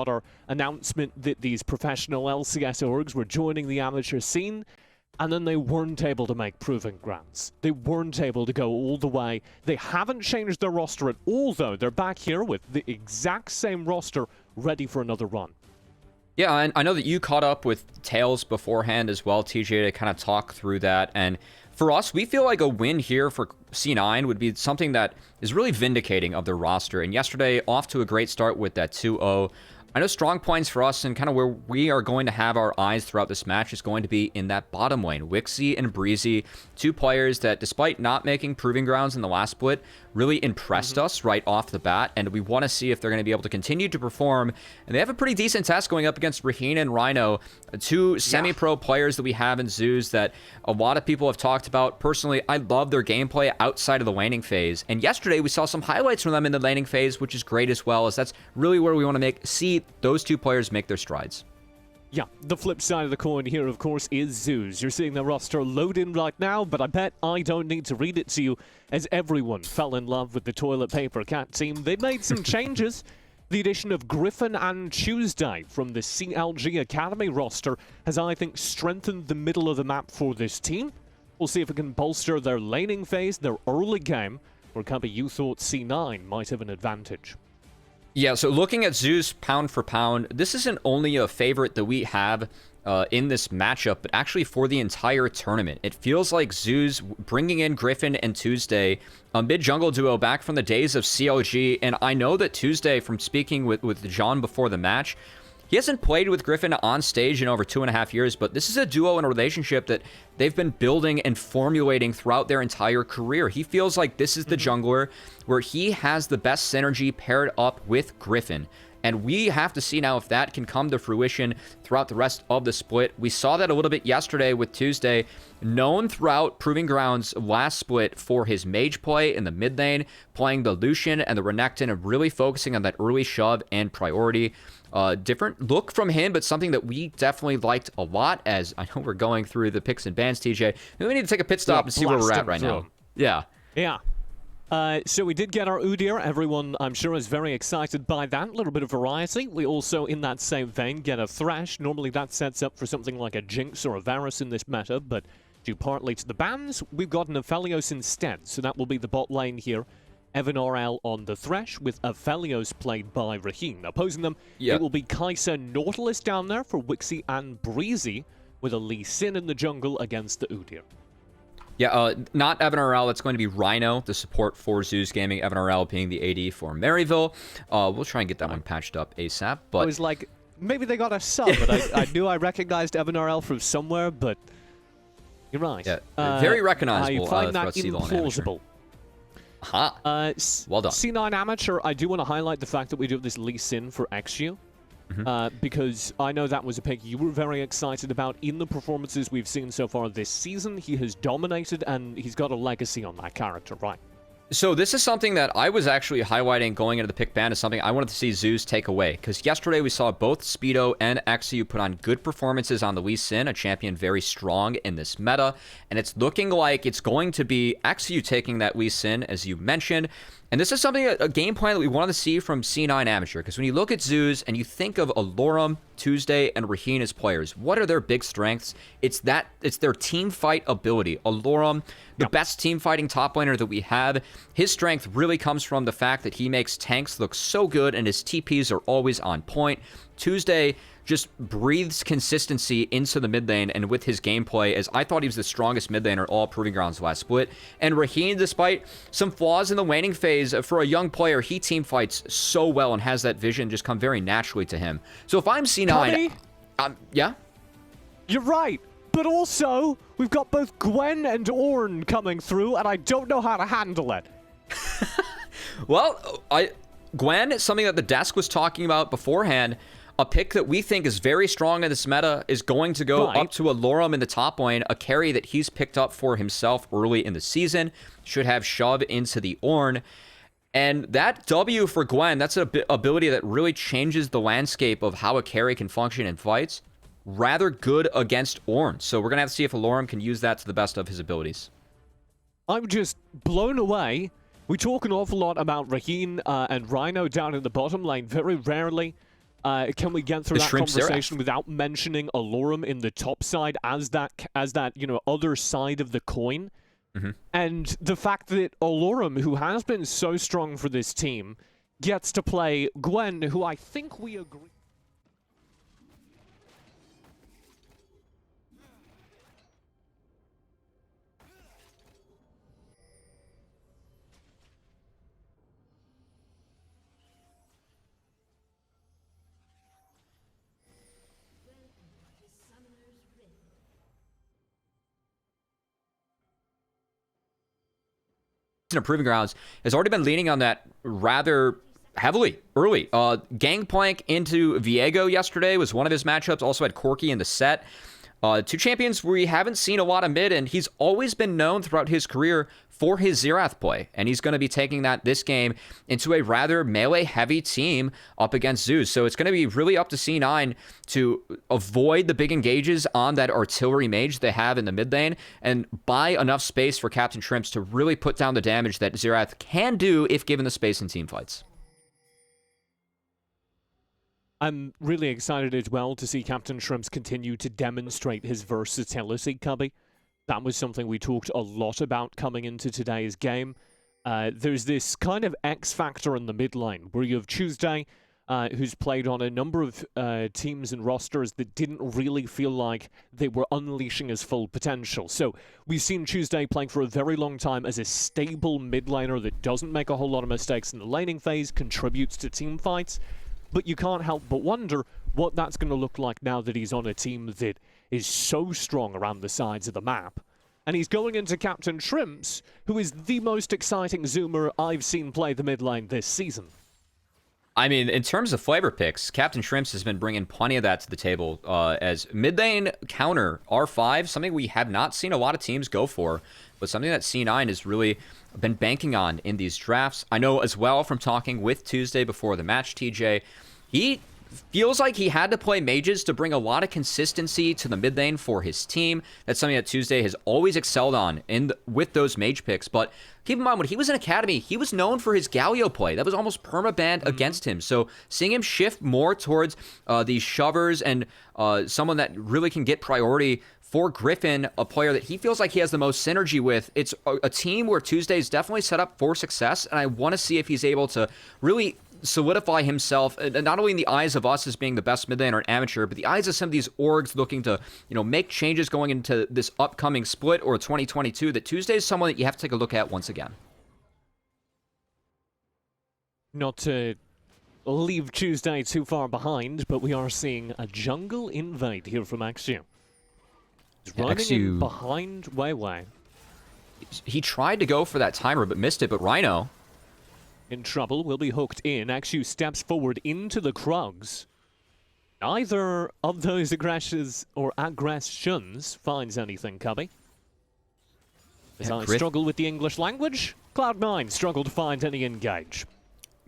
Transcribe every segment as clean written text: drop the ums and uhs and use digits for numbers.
our announcement that these professional LCS orgs were joining the amateur scene, and then they weren't able to make Proving Grounds. They weren't able to go all the way. They haven't changed their roster at all, though. They're back here with the exact same roster, ready for another run. Yeah, and I know that you caught up with Tails beforehand as well, TJ, to kind of talk through that. And for us, we feel like a win here for C9 would be something that is really vindicating of their roster. And yesterday, off to a great start with that 2-0. I know strong points for us and kind of where we are going to have our eyes throughout this match is going to be in that bottom lane. Wixie and Breezy, two players that, despite not making Proving Grounds in the last split, really impressed us right off the bat, and we want to see if they're going to be able to continue to perform. And they have a pretty decent test going up against Raheen and Rhino, two semi-pro players that we have in Zeus that a lot of people have talked about. Personally, I love their gameplay outside of the laning phase, and yesterday we saw some highlights from them in the laning phase, which is great as well, as that's really where we want to see those two players make their strides. Yeah, the flip side of the coin here, of course, is Zeus. You're seeing the roster load in right now, but I bet I don't need to read it to you, as everyone fell in love with the toilet paper cat team. They made some changes. The addition of Griffin and Tuesday from the CLG Academy roster has, I think, strengthened the middle of the map for this team. We'll see if it can bolster their laning phase, their early game, where Cubby, you thought C9 might have an advantage. Yeah, so looking at Zeus pound for pound, this isn't only a favorite that we have in this matchup, but actually for the entire tournament. It feels like Zeus bringing in Griffin and Tuesday, a mid-jungle duo back from the days of CLG, and I know that Tuesday, from speaking with John before the match, he hasn't played with Griffin on stage in over 2.5 years, but this is a duo and a relationship that they've been building and formulating throughout their entire career. He feels like this is the jungler where he has the best synergy paired up with Griffin. And we have to see now if that can come to fruition throughout the rest of the split. We saw that a little bit yesterday with Tuesday, known throughout Proving Grounds last split for his mage play in the mid lane, playing the Lucian and the Renekton and really focusing on that early shove and priority. Different look from him, but something that we definitely liked a lot, as I know we're going through the picks and bans, TJ. We need to take a pit stop and see where we're at right now. Yeah. Yeah. So we did get our Udyr. Everyone, I'm sure, is very excited by that. A little bit of variety. We also, in that same vein, get a Thresh. Normally that sets up for something like a Jinx or a Varus in this meta, but due partly to the bans, we've got an Aphelios instead. So that will be the bot lane here. Evan RL on the Thresh, with Aphelios played by Raheen. Opposing them, it will be Kai'Sa Nautilus down there for Wixie and Breezy, with a Lee Sin in the jungle against the Udyr. Yeah, not Evan RL. It's going to be Rhino, the support for Zeus Gaming. Evan RL being the AD for Maryville. We'll try and get that one patched up ASAP. But I was like, maybe they got a sub, but I knew I recognized Evan RL from somewhere, but you're right. Yeah, very recognizable. I find that implausible. Well done. C9 Amateur, I do want to highlight the fact that we do have this Lee Sin for XU. Because I know that was a pick you were very excited about in the performances we've seen so far this season. He has dominated, and he's got a legacy on that character, right? So this is something that I was actually highlighting going into the pick ban as something I wanted to see Zeus take away. Because yesterday we saw both Speedo and XU put on good performances on the Lee Sin, a champion very strong in this meta. And it's looking like it's going to be XU taking that Lee Sin, as you mentioned. And this is something, a game plan that we wanted to see from C9 Amateur. Because when you look at Zeus and you think of Alorum, Tuesday, and Raheen as players, what are their big strengths? It's their team fight ability. Alorum, the best team fighting top laner that we have, his strength really comes from the fact that he makes tanks look so good and his TPs are always on point. Tuesday just breathes consistency into the mid lane, and with his gameplay, as I thought he was the strongest mid laner all Proving Grounds last split. And Raheen, despite some flaws in the laning phase, for a young player, he team fights so well and has that vision just come very naturally to him. So if I'm C9... yeah? You're right, but also, we've got both Gwen and Ornn coming through, and I don't know how to handle it. Well, Gwen is something that the desk was talking about beforehand. A pick that we think is very strong in this meta is going to go up to Alorum in the top lane, a carry that he's picked up for himself early in the season. Should have shove into the Ornn. And that W for Gwen, that's an ability that really changes the landscape of how a carry can function in fights. Rather good against Ornn. So we're going to have to see if Alorum can use that to the best of his abilities. I'm just blown away. We talk an awful lot about Raheen and Rhino down in the bottom lane. Very rarely Can we get through The that Shrimp conversation without mentioning Alorum in the top side as that other side of the coin? And the fact that Alorum, who has been so strong for this team, gets to play Gwen, who I think we agree. of Proving Grounds has already been leaning on that rather heavily early. Gangplank into Viego yesterday was one of his matchups. Also had Corki in the set. Two champions we haven't seen a lot of mid, and he's always been known throughout his career for his Xerath play. And he's going to be taking that this game into a rather melee-heavy team up against Zeus. So it's going to be really up to C9 to avoid the big engages on that artillery mage they have in the mid lane and buy enough space for Captain Shrimps to really put down the damage that Xerath can do if given the space in team fights. I'm really excited as well to see Captain Shrimps continue to demonstrate his versatility, Cubby. That was something we talked a lot about coming into today's game. There's this kind of X factor in the mid lane where you have Tuesday, who's played on a number of teams and rosters that didn't really feel like they were unleashing his full potential. So we've seen Tuesday playing for a very long time as a stable mid laner that doesn't make a whole lot of mistakes in the laning phase, contributes to team fights. But you can't help but wonder what that's going to look like now that he's on a team that is so strong around the sides of the map. And he's going into Captain Shrimps, who is the most exciting Zoomer I've seen play the mid lane this season. I mean, in terms of flavor picks, Captain Shrimps has been bringing plenty of that to the table as mid lane counter R5, something we have not seen a lot of teams go for, but something that C9 has really been banking on in these drafts. I know as well from talking with Tuesday before the match, TJ, he feels like he had to play mages to bring a lot of consistency to the mid lane for his team. That's something that Tuesday has always excelled on with those mage picks. But keep in mind, when he was in Academy, he was known for his Galio play. That was almost perma-banned against him. So seeing him shift more towards these shovers and someone that really can get priority for Griffin, a player that he feels like he has the most synergy with, it's a team where Tuesday is definitely set up for success. And I want to see if he's able to really solidify himself, not only in the eyes of us as being the best mid laner and amateur, but the eyes of some of these orgs looking to, make changes going into this upcoming split or 2022, that Tuesday is someone that you have to take a look at once again. Not to leave Tuesday too far behind, but we are seeing a jungle invade here from Axu. He's running in behind Weiwei. He tried to go for that timer, but missed it, but Rhino in trouble, will be hooked in. Axu steps forward into the Krugs. Neither of those aggressions finds anything, Cubby. As I struggle with the English language, Cloud9 struggle to find any engage.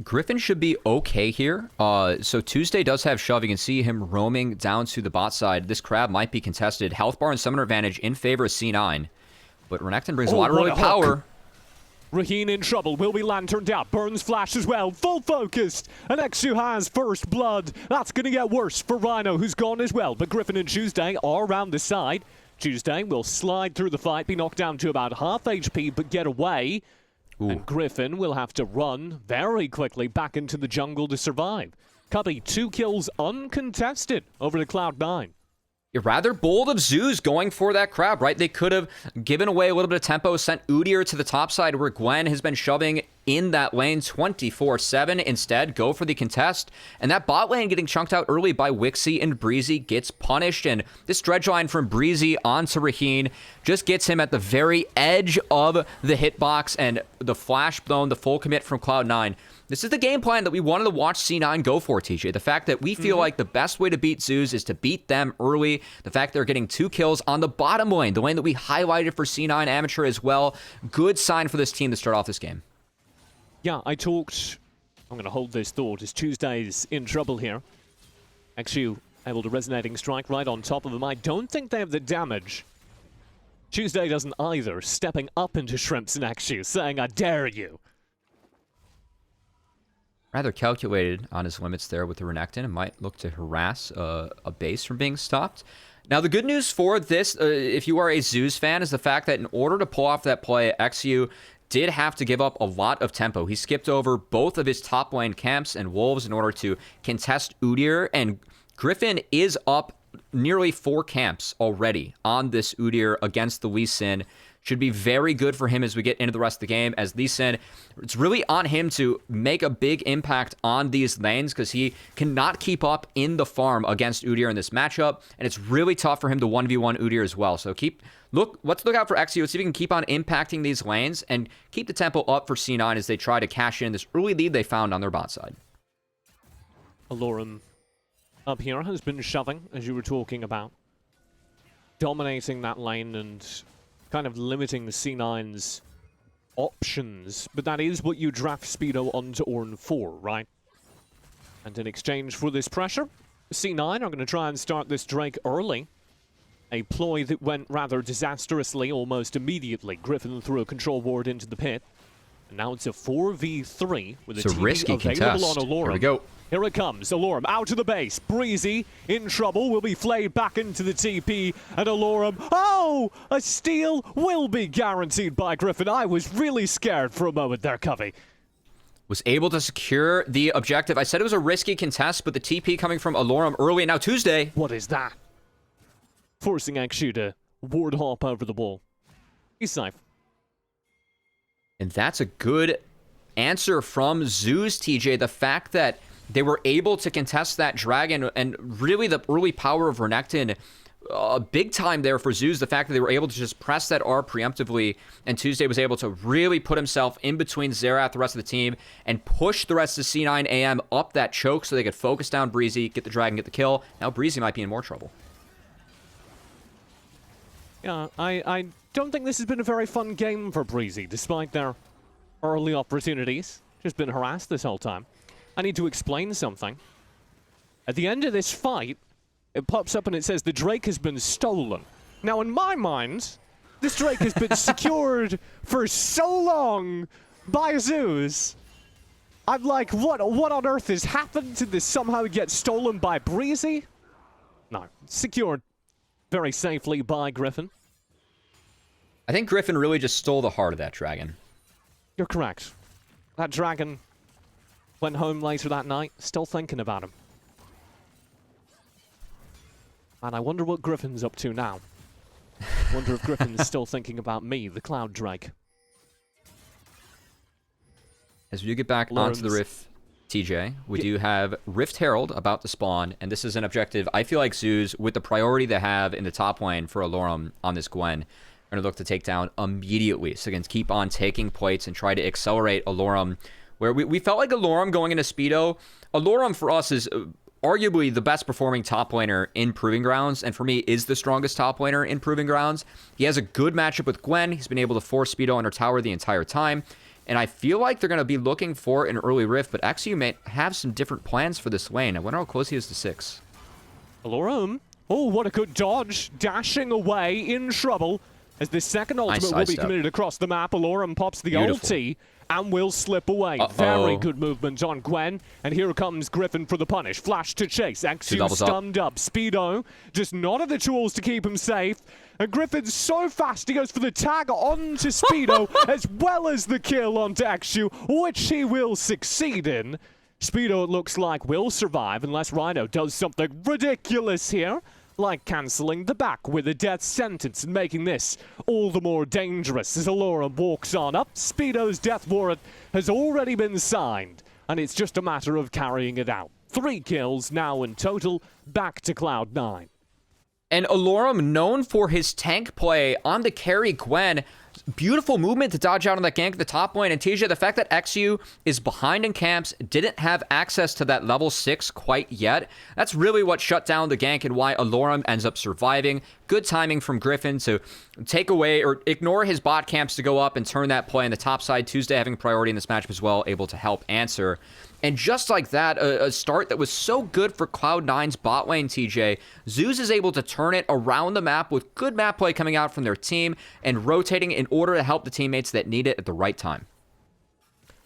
Griffin should be okay here. So Tuesday does have shove. You can see him roaming down to the bot side. This crab might be contested. Health bar and summoner advantage in favor of C9. But Renekton brings a lot of early power. Raheen in trouble, will be lanterned out, burns flash as well, full focused, and Exu has first blood. That's going to get worse for Rhino, who's gone as well, but Griffin and Tuesday are around the side. Tuesday will slide through the fight, be knocked down to about half HP, but get away. Ooh. And Griffin will have to run very quickly back into the jungle to survive. Cubby, 2 kills uncontested over to Cloud9. You're rather bold of Zeus going for that crab, right? They could have given away a little bit of tempo, sent Udyr to the top side where Gwen has been shoving in that lane 24/7. Instead, go for the contest. And that bot lane getting chunked out early by Wixie and Breezy gets punished. And this dredge line from Breezy onto Raheen just gets him at the very edge of the hitbox. And the flash blown, the full commit from Cloud9. This is the game plan that we wanted to watch C9 go for, TJ. The fact that we feel like the best way to beat Zeus is to beat them early. The fact they're getting 2 kills on the bottom lane, the lane that we highlighted for C9 Amateur as well. Good sign for this team to start off this game. Yeah, I'm going to hold this thought as Tuesday's in trouble here. Actually, able to resonating strike right on top of him. I don't think they have the damage. Tuesday doesn't either, stepping up into Shrimps and Axu, saying, I dare you. rather calculated on his limits there with the Renekton and might look to harass a base from being stopped. Now, the good news for this, if you are a Zeus fan, is the fact that in order to pull off that play, XU did have to give up a lot of tempo. He skipped over both of his top lane camps and wolves in order to contest Udyr, and Griffin is up nearly 4 camps already on this Udyr against the Lee Sin. Should be very good for him as we get into the rest of the game, as Lee Sin, it's really on him to make a big impact on these lanes because he cannot keep up in the farm against Udyr in this matchup, and it's really tough for him to 1v1 Udyr as well. So let's look out for XU. Let's see if we can keep on impacting these lanes and keep the tempo up for C9 as they try to cash in this early lead they found on their bot side. Alorum up here has been shoving, as you were talking about, dominating that lane and kind of limiting the C9's options, but that is what you draft Speedo onto Ornn for, right? And in exchange for this pressure, C9 are going to try and start this Drake early. A ploy that went rather disastrously almost immediately. Griffin threw a control ward into the pit. And now it's a 4v3 with a TP risky available contest. on Alorum. Here we go. Here it comes. Alorum out of the base. Breezy in trouble. Will be flayed back into the TP. And Alorum. Oh! A steal will be guaranteed by Griffin. I was really scared for a moment there, Covey. Was able to secure the objective. I said it was a risky contest, but the TP coming from Alorum early, and now Tuesday. What is that? Forcing XU to ward hop over the wall. He's safe. And that's a good answer from Zeus, TJ. The fact that they were able to contest that dragon and really the early power of Renekton, big time there for Zeus. The fact that they were able to just press that R preemptively, and Tuesday was able to really put himself in between Xerath, the rest of the team, and push the rest of C9 AM up that choke so they could focus down Breezy, get the dragon, get the kill. Now Breezy might be in more trouble. Yeah, I don't think this has been a very fun game for Breezy, despite their early opportunities. Just been harassed this whole time. I need to explain something. At the end of this fight, it pops up and it says the Drake has been stolen. Now, in my mind, this Drake has been secured for so long by Zeus. I'm like, what on earth has happened? Did this somehow get stolen by Breezy? No, secured very safely by Griffin. I think Griffin really just stole the heart of that dragon. You're correct. That dragon went home later that night, still thinking about him. And I wonder what Griffin's up to now. Wonder if Griffin's still thinking about me, the Cloud Drake. As we do get back onto the Rift, TJ, we do have Rift Herald about to spawn, and this is an objective I feel like Zeus, with the priority they have in the top lane for Alorum on this Gwen, are going to look to take down immediately. So again, keep on taking plates and try to accelerate Alorum, where we felt like Alorum going into Speedo. Alorum for us is arguably the best performing top laner in Proving Grounds, and for me is the strongest top laner in Proving Grounds. He has a good matchup with Gwen. He's been able to force Speedo under tower the entire time. And I feel like they're going to be looking for an early rift, but XU may have some different plans for this lane. I wonder how close he is to 6. Alorum. Oh, what a good dodge. Dashing away in trouble as the second ultimate will be committed across the map. Alorum pops the ulti and will slip away. Very good movement on Gwen. And here comes Griffin for the punish. Flash to chase. XU stunned up. Speedo just not have the tools to keep him safe. And Griffin's so fast, he goes for the tag onto Speedo as well as the kill onto XU, which he will succeed in. Speedo, it looks like, will survive unless Rhino does something ridiculous here, like cancelling the back with a death sentence and making this all the more dangerous as Alorum walks on up. Speedo's death warrant has already been signed, and it's just a matter of carrying it out. 3 kills now in total, back to Cloud9. And Alorum, known for his tank play on the carry Gwen, beautiful movement to dodge out on that gank at the top lane. And TJ, the fact that XU is behind in camps, didn't have access to that level 6 quite yet, that's really what shut down the gank and why Alorum ends up surviving. Good timing from Griffin to take away or ignore his bot camps to go up and turn that play on the top side. Tuesday having priority in this matchup as well, able to help answer. And just like that, a start that was so good for Cloud9's bot lane, TJ, Zeus is able to turn it around the map with good map play coming out from their team and rotating in order to help the teammates that need it at the right time.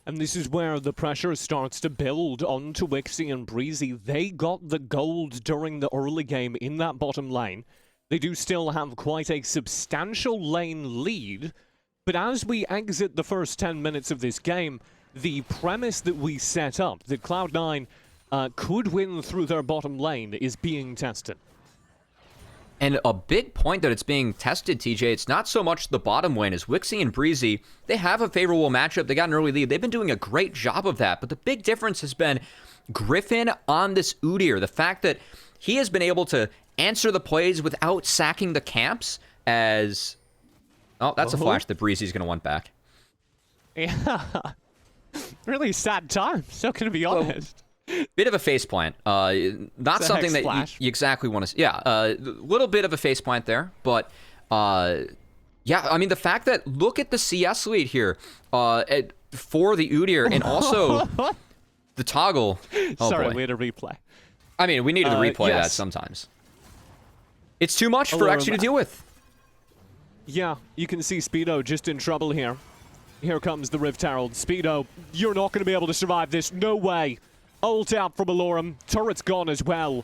And this is where the pressure starts to build onto Wixie and Breezy. They got the gold during the early game in that bottom lane. They do still have quite a substantial lane lead, but as we exit the first 10 minutes of this game, the premise that we set up, that Cloud9 could win through their bottom lane, is being tested. And a big point that it's being tested, TJ, it's not so much the bottom lane as Wixie and Breezy. They have a favorable matchup. They got an early lead. They've been doing a great job of that. But the big difference has been Griffin on this Udyr. The fact that he has been able to answer the plays without sacking the camps as... Oh, that's a flash that Breezy's going to want back. Yeah. Really sad time, so gonna be honest. Bit of a faceplant. Not something that you exactly want to see. Yeah, a little bit of a faceplant there. But, yeah, I mean, the fact that, look at the CS lead here for the Udyr, and also the toggle. Oh, sorry, boy. we had a replay. I mean, we needed to replay that sometimes. It's too much for X to deal with. Yeah, you can see Speedo just in trouble here. Here comes the Rift Herald. Speedo, you're not going to be able to survive this. No way. Ult out from Alorum. Turret's gone as well.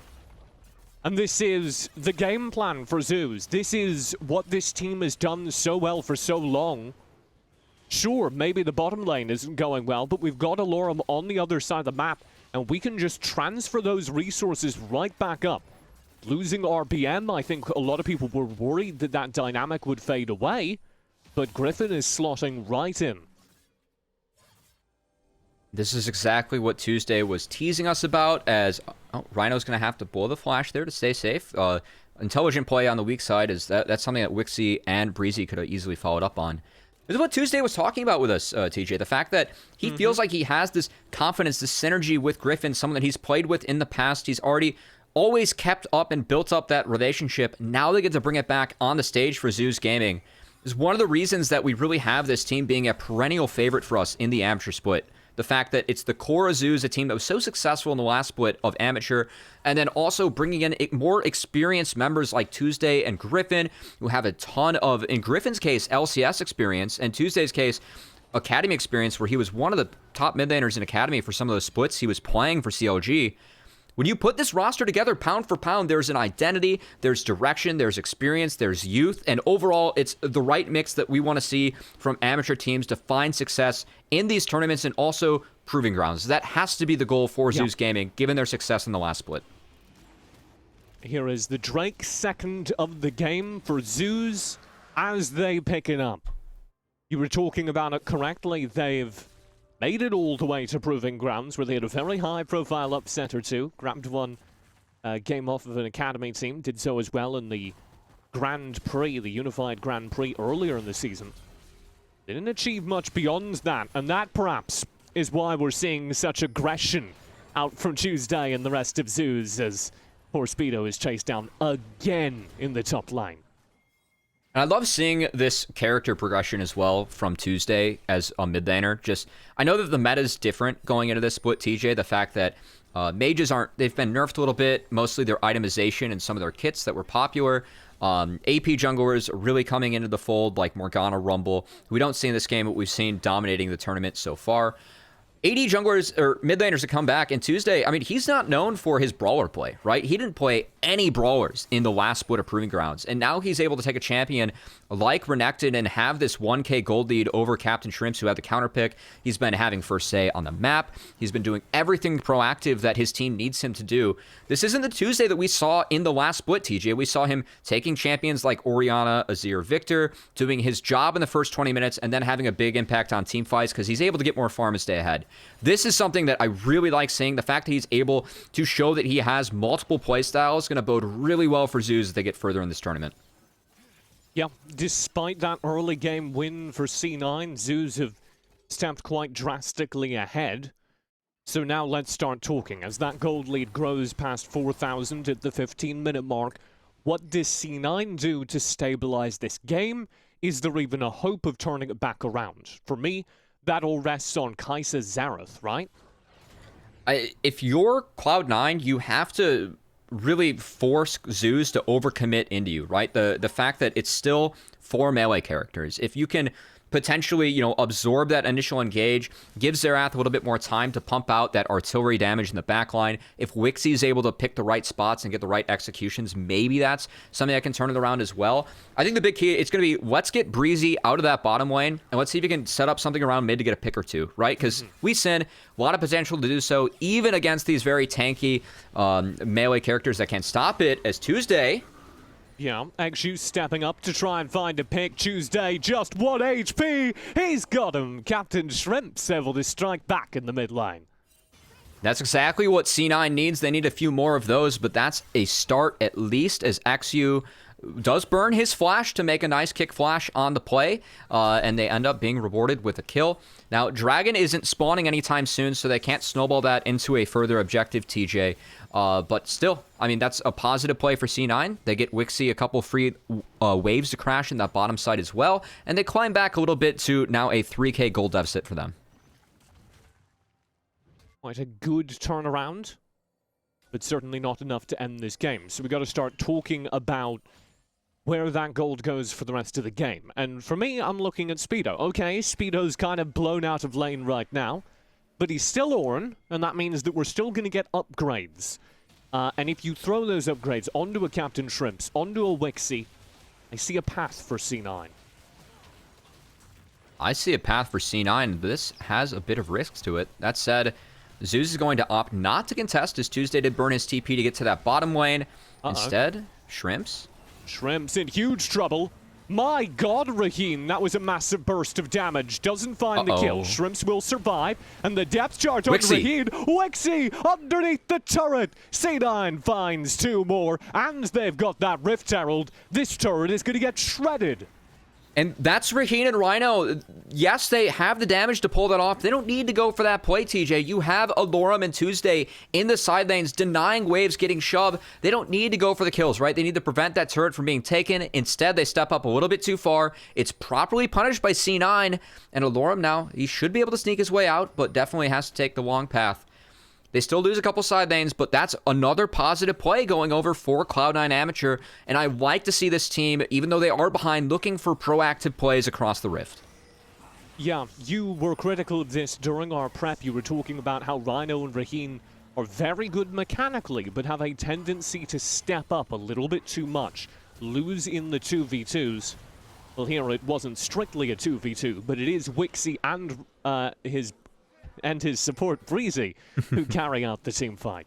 And this is the game plan for Zeus. This is what this team has done so well for so long. Sure, maybe the bottom lane isn't going well, but we've got Alorum on the other side of the map, and we can just transfer those resources right back up. Losing RBM, I think a lot of people were worried that that dynamic would fade away, but Griffin is slotting right in. This is exactly what Tuesday was teasing us about, as Rhino's going to have to blow the flash there to stay safe. Intelligent play on the weak side is that's something that Wixie and Breezy could have easily followed up on. This is what Tuesday was talking about with us, TJ. The fact that he feels like he has this confidence, this synergy with Griffin, someone that he's played with in the past. He's always kept up and built up that relationship. Now they get to bring it back on the stage for Zeus Gaming. Is one of the reasons that we really have this team being a perennial favorite for us in the amateur split. The fact that it's the core of Zeus, a team that was so successful in the last split of amateur, and then also bringing in more experienced members like Tuesday and Griffin, who have a ton of, in Griffin's case, LCS experience, and Tuesday's case, Academy experience, where he was one of the top mid laners in Academy for some of those splits he was playing for CLG. When you put this roster together, pound for pound, there's an identity, there's direction, there's experience, there's youth, and overall, it's the right mix that we want to see from amateur teams to find success in these tournaments and also proving grounds. That has to be the goal for Zeus Gaming, given their success in the last split. Here is the Drake second of the game for Zeus as they pick it up. You were talking about it correctly. They've made it all the way to Proving Grounds, where they had a very high-profile upset or two. Grabbed one game off of an Academy team. Did so as well in the Grand Prix, the Unified Grand Prix earlier in the season. They didn't achieve much beyond that, and that perhaps is why we're seeing such aggression out from Tuesday and the rest of Zeus, as poor Speedo is chased down again in the top lane. And I love seeing this character progression as well from Tuesday as a mid laner. Just, I know that the meta is different going into this split, TJ. The fact that mages they've been nerfed a little bit, mostly their itemization and some of their kits that were popular. AP junglers are really coming into the fold, like Morgana, Rumble, who we don't see in this game, but we've seen dominating the tournament so far. AD junglers, or mid laners, to come back, and Tuesday, I mean, he's not known for his brawler play, right? He didn't play any brawlers in the last split of Proving Grounds, and now he's able to take a champion like Renekton and have this 1k gold lead over Captain Shrimps, who had the counter pick. He's been having first say on the map. He's been doing everything proactive that his team needs him to do. This isn't the Tuesday that we saw in the last split, TJ. We saw him taking champions like Orianna, Azir, Victor, doing his job in the first 20 minutes, and then having a big impact on team fights because he's able to get more farm and stay ahead. This is something that I really like seeing. The fact that he's able to show that he has multiple playstyles is going to bode really well for Zeus as they get further in this tournament. Yeah, despite that early game win for C9, Zeus have stepped quite drastically ahead. So now let's start talking. As that gold lead grows past 4,000 at the 15-minute mark, what does C9 do to stabilize this game? Is there even a hope of turning it back around? For me, that all rests on Kai'Sa Xerath, right? If you're Cloud9, you have to really force Zeus to overcommit into you, right? The fact that it's still 4 melee characters. If you can potentially, absorb that initial engage, gives Xerath a little bit more time to pump out that artillery damage in the backline. If Wixie is able to pick the right spots and get the right executions, maybe that's something that can turn it around as well. I think the big key, it's going to be, let's get Breezy out of that bottom lane, and let's see if we can set up something around mid to get a pick or two, right? Because Lee Sin, a lot of potential to do so, even against these very tanky melee characters that can stop it, as Tuesday... Yeah, Exu stepping up to try and find a pick. Tuesday, just 1 HP. He's got him. Captain Shrimp's able to strike back in the mid lane. That's exactly what C9 needs. They need a few more of those, but that's a start at least, as Exu does burn his flash to make a nice kick flash on the play, and they end up being rewarded with a kill. Now, Dragon isn't spawning anytime soon, so they can't snowball that into a further objective, TJ. But still, I mean, that's a positive play for C9. They get Wixie a couple free waves to crash in that bottom side as well, and they climb back a little bit to now a 3k gold deficit for them. Quite a good turnaround, but certainly not enough to end this game. So we've got to start talking about where that gold goes for the rest of the game. And for me, I'm looking at Speedo. Okay, Speedo's kind of blown out of lane right now, but he's still Auron, and that means that we're still going to get upgrades. And if you throw those upgrades onto a Captain Shrimps, onto a Wixie, I see a path for C9. I see a path for C9, but this has a bit of risks to it. That said, Zeus is going to opt not to contest, as Tuesday did burn his TP to get to that bottom lane. Instead, Shrimps. Shrimps in huge trouble. My god, Raheen, that was a massive burst of damage. Doesn't find the kill. Shrimps will survive, and the depth charge on Raheen. Wixie underneath the turret. C9 finds 2 more, and they've got that Rift Herald. This turret is going to get shredded. And that's Raheen and Rhino. Yes, they have the damage to pull that off. They don't need to go for that play, TJ. You have Alorum and Tuesday in the side lanes, denying waves getting shoved. They don't need to go for the kills, right? They need to prevent that turret from being taken. Instead, they step up a little bit too far. It's properly punished by C9. And Alorum now, he should be able to sneak his way out, but definitely has to take the long path. They still lose a couple side lanes, but that's another positive play going over for Cloud9 Amateur, and I like to see this team, even though they are behind, looking for proactive plays across the Rift. Yeah, you were critical of this during our prep. You were talking about how Rhino and Raheen are very good mechanically, but have a tendency to step up a little bit too much, lose in the 2v2s. Well, here it wasn't strictly a 2v2, but it is Wixie and his support, Breezy, who carry out the team fight.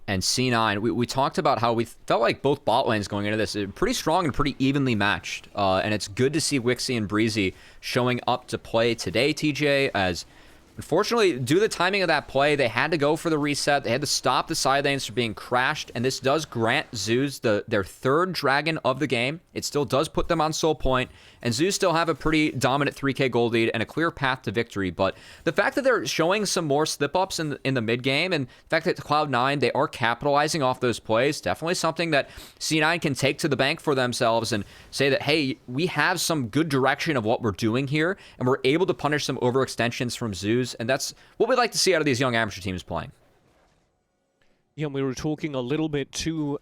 And C9, we talked about how we felt like both bot lanes going into this are pretty strong and pretty evenly matched. And it's good to see Wixie and Breezy showing up to play today, TJ, as unfortunately, due to the timing of that play, they had to go for the reset. They had to stop the side lanes from being crashed, and this does grant Zeus their 3rd dragon of the game. It still does put them on soul point, and Zeus still have a pretty dominant 3k gold lead and a clear path to victory. But the fact that they're showing some more slip-ups in the mid game, and the fact that Cloud9, they are capitalizing off those plays, definitely something that C9 can take to the bank for themselves and say that, hey, we have some good direction of what we're doing here, and we're able to punish some overextensions from Zeus. And that's what we'd like to see out of these young amateur teams playing. Yeah, we were talking a little bit to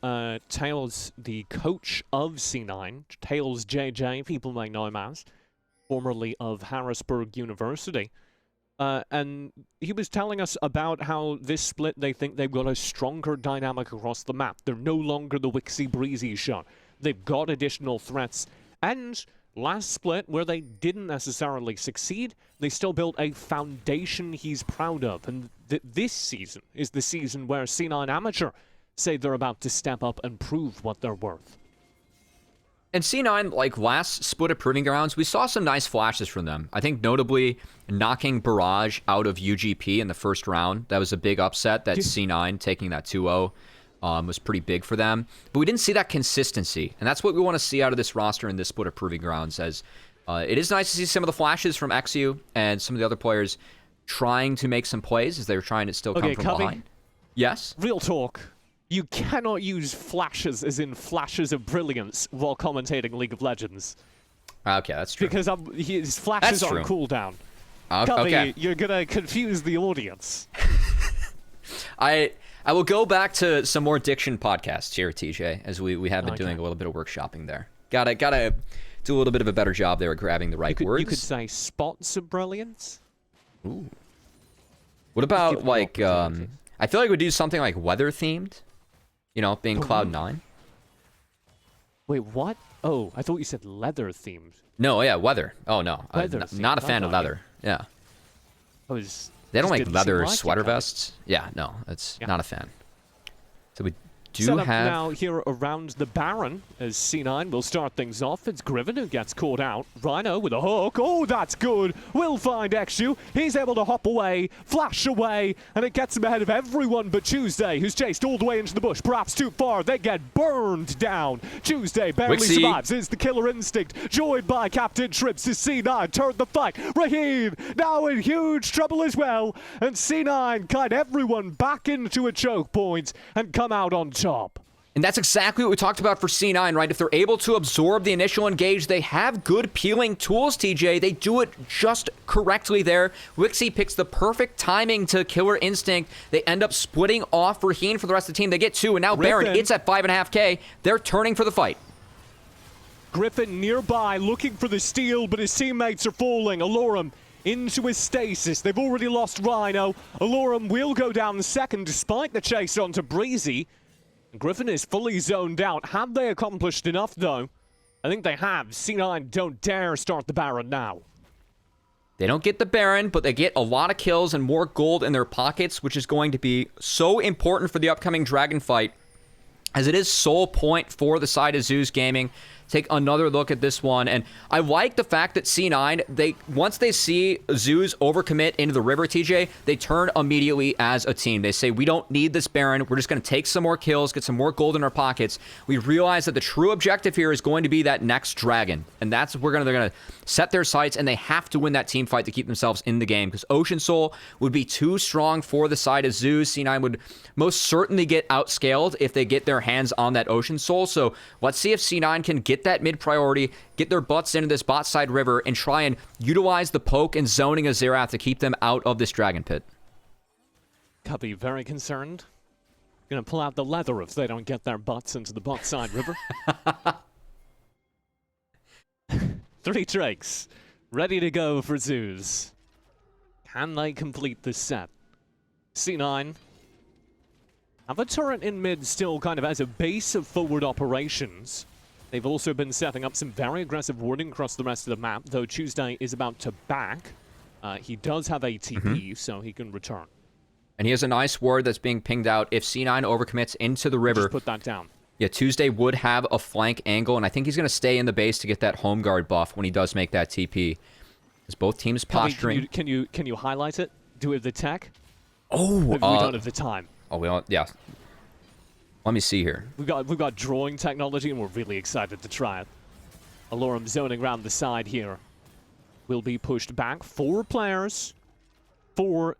Tails, the coach of C9, Tails JJ, people may know him as, formerly of Harrisburg University. And he was telling us about how this split, they think they've got a stronger dynamic across the map. They're no longer the Wixie Breezy shot. They've got additional threats. And last split, where they didn't necessarily succeed, they still built a foundation he's proud of. And this season is the season where C9 Amateur say they're about to step up and prove what they're worth. And C9, like last split of Proving Grounds, we saw some nice flashes from them. I think notably knocking Barrage out of UGP in the first round. That was a big upset, that C9 taking that 2-0. Was pretty big for them. But we didn't see that consistency. And that's what we want to see out of this roster in this split of Proving Grounds. As it is nice to see some of the flashes from Exu and some of the other players trying to make some plays as they're trying to still come from behind. Yes? Real talk. You cannot use flashes as in flashes of brilliance while commentating League of Legends. Okay, that's true. Because his flashes are on cooldown. Okay. You're going to confuse the audience. I will go back to some more diction podcasts here, TJ, as we have been doing a little bit of workshopping there. Gotta do a little bit of a better job there at grabbing the right words. You could say spots of brilliance. Ooh. What about give them like opportunities. I feel like we'd do something like weather themed. You know, being Cloud9. Wait, what? Oh, I thought you said leather themed. No, yeah, weather. Oh no, Weather not a themed, fan of okay. leather. Yeah, I was. they don't just like didn't leather seem like it, sweater kinda. vests. Yeah, no, that's Yeah. not a fan. So we do Set up have. now here around the Baron as C9 will start things off. It's Griffin who gets caught out. Rhino with a hook. Oh, that's good. Will find Exu. He's able to hop away, flash away, and it gets him ahead of everyone but Tuesday, who's chased all the way into the bush. Perhaps too far. They get burned down. Tuesday barely Wixie. survives. Is the killer instinct. Joined by Captain Trips as C9 turned the fight. Raheem now in huge trouble as well. And C9 guide everyone back into a choke point and come out on top. And that's exactly what we talked about for C9, right? If they're able to absorb the initial engage, they have good peeling tools, TJ. They do it just correctly there. Wixie picks the perfect timing to Killer Instinct. They end up splitting off Raheen for the rest of the team. They get 2, and now Baron, Griffin. it's at 5.5K. They're turning for the fight. Griffin nearby looking for the steal, but his teammates are falling. Alorum into his stasis. They've already lost Rhino. Alorum will go down second despite the chase onto Breezy. Griffin is fully zoned out. Have they accomplished enough, though? I think they have. C9 don't dare start the Baron now. They don't get the Baron, but they get a lot of kills and more gold in their pockets, which is going to be so important for the upcoming Dragon fight, as it is sole point for the side of Zeus Gaming. Take another look at this one, and I like the fact that C9, once they see Zeus overcommit into the river, TJ, they turn immediately as a team. They say, we don't need this Baron, we're just going to take some more kills, get some more gold in our pockets. We realize that the true objective here is going to be that next dragon, and that's what they're going to set their sights, and they have to win that team fight to keep themselves in the game, because Ocean Soul would be too strong for the side of Zeus. C9 would most certainly get outscaled if they get their hands on that Ocean Soul, so let's see if C9 can get that mid priority, get their butts into this bot side river, and try and utilize the poke and zoning of Xerath to keep them out of this dragon pit. Cubby very concerned. Gonna pull out the leather if they don't get their butts into the bot side river. 3 Drakes ready to go for Zeus. Can they complete this set? C9 have a turret in mid still kind of as a base of forward operations. They've also been setting up some very aggressive warding across the rest of the map, though Tuesday is about to back. He does have a TP, so he can return. And he has a nice ward that's being pinged out. If C9 overcommits into the river, Just put that down. yeah, Tuesday would have a flank angle, and I think he's going to stay in the base to get that home guard buff when he does make that TP. As both teams Cubby, posturing. Can you highlight it? Do it with the tech? Oh, Have we don't have the time? oh, we don't, yeah. Let me see here. We've got drawing technology, and we're really excited to try it. Alorum zoning around the side here. Will be pushed back. 4 players for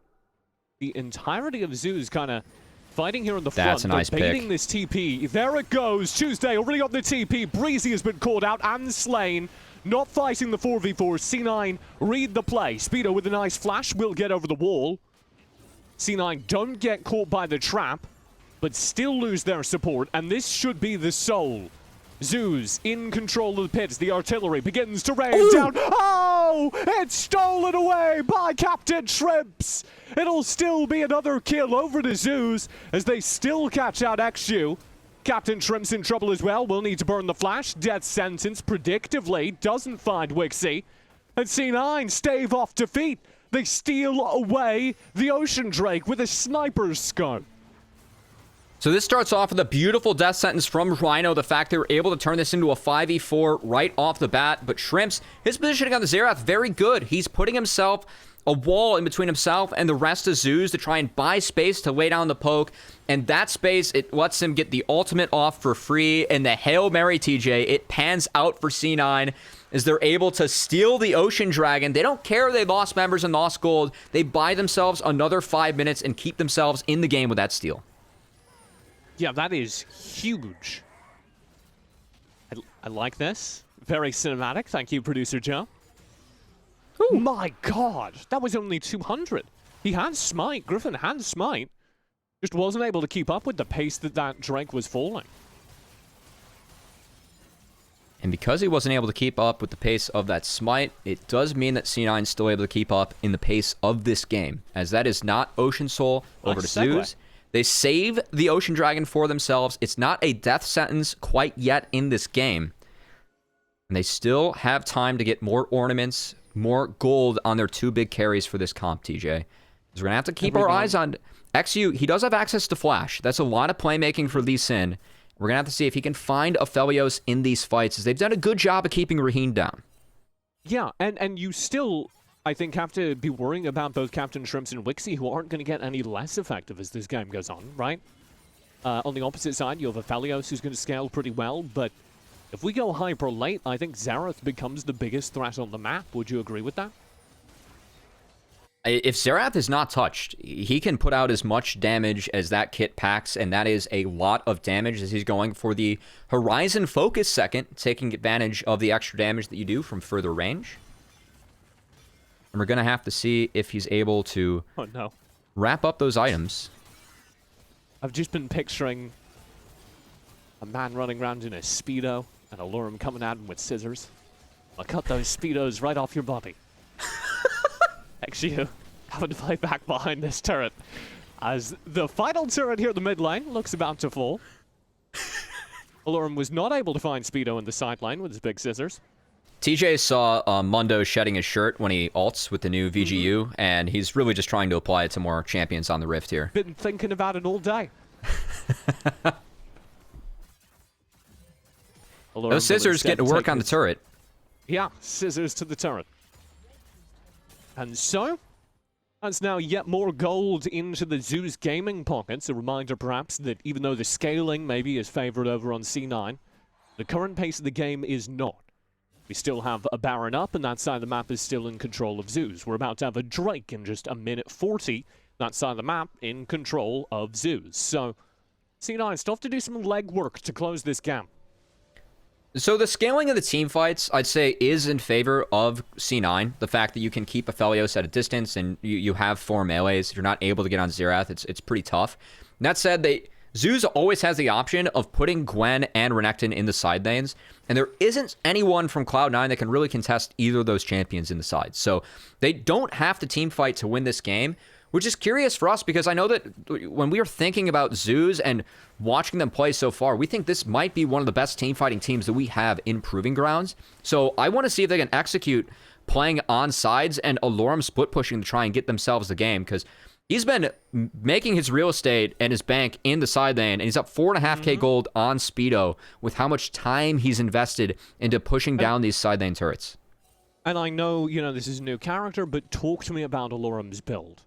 the entirety of Zeus kind of fighting here in the front. That's a nice They're baiting pick. this TP. There it goes. Tuesday already got the TP. Breezy has been caught out and slain. Not fighting the 4v4. C9 read the play. Speedo with a nice flash will get over the wall. C9 don't get caught by the trap, but still lose their support, and this should be the soul. Zeus in control of the pits. The artillery begins to rain down. Oh! It's stolen away by Captain Trips. It'll still be another kill over to Zeus as they still catch out Exu. Captain Trips in trouble as well. Will need to burn the flash. Death sentence predictively doesn't find Wixie. And C9 stave off defeat. They steal away the Ocean Drake with a sniper's scope. So this starts off with a beautiful death sentence from Rhino. The fact they were able to turn this into a 5v4 right off the bat. But Shrimps, his positioning on the Xerath, very good. He's putting himself a wall in between himself and the rest of Zeus to try and buy space to lay down the poke. And that space, it lets him get the ultimate off for free. And the Hail Mary, TJ, it pans out for C9 as they're able to steal the Ocean Dragon. They don't care they lost members and lost gold. They buy themselves another 5 minutes and keep themselves in the game with that steal. Yeah, that is huge. I like this. Very cinematic. Thank you, Producer Joe. Oh my god, that was only 200. He had Smite. Griffin had Smite. Just wasn't able to keep up with the pace that Drake was falling. And because he wasn't able to keep up with the pace of that smite, it does mean that C9 is still able to keep up in the pace of this game, as that is not Ocean Soul over to Zeus. They save the Ocean Dragon for themselves. It's not a death sentence quite yet in this game. And they still have time to get more ornaments, more gold on their 2 big carries for this comp, TJ. Because we're going to have to keep our eyes on XU. He does have access to Flash. That's a lot of playmaking for Lee Sin. We're going to have to see if he can find Aphelios in these fights, as they've done a good job of keeping Raheen down. Yeah, and you still, I think, have to be worrying about both Captain Shrimps and Wixie, who aren't going to get any less effective as this game goes on, right? On the opposite side, you have Aphelios, who's going to scale pretty well, but if we go hyper late, I think Xerath becomes the biggest threat on the map. Would you agree with that? If Xerath is not touched, he can put out as much damage as that kit packs, and that is a lot of damage, as he's going for the Horizon Focus second, taking advantage of the extra damage that you do from further range. And we're going to have to see if he's able to wrap up those items. I've just been picturing a man running around in a Speedo and a Lurm coming at him with scissors. I'll cut those Speedos right off your body. Actually, having to play back behind this turret as the final turret here at the mid lane looks about to fall. Lurm was not able to find Speedo in the side lane with his big scissors. TJ saw Mundo shedding his shirt when he ults with the new VGU, and he's really just trying to apply it to more champions on the Rift here. Been thinking about it all day. Those scissors get to work on the turret. Yeah, scissors to the turret. And so, that's now yet more gold into the Zeus gaming pockets. A reminder, perhaps, that even though the scaling maybe is favored over on C9, the current pace of the game is not. We still have a Baron up, and that side of the map is still in control of Zeus. We're about to have a Drake in just a minute 40. That side of the map in control of Zeus. So, C9 still have to do some legwork to close this gap. So the scaling of the team fights, I'd say, is in favor of C9. The fact that you can keep Aphelios at a distance and you have 4 melees. If you're not able to get on Xerath, it's pretty tough. That said, Zeus always has the option of putting Gwen and Renekton in the side lanes, and there isn't anyone from Cloud9 that can really contest either of those champions in the side. So they don't have to team fight to win this game, which is curious for us because I know that when we are thinking about Zeus and watching them play so far, we think this might be one of the best team fighting teams that we have in Proving Grounds. So I want to see if they can execute playing on sides and Alorum split pushing to try and get themselves the game, because he's been making his real estate and his bank in the side lane, and he's up 4.5k gold on Speedo with how much time he's invested into pushing down these side lane turrets. And I know, this is a new character, but talk to me about Alorum's build.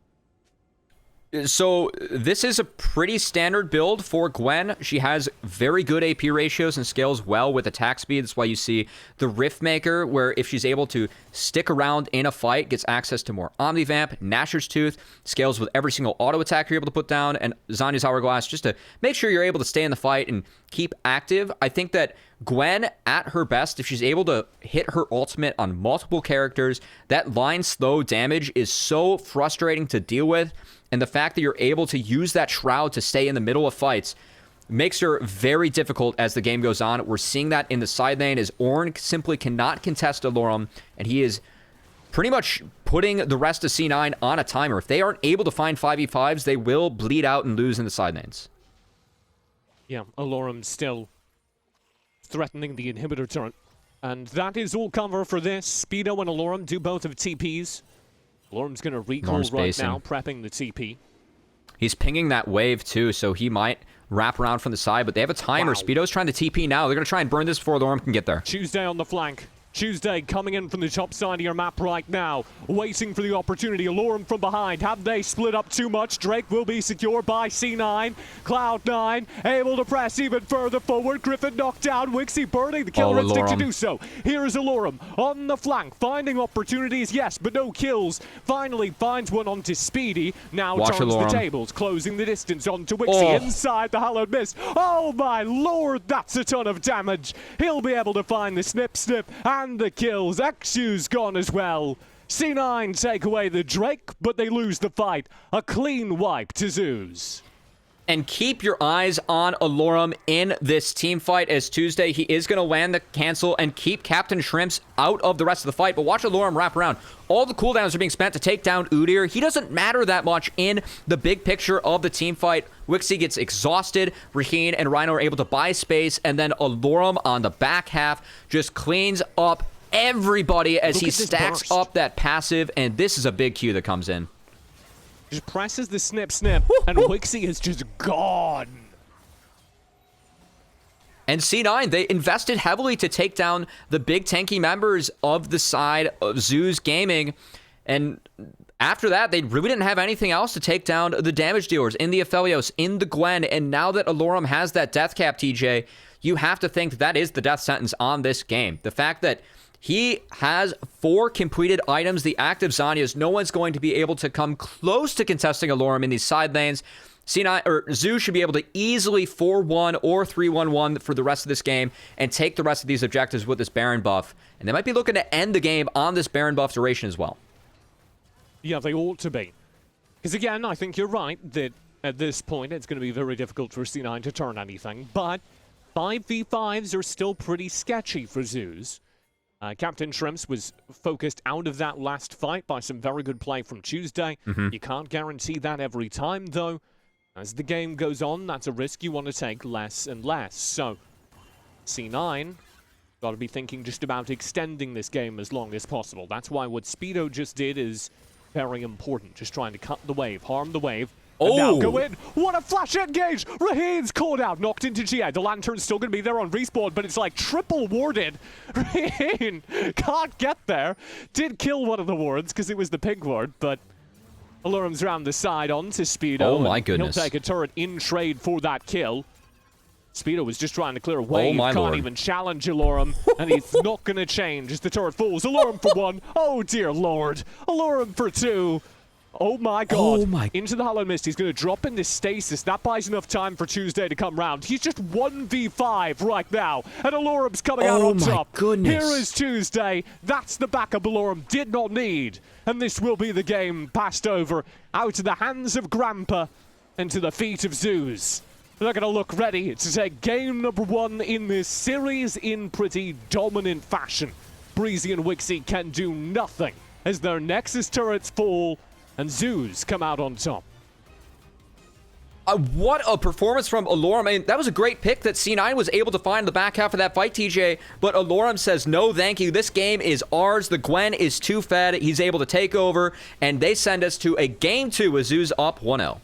So this is a pretty standard build for Gwen. She has very good AP ratios and scales well with attack speed. That's why you see the Riftmaker, where if she's able to stick around in a fight, gets access to more Omnivamp. Nashor's Tooth scales with every single auto attack you're able to put down, and Zanya's Hourglass, just to make sure you're able to stay in the fight and keep active. I think that Gwen, at her best, if she's able to hit her ultimate on multiple characters, that line slow damage is so frustrating to deal with. And the fact that you're able to use that Shroud to stay in the middle of fights makes her very difficult as the game goes on. We're seeing that in the side lane as Ornn simply cannot contest Alorum, and he is pretty much putting the rest of C9 on a timer. If they aren't able to find 5v5s, they will bleed out and lose in the side lanes. Yeah, Alorum still threatening the inhibitor turret. And that is all cover for this. Speedo and Alorum do both have TPs. Alorum's going to recall right now, prepping the TP. He's pinging that wave too, so he might wrap around from the side, but they have a timer. Wow. Speedo's trying to TP now. They're going to try and burn this before Alorum can get there. Tuesday on the flank. Tuesday coming in from the top side of your map right now, waiting for the opportunity. Alorum from behind. Have they split up too much? Drake will be secured by C9. Cloud9 able to press even further forward. Griffin knocked down. Wixie burning the killer instinct to do so. Here is Alorum on the flank, finding opportunities, yes, but no kills. Finally finds one onto Speedy. Now turns the tables, closing the distance onto Wixie inside the Hallowed Mist. Oh my lord, that's a ton of damage. He'll be able to find the snip and the kills. XU's gone as well. C9 take away the Drake, but they lose the fight. A clean wipe to Zeus. and keep your eyes on Alorum in this team fight, as Tuesday, he is going to land the cancel and keep Captain Shrimps out of the rest of the fight. But watch Alorum wrap around. All the cooldowns are being spent to take down Udyr. He doesn't matter that much in the big picture of the team fight. Wixie gets exhausted. Raheen and Rhino are able to buy space, and then Alorum on the back half just cleans up everybody as he stacks up that passive, and this is a big Q that comes in. Just presses the snip, and Wixie is just gone. And C9, they invested heavily to take down the big tanky members of the side of Zeus Gaming. And after that, they really didn't have anything else to take down the damage dealers in the Aphelios, in the Gwen. And now that Alorum has that death cap, TJ, you have to think that is the death sentence on this game. The fact that he has 4 completed items, the active Zhonya's. No one's going to be able to come close to contesting Alorum in these side lanes. C9 or Zeus should be able to easily 4-1 or 3-1-1 for the rest of this game and take the rest of these objectives with this Baron buff. And they might be looking to end the game on this Baron buff duration as well. Yeah, they ought to be. Because again, I think you're right that at this point it's going to be very difficult for C9 to turn anything. But 5v5s are still pretty sketchy for Zeus. Captain Shrimps was focused out of that last fight by some very good play from Tuesday. You can't guarantee that every time, though. As the game goes on, that's a risk you want to take less and less. So, C9 got to be thinking just about extending this game as long as possible. That's why what Speedo just did is very important. Just trying to cut the wave, harm the wave. And now go in. What a flash engage! Raheen's caught out, knocked into GA. The Lantern's still going to be there on respawn, but it's like triple warded. Raheen can't get there. Did kill one of the wards because it was the pink ward, but Alorum's round the side onto Speedo. Oh my goodness. He'll take a turret in trade for that kill. Speedo was just trying to clear a wave. Oh my Can't lord. even challenge Alorum, and he's not going to change as the turret falls. Alorum for 1. Oh dear lord. Alorum for 2. Oh my god. Oh my. Into the Hollow Mist. He's going to drop into stasis. That buys enough time for Tuesday to come round. He's just 1v5 right now. And Alorum's coming out on top. Oh my goodness. Here is Tuesday. That's the backup Alorum did not need. And this will be the game passed over out of the hands of Grandpa and to the feet of Zeus. They're going to look ready to take game number 1 in this series in pretty dominant fashion. Breezy and Wixie can do nothing as their Nexus turrets fall and Zeus come out on top. What a performance from Alorum. I mean, that was a great pick that C9 was able to find the back half of that fight, TJ. But Alorum says, no, thank you. This game is ours. The Gwen is too fed. He's able to take over. And they send us to a game 2 with Zeus up 1-0.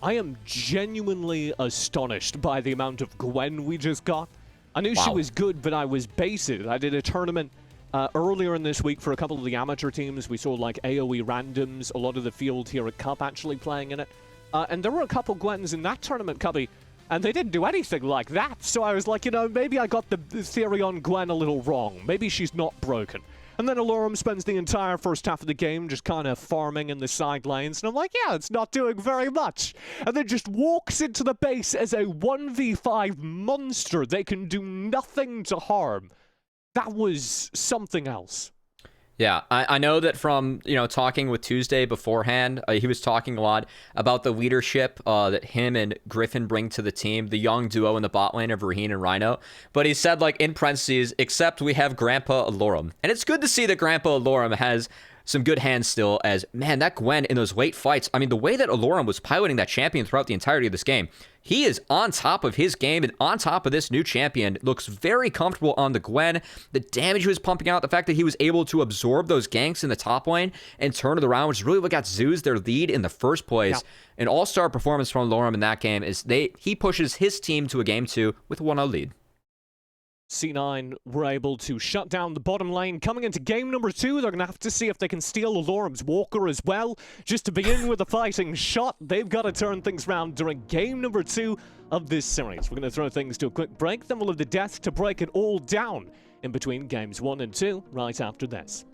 I am genuinely astonished by the amount of Gwen we just got. I knew she was good, but I was baited. I did a tournament earlier in this week for a couple of the amateur teams. We saw like AoE randoms, a lot of the field here at Cup actually playing in it. And there were a couple Gwens in that tournament, Cubby, and they didn't do anything like that. So I was like, you know, maybe I got the theory on Gwen a little wrong. Maybe she's not broken. And then Alorum spends the entire first half of the game just kind of farming in the side lanes. And I'm like, yeah, it's not doing very much. And then just walks into the base as a 1v5 monster. They can do nothing to harm. That was something else. Yeah, I know that from, talking with Tuesday beforehand, he was talking a lot about the leadership that him and Griffin bring to the team, the young duo in the bot lane of Raheen and Rhino. But he said, like, in parentheses, except we have Grandpa Alorum. And it's good to see that Grandpa Alorum has some good hands still, as, man, that Gwen in those late fights, I mean, the way that Alorum was piloting that champion throughout the entirety of this game, he is on top of his game and on top of this new champion. Looks very comfortable on the Gwen. The damage he was pumping out, the fact that he was able to absorb those ganks in the top lane and turn it around, which is really what got Zeus their lead in the first place. Yeah. An all-star performance from Alorum in that game is he pushes his team to a game 2 with a 1-0 lead. C9 were able to shut down the bottom lane. Coming into game number 2, they're going to have to see if they can steal Alorum's Walker as well. Just to begin with a fighting shot, they've got to turn things around during game number 2 of this series. We're going to throw things to a quick break, then we'll have the death to break it all down in between games 1 and 2 right after this.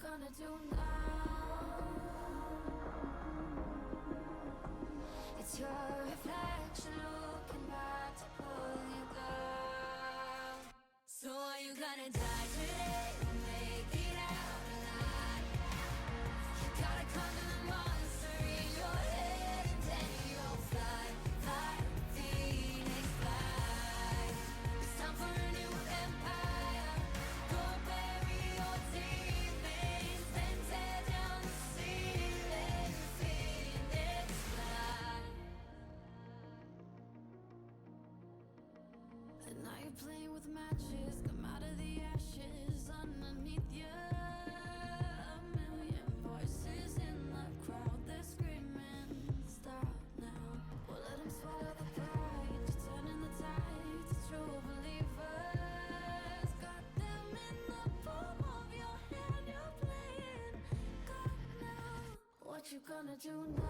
gonna do now? It's your reflection looking back to pull you down. So are you gonna die today or make it out alive? You gotta conquer the monster in your head and then you'll fly, fly, Phoenix fly. It's time for a new empire. Go bury your demons, then tear down the ceiling, Phoenix fly. And now you're playing with matches, come out of the ashes underneath you. A million voices in the crowd, they're screaming, stop now. Well, let them swallow the pride, you're turning the tide to true believers. Got them in the palm of your hand, you're playing God now. What you gonna do now?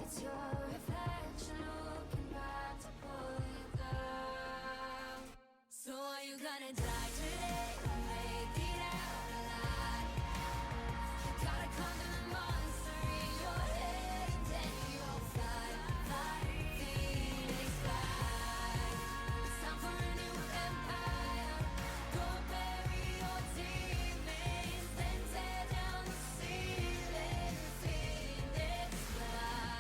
It's your reflection looking back to pull you down. So are you gonna die today or make it out alive? You gotta conquer the monster in your head and then you'll fly, fly, Phoenix fly. It's time for a new empire. Go bury your demons, then tear down the ceiling, Phoenix fly.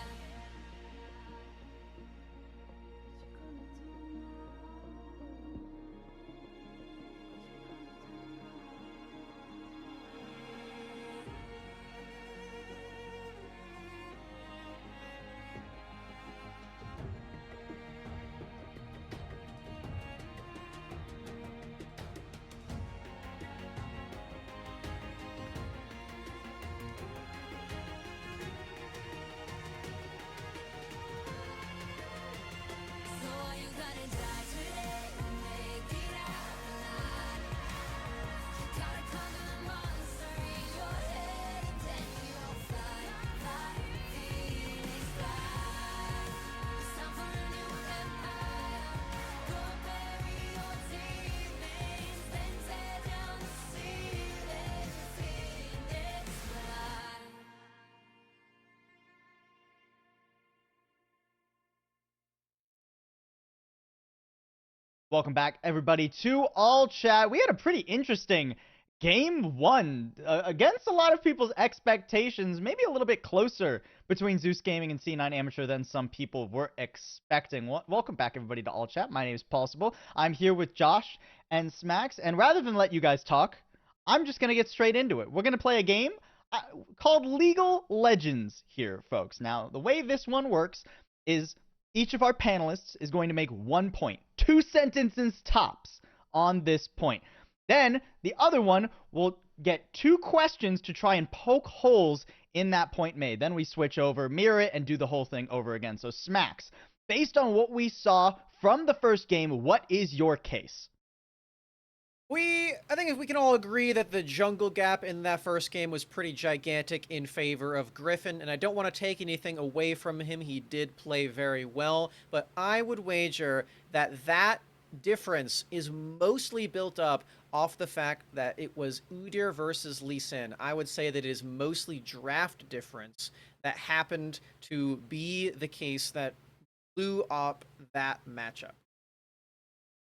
So are you gonna die today or make it out alive? You gotta conquer the monster in your head and then you'll fly, fly, Phoenix fly. It's time for a new empire. Go bury your demons, then tear down the ceiling, Phoenix fly. Welcome back, everybody, to All Chat. We had a pretty interesting game one against a lot of people's expectations, maybe a little bit closer between Zeus Gaming and C9 Amateur than some people were expecting. Welcome back, everybody, to All Chat. My name is Paulsible. I'm here with Josh and Smacks, and rather than let you guys talk, I'm just going to get straight into it. We're going to play a game called Legal Legends here, folks. Now, the way this one works is each of our panelists is going to make 1 point, 2 sentences tops on this point. Then the other one will get 2 questions to try and poke holes in that point made. Then we switch over, mirror it, and do the whole thing over again. So Smacks, based on what we saw from the first game, what is your case? I think if we can all agree that the jungle gap in that first game was pretty gigantic in favor of Griffin, and I don't want to take anything away from him. He did play very well, but I would wager that that difference is mostly built up off the fact that it was Udyr versus Lee Sin. I would say that it is mostly draft difference that happened to be the case that blew up that matchup.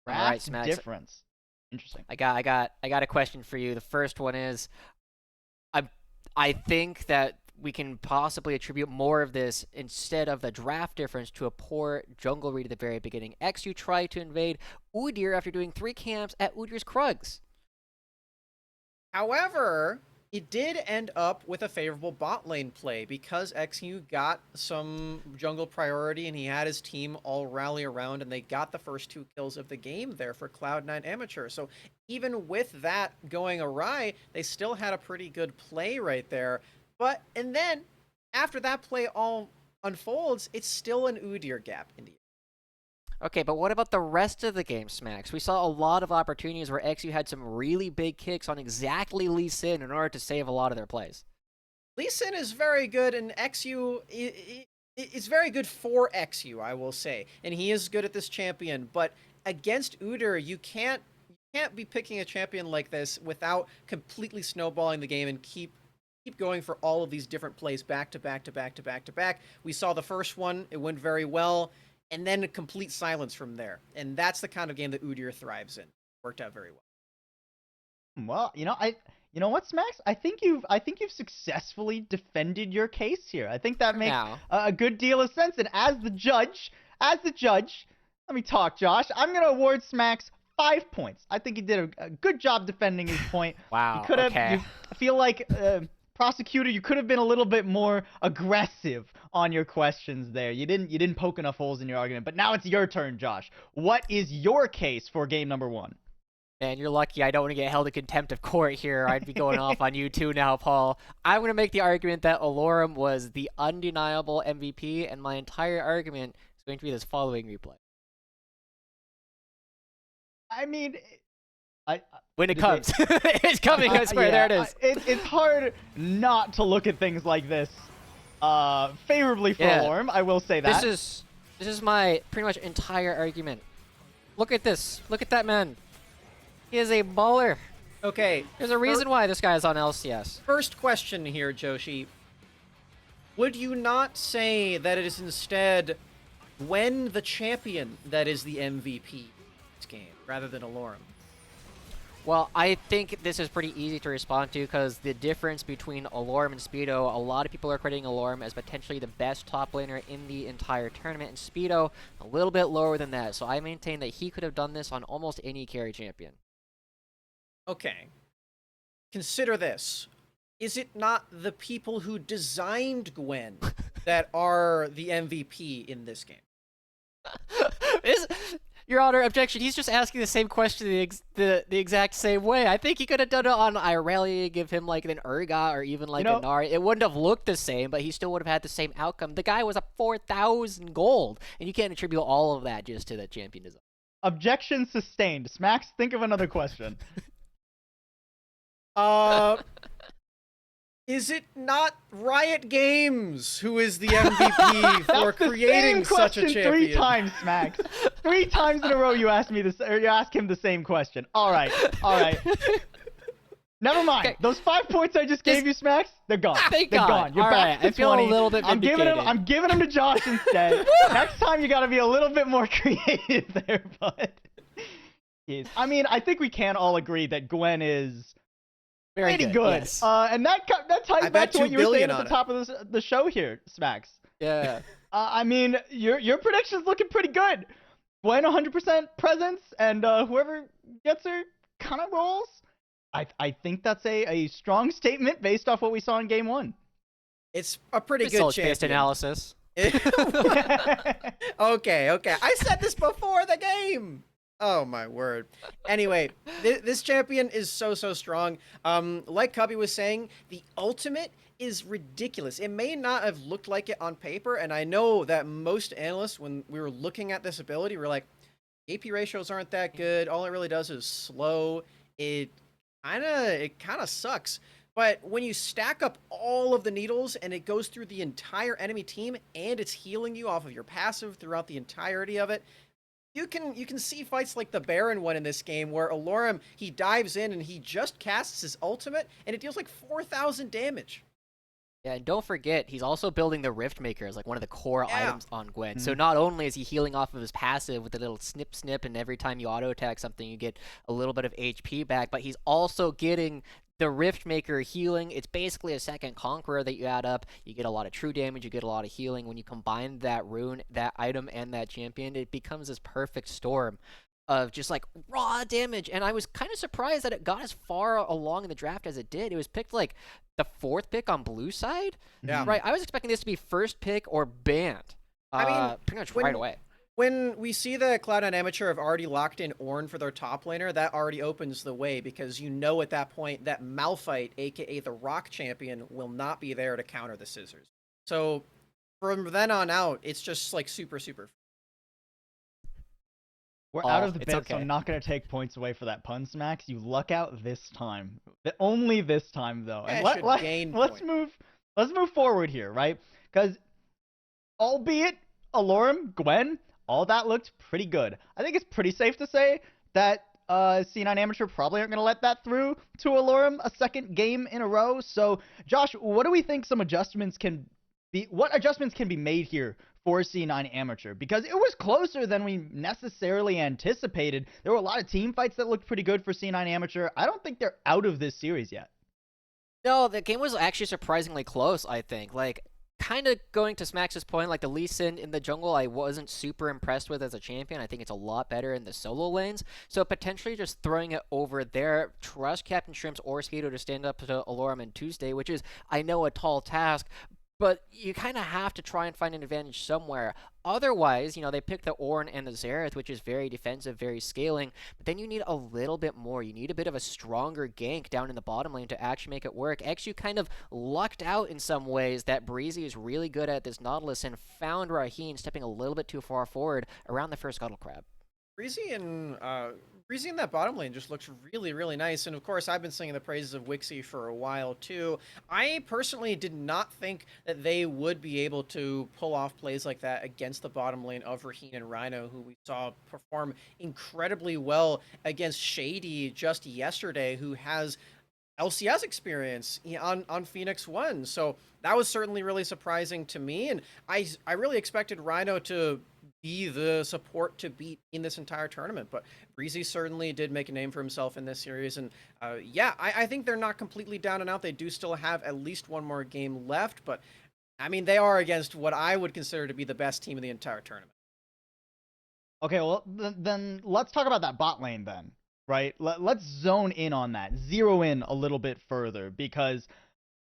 All right, Draft Smacks. difference. Interesting. I got a question for you. The first one is, I think that we can possibly attribute more of this instead of the draft difference to a poor jungle read at the very beginning. XU tried to invade Udyr after doing 3 camps at Udyr's Krugs. However, it did end up with a favorable bot lane play because XU got some jungle priority and he had his team all rally around and they got the first 2 kills of the game there for Cloud9 Amateur. So even with that going awry, they still had a pretty good play right there. And then after that play all unfolds, it's still an Udyr gap in the Okay, but what about the rest of the game, Smacks? We saw a lot of opportunities where XU had some really big kicks on exactly Lee Sin in order to save a lot of their plays. Lee Sin is very good, and XU is very good for XU, I will say. And he is good at this champion, but against Udyr, you can't can't be picking a champion like this without completely snowballing the game and keep going for all of these different plays back to back to back to back to back. We saw the first one, it went very well, and then a complete silence from there. And that's the kind of game that Udyr thrives in. Worked out very well. Well, you know what, Smacks? I think you've successfully defended your case here. I think that makes Now. a good deal of sense. And as the judge, let me talk, Josh. I'm gonna award Smacks 5 points. I think he did a good job defending his point. Wow, You could have. okay. I feel like prosecutor, you could have been a little bit more aggressive on your questions there. You didn't poke enough holes in your argument. But now it's your turn, Josh. What is your case for game number 1? Man, you're lucky I don't want to get held in contempt of court here. I'd be going off on you too now, Paul. I'm going to make the argument that Alorum was the undeniable MVP, and my entire argument is going to be this following replay. I mean, When it Did comes. It's coming, I swear. yeah, there it is. It's hard not to look at things like this favorably for Yeah. Alorum. I will say that. This is my pretty much entire argument. Look at this. Look at that man. He is a baller. Okay, There's a reason why this guy is on LCS. first question here, Joshi. Would you not say that it is instead Gwen the champion that is the MVP in this game, rather than Alorum? Well, I think this is pretty easy to respond to because the difference between Alorum and Speedo, a lot of people are crediting Alorum as potentially the best top laner in the entire tournament, and Speedo a little bit lower than that. So I maintain that he could have done this on almost any carry champion. Okay. Consider this. Is it not the people who designed Gwen that are the MVP in this game? Your Honor, objection. He's just asking the same question the exact same way. I think he could have done it on Irelia, give him like an Urgot or even like a Nari. It wouldn't have looked the same, but he still would have had the same outcome. The guy was a 4,000 gold, and you can't attribute all of that just to the champion design. Objection sustained. Smacks, think of another question. Is it not Riot Games who is the MVP for That's the creating same such a question champion? 3 times, Smacks. 3 times in a row you asked me this, or you asked him the same question. All right. Never mind. Okay. Those 5 points I just gave you, Smacks, they're gone. Thank They're God. gone. You're All back right, to I feel a 20. little bit I'm giving vindicated. them to Josh instead. Next time you got to be a little bit more creative there, bud. Yes. I mean, I think we can all agree that Gwen is Very pretty good. Yes. And that ties I back bet to what 2 you were saying billion at the on it. top of the show here, Smacks. Yeah. I mean, your prediction's looking pretty good. Gwen 100% presence, and whoever gets her kind of rolls. I think that's a strong statement based off what we saw in game 1. It's a pretty good Results-based champion. analysis. Okay. I said this before the game. Oh my word. Anyway, this champion is so strong. Like Cubby was saying, the ultimate is ridiculous. It may not have looked like it on paper, and I know that most analysts, when we were looking at this ability, were like, AP ratios aren't that good. All it really does is slow. It kind of sucks. But when you stack up all of the needles and it goes through the entire enemy team and it's healing you off of your passive throughout the entirety of it, you can see fights like the Baron one in this game where Alorum, he dives in and he just casts his ultimate and it deals like 4,000 damage. Yeah, and don't forget, he's also building the Rift Maker as like one of the core Yeah. items on Gwen. So not only is he healing off of his passive with a little snip, and every time you auto attack something, you get a little bit of HP back, but he's also getting the Rift Maker healing. It's basically a second Conqueror that you add up. You get a lot of true damage, you get a lot of healing. When you combine that rune, that item, and that champion, it becomes this perfect storm of just like raw damage. And I was kind of surprised that it got as far along in the draft as it did. It was picked like the 4th pick on blue side. Yeah. Right. I was expecting this to be first pick or banned. I mean, pretty much when- right away. When we see that Cloud9 Amateur have already locked in Ornn for their top laner, that already opens the way because you know at that point that Malphite, aka the Rock Champion, will not be there to counter the Scissors. So from then on out, it's just like super. We're out of the It's bit, so okay. I'm not going to take points away for that pun, Smacks. You luck out this time. Only this time, though. Yeah, And it should gain let's points. move forward here, right? Because albeit Alorum, Gwen, all that looked pretty good. I think it's pretty safe to say that C9 Amateur probably aren't going to let that through to Alorum a second game in a row. So, Josh, what do we think some adjustments can be? What adjustments can be made here for C9 Amateur? Because it was closer than we necessarily anticipated. There were a lot of team fights that looked pretty good for C9 Amateur. I don't think they're out of this series yet. No, the game was actually surprisingly close, I think. Like, kind of going to Smax's point, like the Lee Sin in the jungle, I wasn't super impressed with as a champion. I think it's a lot better in the solo lanes. So potentially just throwing it over there, trust Captain Shrimps or Speedo to stand up to Alorum and Tuesday, which is, I know, a tall task. But you kind of have to try and find an advantage somewhere. Otherwise, they pick the Ornn and the Xerath, which is very defensive, very scaling. But then you need a little bit more. You need a bit of a stronger gank down in the bottom lane to actually make it work. XU kind of lucked out in some ways that Breezy is really good at this Nautilus and found Raheen stepping a little bit too far forward around the first Scuttle Crab. Breezy in that bottom lane just looks really, really nice. And of course, I've been singing the praises of Wixie for a while too. I personally did not think that they would be able to pull off plays like that against the bottom lane of Raheen and Rhino, who we saw perform incredibly well against Shady just yesterday, who has LCS experience on Phoenix One. So that was certainly really surprising to me. And I really expected Rhino to be the support to beat in this entire tournament, but Breezy certainly did make a name for himself in this series. And yeah, I think they're not completely down and out. They do still have at least one more game left, but I mean, they are against what I would consider to be the best team in the entire tournament. Okay, well, then let's talk about that bot lane then, right? Let's zone in on that, zero in a little bit further, because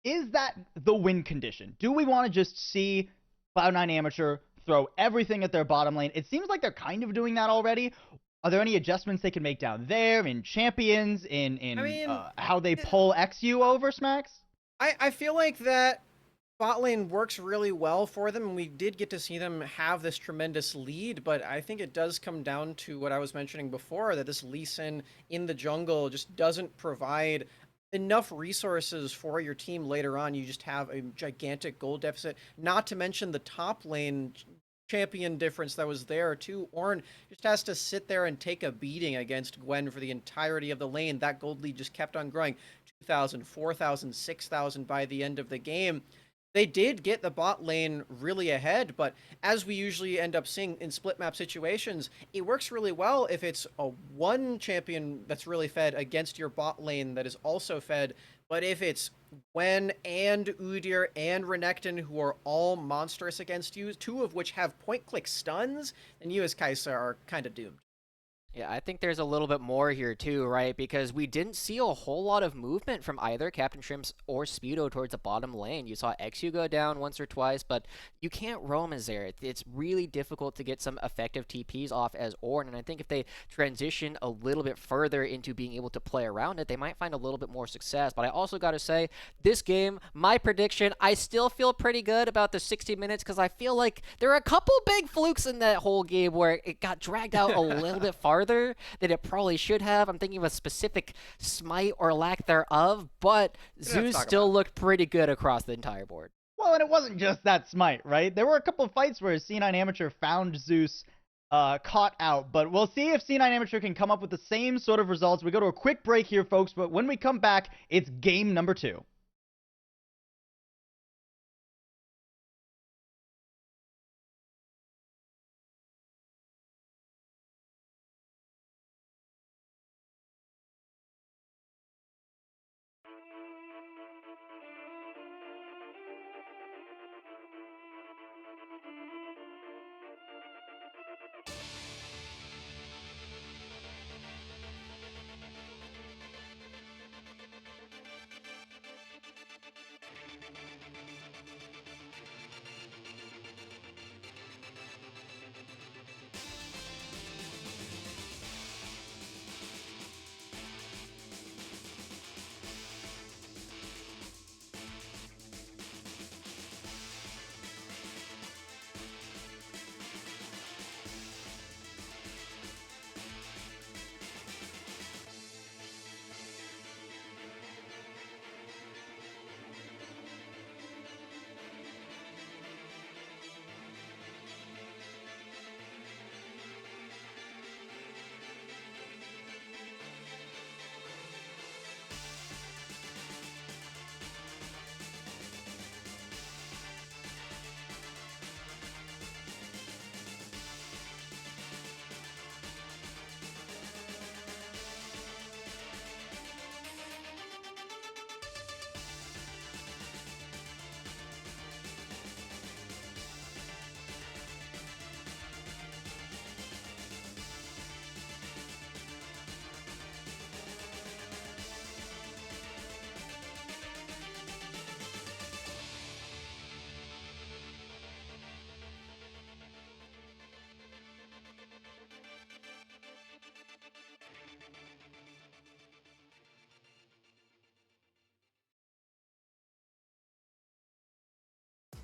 is that the win condition? Do we want to just see Cloud9 Amateur throw everything at their bottom lane? It seems like they're kind of doing that already. Are there any adjustments they can make down there in champions, how they pull XU over, Smax? I feel like that bot lane works really well for them, and we did get to see them have this tremendous lead, but I think it does come down to what I was mentioning before, that this Lee Sin in the jungle just doesn't provide enough resources for your team later on. You just have a gigantic gold deficit, not to mention the top lane champion difference that was there too. Ornn just has to sit there and take a beating against Gwen for the entirety of the lane. That gold lead just kept on growing. 2,000, 4,000, 6,000 by the end of the game. They did get the bot lane really ahead, but as we usually end up seeing in split map situations, it works really well if it's a one champion that's really fed against your bot lane that is also fed. But if it's Gwen and Udyr and Renekton, who are all monstrous against you, two of which have point-click stuns, then you as Kai'Sa are kind of doomed. Yeah, I think there's a little bit more here too, right? Because we didn't see a whole lot of movement from either Captain Shrimps or Speedo towards the bottom lane. You saw XU go down once or twice, but you can't roam as there. It's really difficult to get some effective TPs off as Ornn, and I think if they transition a little bit further into being able to play around it, they might find a little bit more success. But I also got to say, this game, my prediction, I still feel pretty good about the 60 minutes because I feel like there are a couple big flukes in that whole game where it got dragged out a little bit farther than it probably should have. I'm thinking of a specific smite or lack thereof, but Zeus still looked pretty good across the entire board. Well, and it wasn't just that smite, right? There were a couple of fights where C9 Amateur found Zeus caught out, but we'll see if C9 Amateur can come up with the same sort of results. We go to a quick break here, folks, but when we come back, it's game number 2.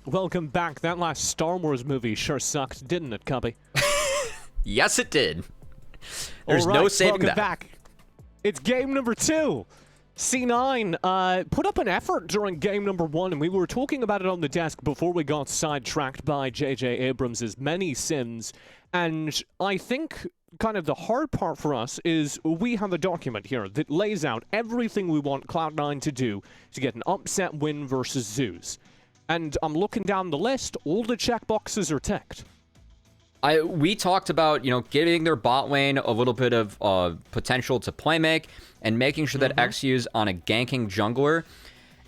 Welcome back. That last Star Wars movie sure sucked, didn't it, Cubby? Yes, it did. There's All no right, saving welcome that. back. It's game number 2. C9 put up an effort during game number 1, and we were talking about it on the desk before we got sidetracked by J.J. Abrams' many sins. And I think kind of the hard part for us is we have a document here that lays out everything we want Cloud9 to do to get an upset win versus Zeus. And I'm looking down the list, all the checkboxes are ticked. We talked about, giving their bot lane a little bit of potential to playmake and making sure that XU's on a ganking jungler.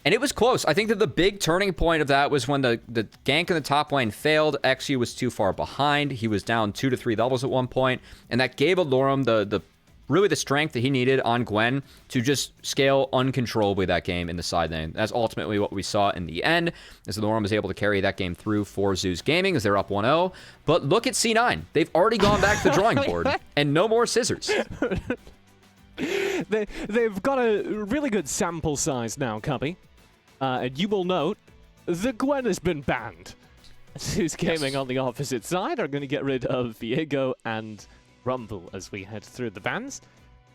And it was close. I think that the big turning point of that was when the gank in the top lane failed. XU was too far behind. He was down 2 to 3 levels at one point, and that gave Alorum really the strength that he needed on Gwen to just scale uncontrollably that game in the side lane. That's ultimately what we saw in the end, as Alorum was able to carry that game through for Zeus Gaming as they're up 1-0. But look at C9. They've already gone back to the drawing board, and no more scissors. They've got a really good sample size now, Cubby. And you will note the Gwen has been banned. Zeus Gaming on the opposite side are going to get rid of Viego and Rumble as we head through the bans.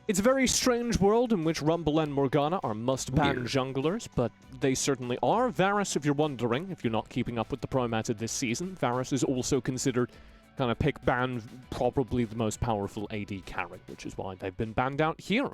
It's a very strange world in which Rumble and Morgana are must-ban junglers, but they certainly are. Varus, if you're wondering, if you're not keeping up with the pro meta this season, Varus is also considered kind of pick-ban, probably the most powerful AD carry, which is why they've been banned out here.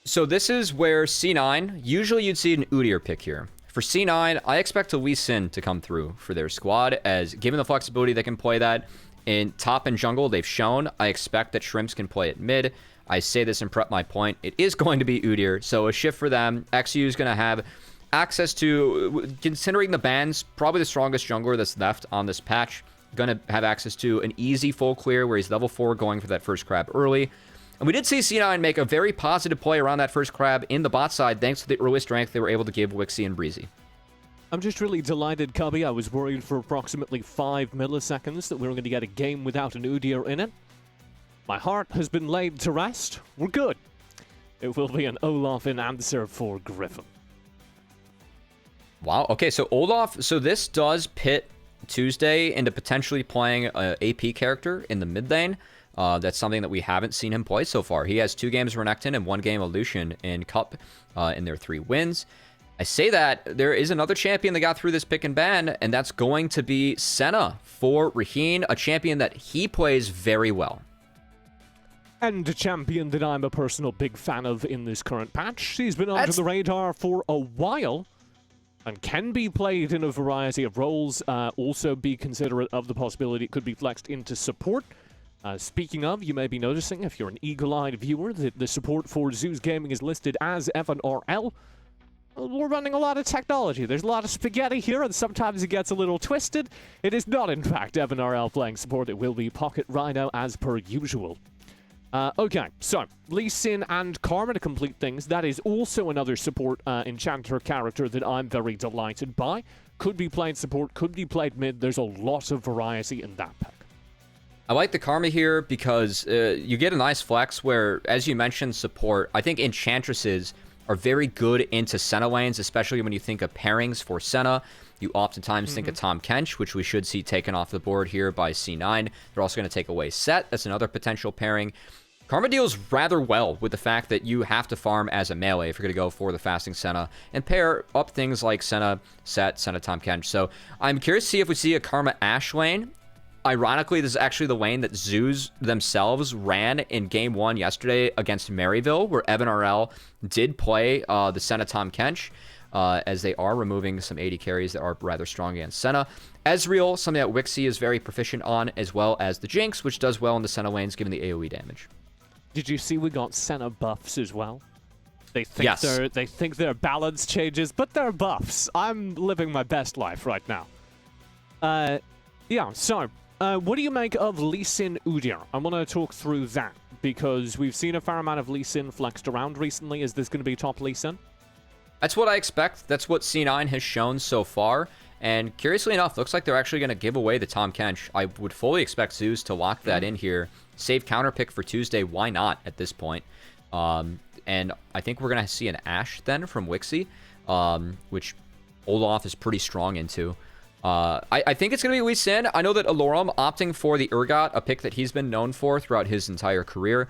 So this is where C9, usually you'd see an Udyr pick here. For C9, I expect a Lee Sin to come through for their squad, as given the flexibility they can play that in top and jungle, they've shown. I expect that Shrimps can play at mid. I say this and prep my point. It is going to be Udyr, so a shift for them. XU is going to have access to, considering the bans, probably the strongest jungler that's left on this patch. Going to have access to an easy full clear where he's level 4 going for that first crab early. And we did see C9 make a very positive play around that first crab in the bot side thanks to the early strength they were able to give Wixie and Breezy. I'm just really delighted, Cubby. I was worried for approximately 5 milliseconds that we were going to get a game without an Udyr in it. My heart has been laid to rest. We're good. It will be an Olaf in answer for Griffin. Wow. Okay, so Olaf, so this does pit Tuesday into potentially playing an AP character in the mid lane. That's something that we haven't seen him play so far. He has 2 games Renekton and 1 game Lucian in Cup in their 3 wins. I say that there is another champion that got through this pick and ban, and that's going to be Senna for Raheen, a champion that he plays very well. And a champion that I'm a personal big fan of in this current patch. He's been under the radar for a while and can be played in a variety of roles. Also be considerate of the possibility it could be flexed into support. Speaking of, you may be noticing, if you're an eagle-eyed viewer, that the support for Zeus Gaming is listed as Evan RL. We're running a lot of technology. There's a lot of spaghetti here, and sometimes it gets a little twisted. It is not, in fact, Evan RL playing support. It will be Pocket Rhino as per usual. Okay, so Lee Sin and Karma to complete things. That is also another support enchanter character that I'm very delighted by. Could be played support, could be played mid. There's a lot of variety in that pick. I like the Karma here because you get a nice flex where, as you mentioned, support. I think Enchantresses are very good into Senna lanes, especially when you think of pairings for Senna. You oftentimes think of Tahm Kench, which we should see taken off the board here by C9. They're also going to take away Set. That's another potential pairing. Karma deals rather well with the fact that you have to farm as a melee if you're going to go for the fasting Senna and pair up things like Senna, Set, Senna, Tahm Kench. So I'm curious to see if we see a Karma Ashe lane. Ironically, this is actually the lane that Zeus themselves ran in Game 1 yesterday against Maryville, where Evan RL did play the Senna Tahm Kench, as they are removing some AD carries that are rather strong against Senna. Ezreal, something that Wixie is very proficient on, as well as the Jinx, which does well in the Senna lanes, given the AoE damage. Did you see we got Senna buffs as well? They think they think their balance changes, but they're buffs. I'm living my best life right now. Yeah, so... what do you make of Lee Sin Udyr? I want to talk through that, because we've seen a fair amount of Lee Sin flexed around recently. Is this going to be top Lee Sin? That's what I expect. That's what C9 has shown so far. And curiously enough, looks like they're actually going to give away the Tahm Kench. I would fully expect Zeus to lock that in here. Save counter pick for Tuesday. Why not at this point? And I think we're going to see an Ashe then from Wixie, which Olaf is pretty strong into. I think it's going to be Lee Sin. I know that Alorum opting for the Urgot, a pick that he's been known for throughout his entire career,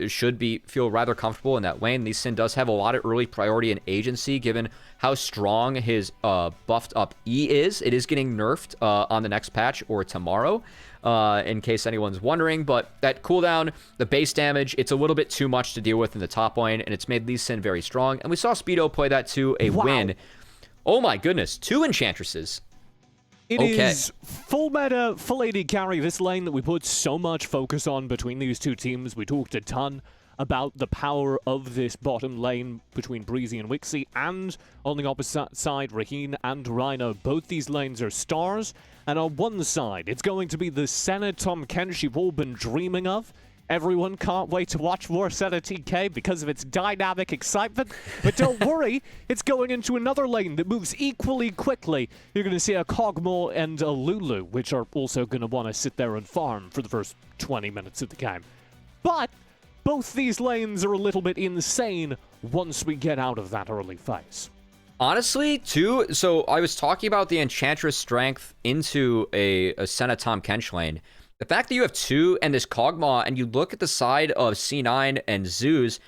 should feel rather comfortable in that lane. Lee Sin does have a lot of early priority and agency given how strong his buffed up E is. It is getting nerfed on the next patch or tomorrow, in case anyone's wondering. But that cooldown, the base damage, it's a little bit too much to deal with in the top lane, and it's made Lee Sin very strong. And we saw Speedo play that to a win. Oh my goodness, 2 Enchantresses. It is full meta, full AD carry, this lane that we put so much focus on between these two teams. We talked a ton about the power of this bottom lane between Breezy and Wixie, and on the opposite side, Raheen and Rhino. Both these lanes are stars, and on one side, it's going to be the Senna Tahm Kench you've all been dreaming of. Everyone can't wait to watch more Senna TK because of its dynamic excitement. But don't worry, it's going into another lane that moves equally quickly. You're going to see a Kog'Maw and a Lulu, which are also going to want to sit there and farm for the first 20 minutes of the game. But both these lanes are a little bit insane once we get out of that early phase. Honestly, too, so I was talking about the Enchantress strength into a Senna Tahm Kench lane. The fact that you have 2 and this Kog'Maw, and you look at the side of C9 and Zeus,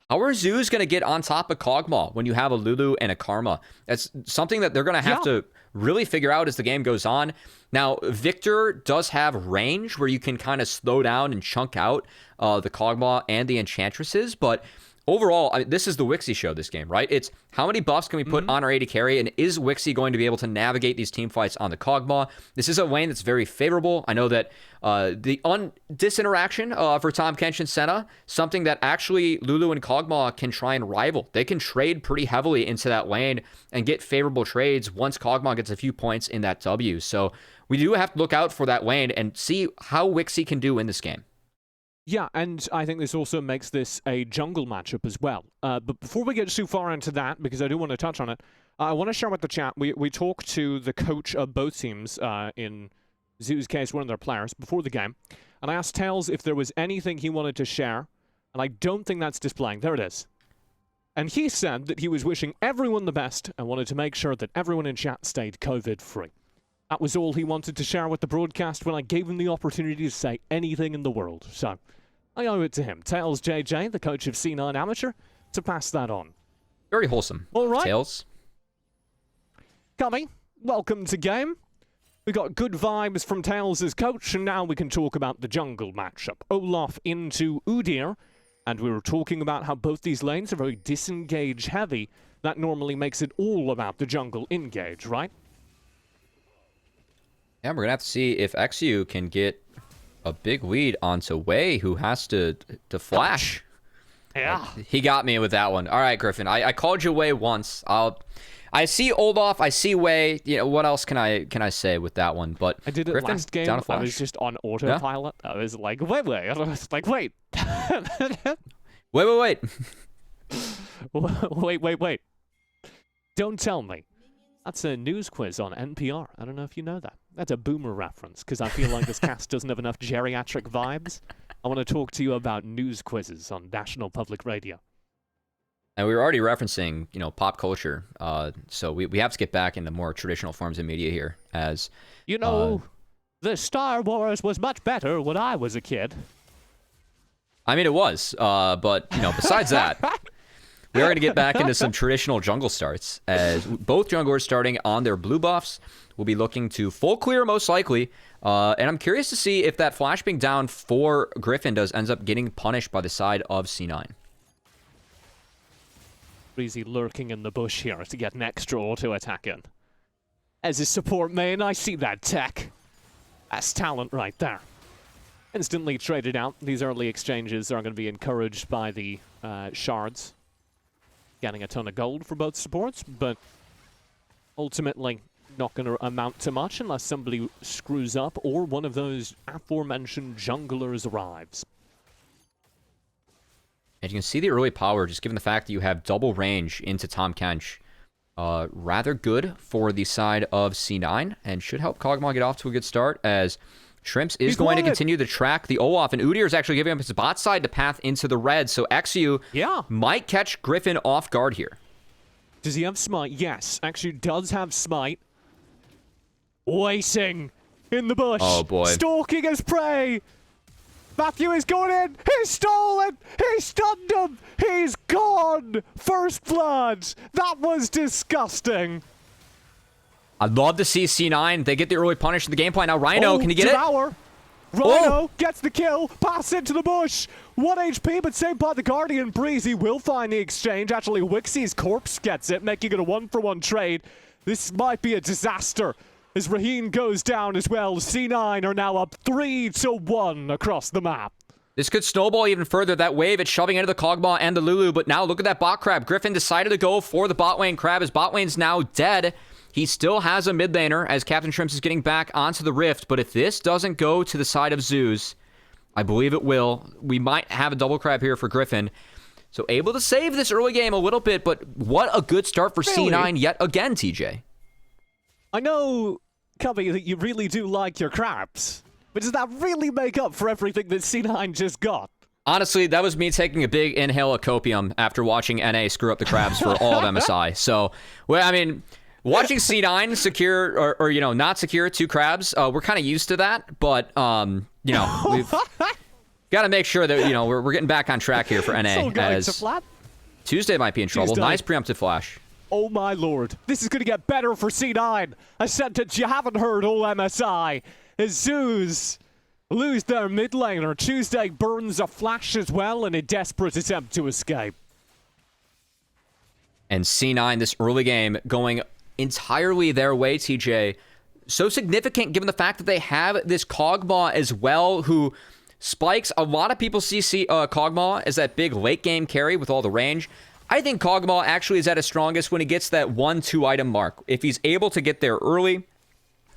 how are Zeus going to get on top of Kog'Maw when you have a Lulu and a Karma? That's something that they're going to have to really figure out as the game goes on. Now, Victor does have range where you can kind of slow down and chunk out the Kog'Maw and the Enchantresses, but overall, this is the Wixie show, this game, right? It's how many buffs can we put on our AD carry, and is Wixie going to be able to navigate these team fights on the Kog'Maw? This is a lane that's very favorable. I know that the disinteraction for Tahm Kench and Senna, something that actually Lulu and Kog'Maw can try and rival. They can trade pretty heavily into that lane and get favorable trades once Kog'Maw gets a few points in that W. So we do have to look out for that lane and see how Wixie can do in this game. Yeah, and I think this also makes this a jungle matchup as well. But before we get too far into that, because I do want to touch on it, I want to share with the chat, we talked to the coach of both teams, in Zoo's case, one of their players, before the game, and I asked Tails if there was anything he wanted to share, and I don't think that's displaying. There it is. And he said that he was wishing everyone the best and wanted to make sure that everyone in chat stayed COVID-free. That was all he wanted to share with the broadcast when I gave him the opportunity to say anything in the world. So, I owe it to him, Tails JJ, the coach of C9 Amateur, to pass that on. Very wholesome. All right. Tails. Cummy, welcome to game. We got good vibes from Tails as coach, and now we can talk about the jungle matchup. Olaf into Udyr, and we were talking about how both these lanes are very disengage heavy. That normally makes it all about the jungle engage, right? Yeah, we're going to have to see if XU can get a big lead onto Wei, who has to flash. Yeah. He got me with that one. All right, Griffin. I called you Wei once. I see Olaf. I see Wei. You know, what else can I say with that one? But I did it Griffin, last game. down a I was flash. just on autopilot. I was like, wait. I was like, wait. Wait. Wait. Don't tell me. That's a news quiz on NPR. I don't know if you know that. That's a boomer reference, because I feel like this cast doesn't have enough geriatric vibes. I want to talk to you about news quizzes on National Public Radio. And we were already referencing, pop culture. So we have to get back into more traditional forms of media here. As you know, the Star Wars was much better when I was a kid. I mean, it was. But besides that. We are going to get back into some traditional jungle starts, as both junglers starting on their blue buffs will be looking to full clear most likely, and I'm curious to see if that flash being down for Griffin ends up getting punished by the side of C9. Breezy lurking in the bush here to get an extra auto attack in. As a support main, I see that tech. That's talent right there. Instantly traded out. These early exchanges are going to be encouraged by the shards. Getting a ton of gold for both supports, but ultimately not going to amount to much unless somebody screws up or one of those aforementioned junglers arrives. And you can see the early power, just given the fact that you have double range into Tahm Kench. Rather good for the side of C9, and should help Kog'Maw get off to a good start, as Shrimps is going to continue to track the Olaf, and Udyr is actually giving up his bot side to path into the red, so XU might catch Griffin off guard here. Does he have Smite? Yes, actually does have Smite. waiting in the bush. Oh, boy. Stalking his prey. Matthew is going in. He's stolen. He stunned him. He's gone. First blood. That was disgusting. I'd love to see C9. They get the early punish in the game plan. Now, Rhino, can he get it? Rhino gets the kill. Pass into the bush. 1 HP, but saved by the Guardian. Breezy will find the exchange. Actually, Wixie's corpse gets it, making it a 1-for-1 trade. This might be a disaster. As Raheen goes down as well, C9 are now up 3-1 across the map. This could snowball even further. That wave, it's shoving into the Kog'Maw and the Lulu, but now look at that bot crab. Griffin decided to go for the bot lane crab. His bot lane's now dead. He still has a mid laner as Captain Shrimps is getting back onto the Rift, but if this doesn't go to the side of Zeus, I believe it will. We might have a double crab here for Griffin. So able to save this early game a little bit, but what a good start for Really? C9 yet again, TJ. I know, Cubby, that you really do like your crabs, but does that really make up for everything that C9 just got? Honestly, that was me taking a big inhale of copium after watching NA screw up the crabs for all of MSI. So, well, I mean, watching C9 secure or not secure 2 crabs, we're kind of used to that, but we've got to make sure that we're getting back on track here for NA. Still going As to flat. Tuesday might be in trouble. Tuesday. Nice preemptive flash. Oh my lord, this is going to get better for C9. A sentence you haven't heard all MSI. As Zeus lose their mid laner, Tuesday burns a flash as well in a desperate attempt to escape. And C9 this early game going entirely their way, TJ. So significant given the fact that they have this Kog'Maw as well, who spikes. A lot of people see Kog'Maw as that big late game carry with all the range. I think Kog'Maw actually is at his strongest when he gets that 1-2 item mark. If he's able to get there early,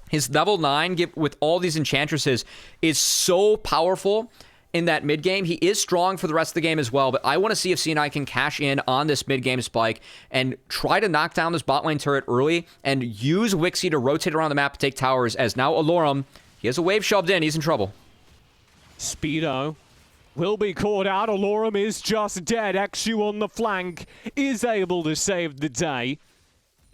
his level 9 with all these enchantresses is so powerful in that mid game. He is strong for the rest of the game as well, but I want to see if C9 can cash in on this mid game spike and try to knock down this bot lane turret early and use Wixie to rotate around the map to take towers, as now Alorum, he has a wave shoved in. He's in trouble. Speedo will be caught out. Alorum is just dead. XU on the flank is able to save the day.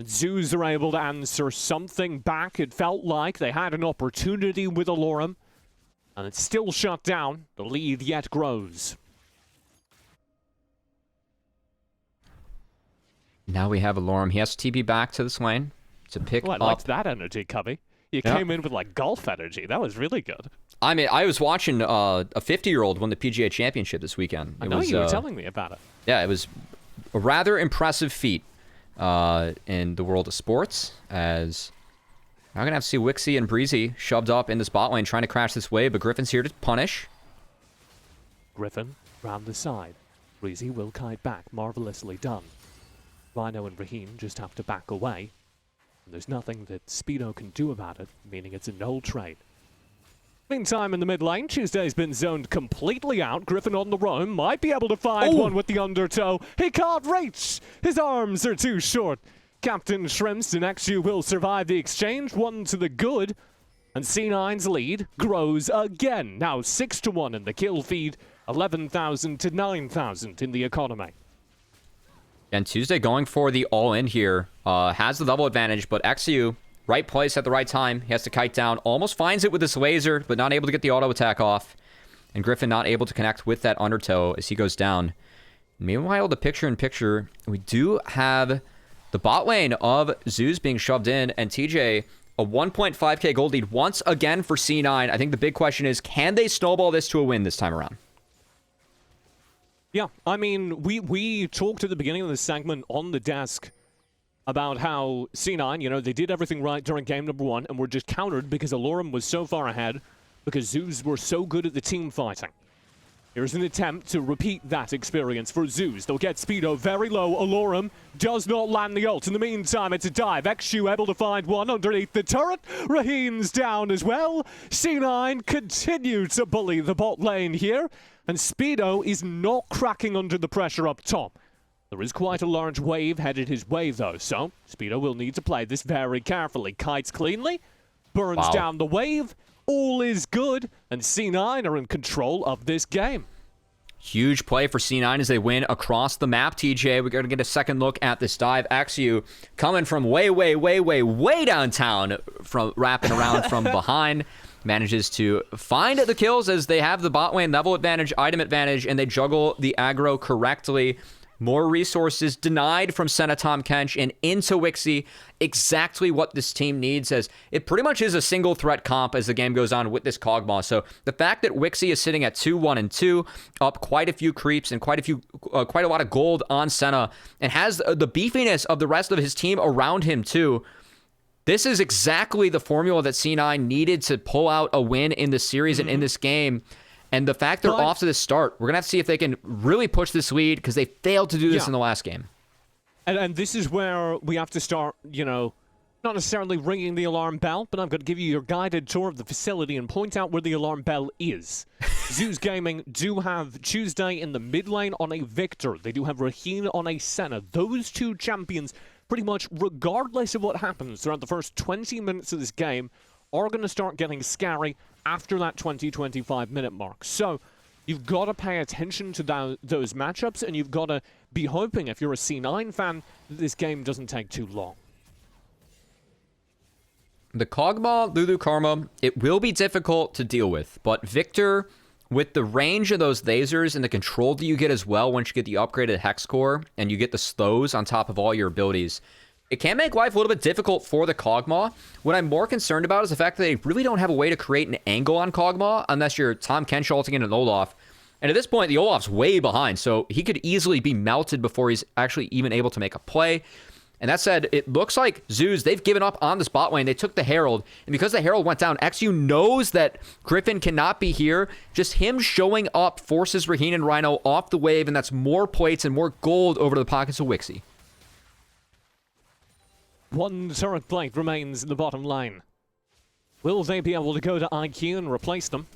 Zeus are able to answer something back. It felt like they had an opportunity with Alorum, and it's still shut down. The lead yet grows. Now we have Alorum. He has to TP back to this lane to pick Oh, I up. liked that energy, Cubby. You Yeah. came in with like golf energy. That was really good. I mean, I was watching a 50-year-old win the PGA Championship this weekend. I know you were telling me about it. Yeah, it was a rather impressive feat in the world of sports, as I'm going to have to see Wixie and Breezy shoved up in this bot lane trying to crash this wave, but Griffin's here to punish. Griffin round the side. Breezy will kite back. Marvelously done. Rhino and Raheen just have to back away. And there's nothing that Speedo can do about it, meaning it's a null trade. Meantime, in the mid lane, Tuesday's been zoned completely out. Griffin on the roam, might be able to find one with the undertow. He can't reach! His arms are too short. Captain Shrimps and XU will survive the exchange, 1 to the good. And C9's lead grows again. Now 6-1 in the kill feed, 11,000 to 9,000 in the economy. And Tuesday going for the all-in here. Has the double advantage, but XU, right place at the right time. He has to kite down. Almost finds it with this laser, but not able to get the auto attack off. And Griffin not able to connect with that undertow as he goes down. Meanwhile, the picture-in-picture, we do have the bot lane of Zeus being shoved in, and TJ, a 1.5k gold lead once again for C9. I think the big question is, can they snowball this to a win this time around? Yeah, I mean, we talked at the beginning of the segment on the desk about how C9, they did everything right during game number 1 and were just countered because Alorum was so far ahead, because Zeus were so good at the team fighting. Here's an attempt to repeat that experience for Zeus. They'll get Speedo very low. Alorum does not land the ult. In the meantime, it's a dive. XU able to find one underneath the turret. Raheen's down as well. C9 continue to bully the bot lane here. And Speedo is not cracking under the pressure up top. There is quite a large wave headed his way, though, so Speedo will need to play this very carefully. Kites cleanly, burns down the wave, all is good, and C9 are in control of this game. Huge play for C9 as they win across the map, TJ. We're going to get a second look at this dive. Axew coming from way downtown, from wrapping around from behind. Manages to find the kills as they have the bot lane level advantage, item advantage, and they juggle the aggro correctly. More resources denied from Senna Tahm Kench and into Wixie. Exactly what this team needs, as it pretty much is a single threat comp as the game goes on with this Kog'Maw. So the fact that Wixie is sitting at 2-1-2, up quite a few creeps and quite a lot of gold on Senna, and has the beefiness of the rest of his team around him too. This is exactly the formula that C9 needed to pull out a win in the series and in this game. And the fact they're off to this start, we're going to have to see if they can really push this lead, because they failed to do this in the last game. And this is where we have to start, you know, not necessarily ringing the alarm bell, but I'm going to give you your guided tour of the facility and point out where the alarm bell is. Zeus Gaming do have Tuesday in the mid lane on a Victor. They do have Raheen on a Senna. Those two champions, pretty much regardless of what happens throughout the first 20 minutes of this game, are going to start getting scary after that 20-25 minute mark. So you've got to pay attention to those matchups, and you've got to be hoping, if you're a C9 fan, that this game doesn't take too long. The Kog'Maw Lulu Karma, it will be difficult to deal with, but Victor, with the range of those lasers and the control that you get as well once you get the upgraded Hex Core and you get the slows on top of all your abilities, it can make life a little bit difficult for the Kog'Maw. What I'm more concerned about is the fact that they really don't have a way to create an angle on Kog'Maw unless you're Tahm Kench ulting in an Olaf. And at this point, the Olaf's way behind, so he could easily be melted before he's actually even able to make a play. And that said, it looks like Zeus, they've given up on this bot lane. They took the Herald, and because the Herald went down, XU knows that Griffin cannot be here. Just him showing up forces Raheen and Rhino off the wave, and that's more plates and more gold over to the pockets of Wixie. One turret plate remains in the bottom lane. Will they be able to go to IQ and replace them?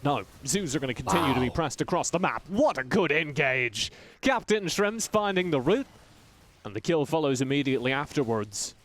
No. Zeus are going to continue to be pressed across the map. What a good engage! Captain Shrimps finding the route, and the kill follows immediately afterwards.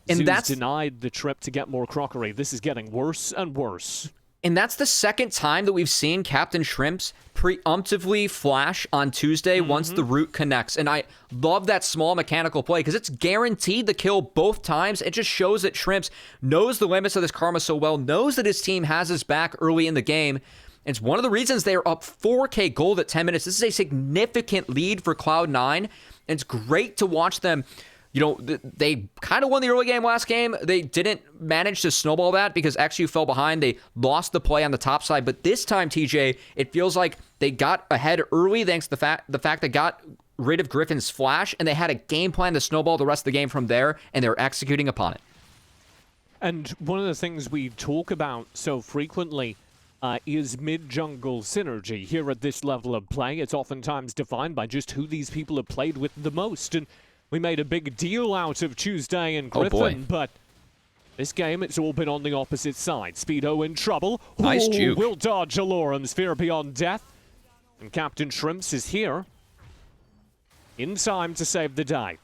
And Zeus that's denied the trip to get more crockery. This is getting worse and worse. And that's the second time that we've seen Captain Shrimps preemptively flash on Tuesday once the route connects. And I love that small mechanical play because it's guaranteed the kill both times. It just shows that Shrimps knows the limits of this Karma so well, knows that his team has his back early in the game. And it's one of the reasons they are up 4K gold at 10 minutes. This is a significant lead for Cloud9. And it's great to watch them. You know, they kind of won the early game last game. They didn't manage to snowball that because XU fell behind. They lost the play on the top side. But this time, TJ, it feels like they got ahead early thanks to the fact they got rid of Griffin's flash, and they had a game plan to snowball the rest of the game from there, and they're executing upon it. And one of the things we talk about so frequently is mid-jungle synergy. Here at this level of play, it's oftentimes defined by just who these people have played with the most. And we made a big deal out of Tuesday and Griffin, but this game, it's all been on the opposite side. Speedo in trouble. Nice juke. Will dodge Alorum's Fear Beyond Death. And Captain Shrimps is here in time to save the day.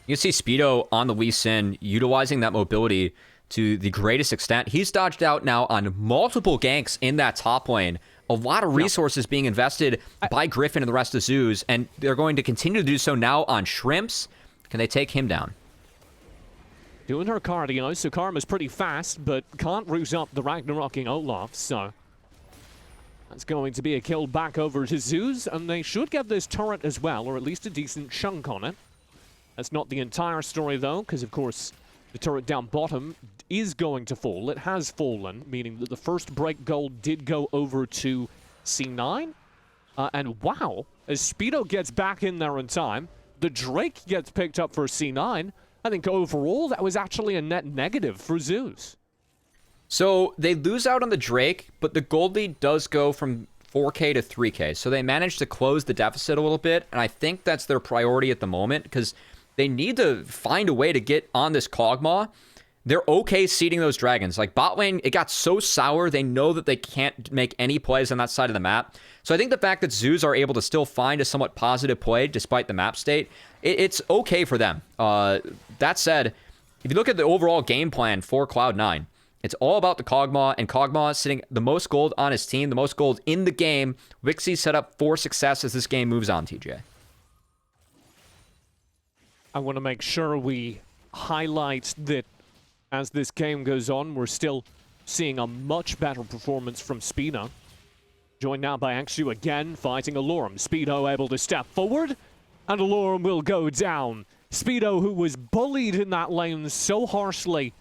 You can see Speedo on the Lee Sin utilizing that mobility to the greatest extent. He's dodged out now on multiple ganks in that top lane. A lot of resources being invested by Griffin and the rest of Zeus, and they're going to continue to do so now on Shrimps. Can they take him down? Doing her cardio, so Karma's pretty fast, but can't root up the Ragnaroking Olaf, so that's going to be a kill back over to Zeus, and they should get this turret as well, or at least a decent chunk on it. That's not the entire story, though, because, of course, the turret down bottom is going to fall. It has fallen, meaning that the first break gold did go over to C9. And wow, as Speedo gets back in there in time, the Drake gets picked up for C9. I think overall that was actually a net negative for Zeus. So they lose out on the Drake, but the gold lead does go from 4K to 3K. So they managed to close the deficit a little bit, and I think that's their priority at the moment because they need to find a way to get on this Kog'Maw. They're okay seeding those dragons. Like, bot lane, it got so sour, they know that they can't make any plays on that side of the map. So I think the fact that Zeus are able to still find a somewhat positive play despite the map state, it's okay for them. That said, if you look at the overall game plan for Cloud9, It's all about the Kog'Maw, and Kog'Maw sitting the most gold on his team, the most gold in the game. Wixie set up for success as this game moves on, TJ. I want to make sure we highlight that as this game goes on, we're still seeing a much better performance from Speedo. Joined now by Axu again, fighting Alorum. Speedo able to step forward, and Alorum will go down. Speedo, who was bullied in that lane so harshly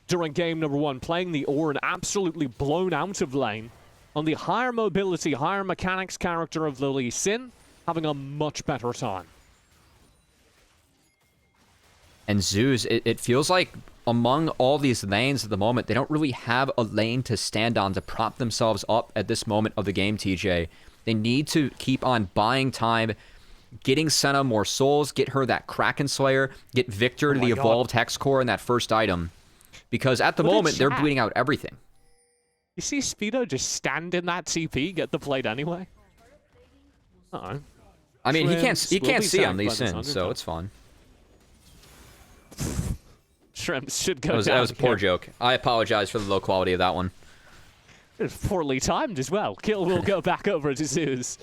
during game number 1, playing the Ornn, absolutely blown out of lane. On the higher mobility, higher mechanics character of the Lee Sin, having a much better time. And Zeus, it feels like among all these lanes at the moment, they don't really have a lane to stand on to prop themselves up at this moment of the game, TJ. They need to keep on buying time, getting Senna more souls, get her that Kraken Slayer, get Victor to the evolved Hex Core in that first item. Because at the moment, they're bleeding out everything. You see Speedo just stand in that TP, get the plate anyway? Uh-oh. I mean, he can't will be see on tagged Lee by the Sin, Thunder so Dome. it's fun. Shrimps should go That down was a poor here. joke. I apologize for the low quality of that one. It's poorly timed as well. Kill will go back over to Zeus,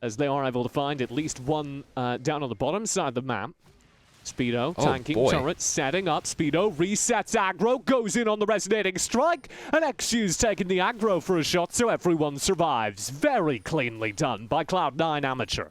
as they are able to find at least one down on the bottom side of the map. Speedo, Oh, tanking boy. turret, setting up. Speedo resets aggro, goes in on the resonating strike, and Xu's taking the aggro for a shot, so everyone survives. Very cleanly done by Cloud9 Amateur.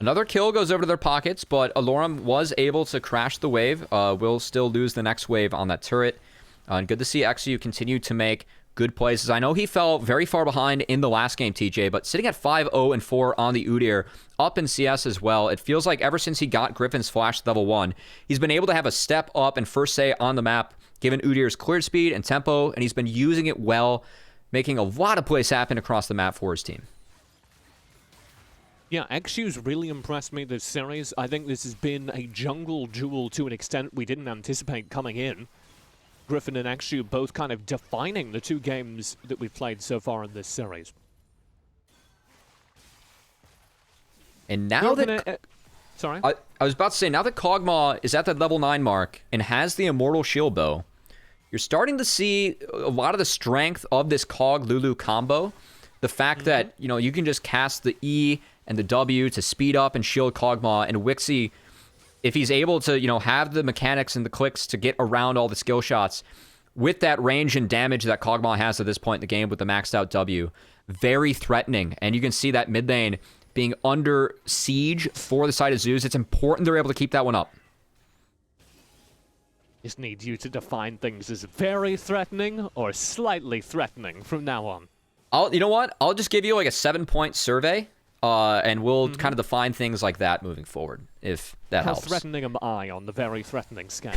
Another kill goes over to their pockets, but Alorum was able to crash the wave. Will still lose the next wave on that turret. And good to see XU continue to make good plays. I know he fell very far behind in the last game, TJ, but sitting at 5-0-4 on the Udyr, up in CS as well, it feels like ever since he got Griffin's Flash level 1, he's been able to have a step up and first say on the map, given Udyr's clear speed and tempo, and he's been using it well, making a lot of plays happen across the map for his team. Yeah, Xu's really impressed me this series. I think this has been a jungle duel to an extent we didn't anticipate coming in. Griffin and Xu both kind of defining the two games that we've played so far in this series. And now sorry? I was about to say, now that Kog'Maw is at that level 9 mark and has the Immortal Shield Bow, you're starting to see a lot of the strength of this Kog-Lulu combo. The fact that, you know, you can just cast the E and the W to speed up and shield Kog'Maw, and Wixie, if he's able to, you know, have the mechanics and the clicks to get around all the skill shots, with that range and damage that Kog'Maw has at this point in the game with the maxed out W, very threatening. And you can see that mid lane being under siege for the side of Zeus. It's important they're able to keep that one up. Just need you to define things as very threatening or slightly threatening from now on. You know what? I'll just give you like a 7-point survey, and we'll kind of define things like that moving forward, if that How helps. threatening am I on the very threatening scale?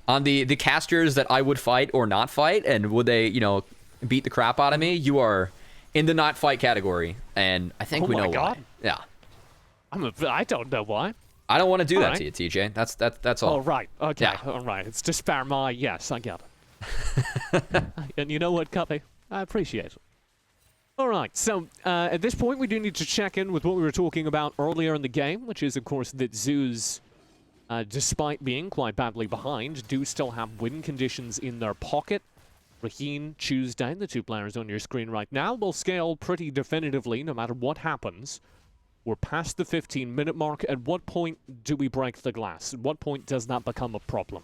On the casters that I would fight or not fight, and would they, you know, beat the crap out of me, you are in the not fight category, and I think Oh we my know God. why. Yeah. I don't know why. I don't want to do All that right. to you, TJ. That's all. Oh, right. Okay. Yeah. All right. It's to spare my... Yes, I get it. And you know what, Cuppy? I appreciate it. All right. So, at this point, we do need to check in with what we were talking about earlier in the game, which is, of course, that Zeus, despite being quite badly behind, do still have win conditions in their pocket. Raheen, Tuesday, the two players on your screen right now, will scale pretty definitively no matter what happens. We're past the 15-minute mark. At what point do we break the glass? At what point does that become a problem?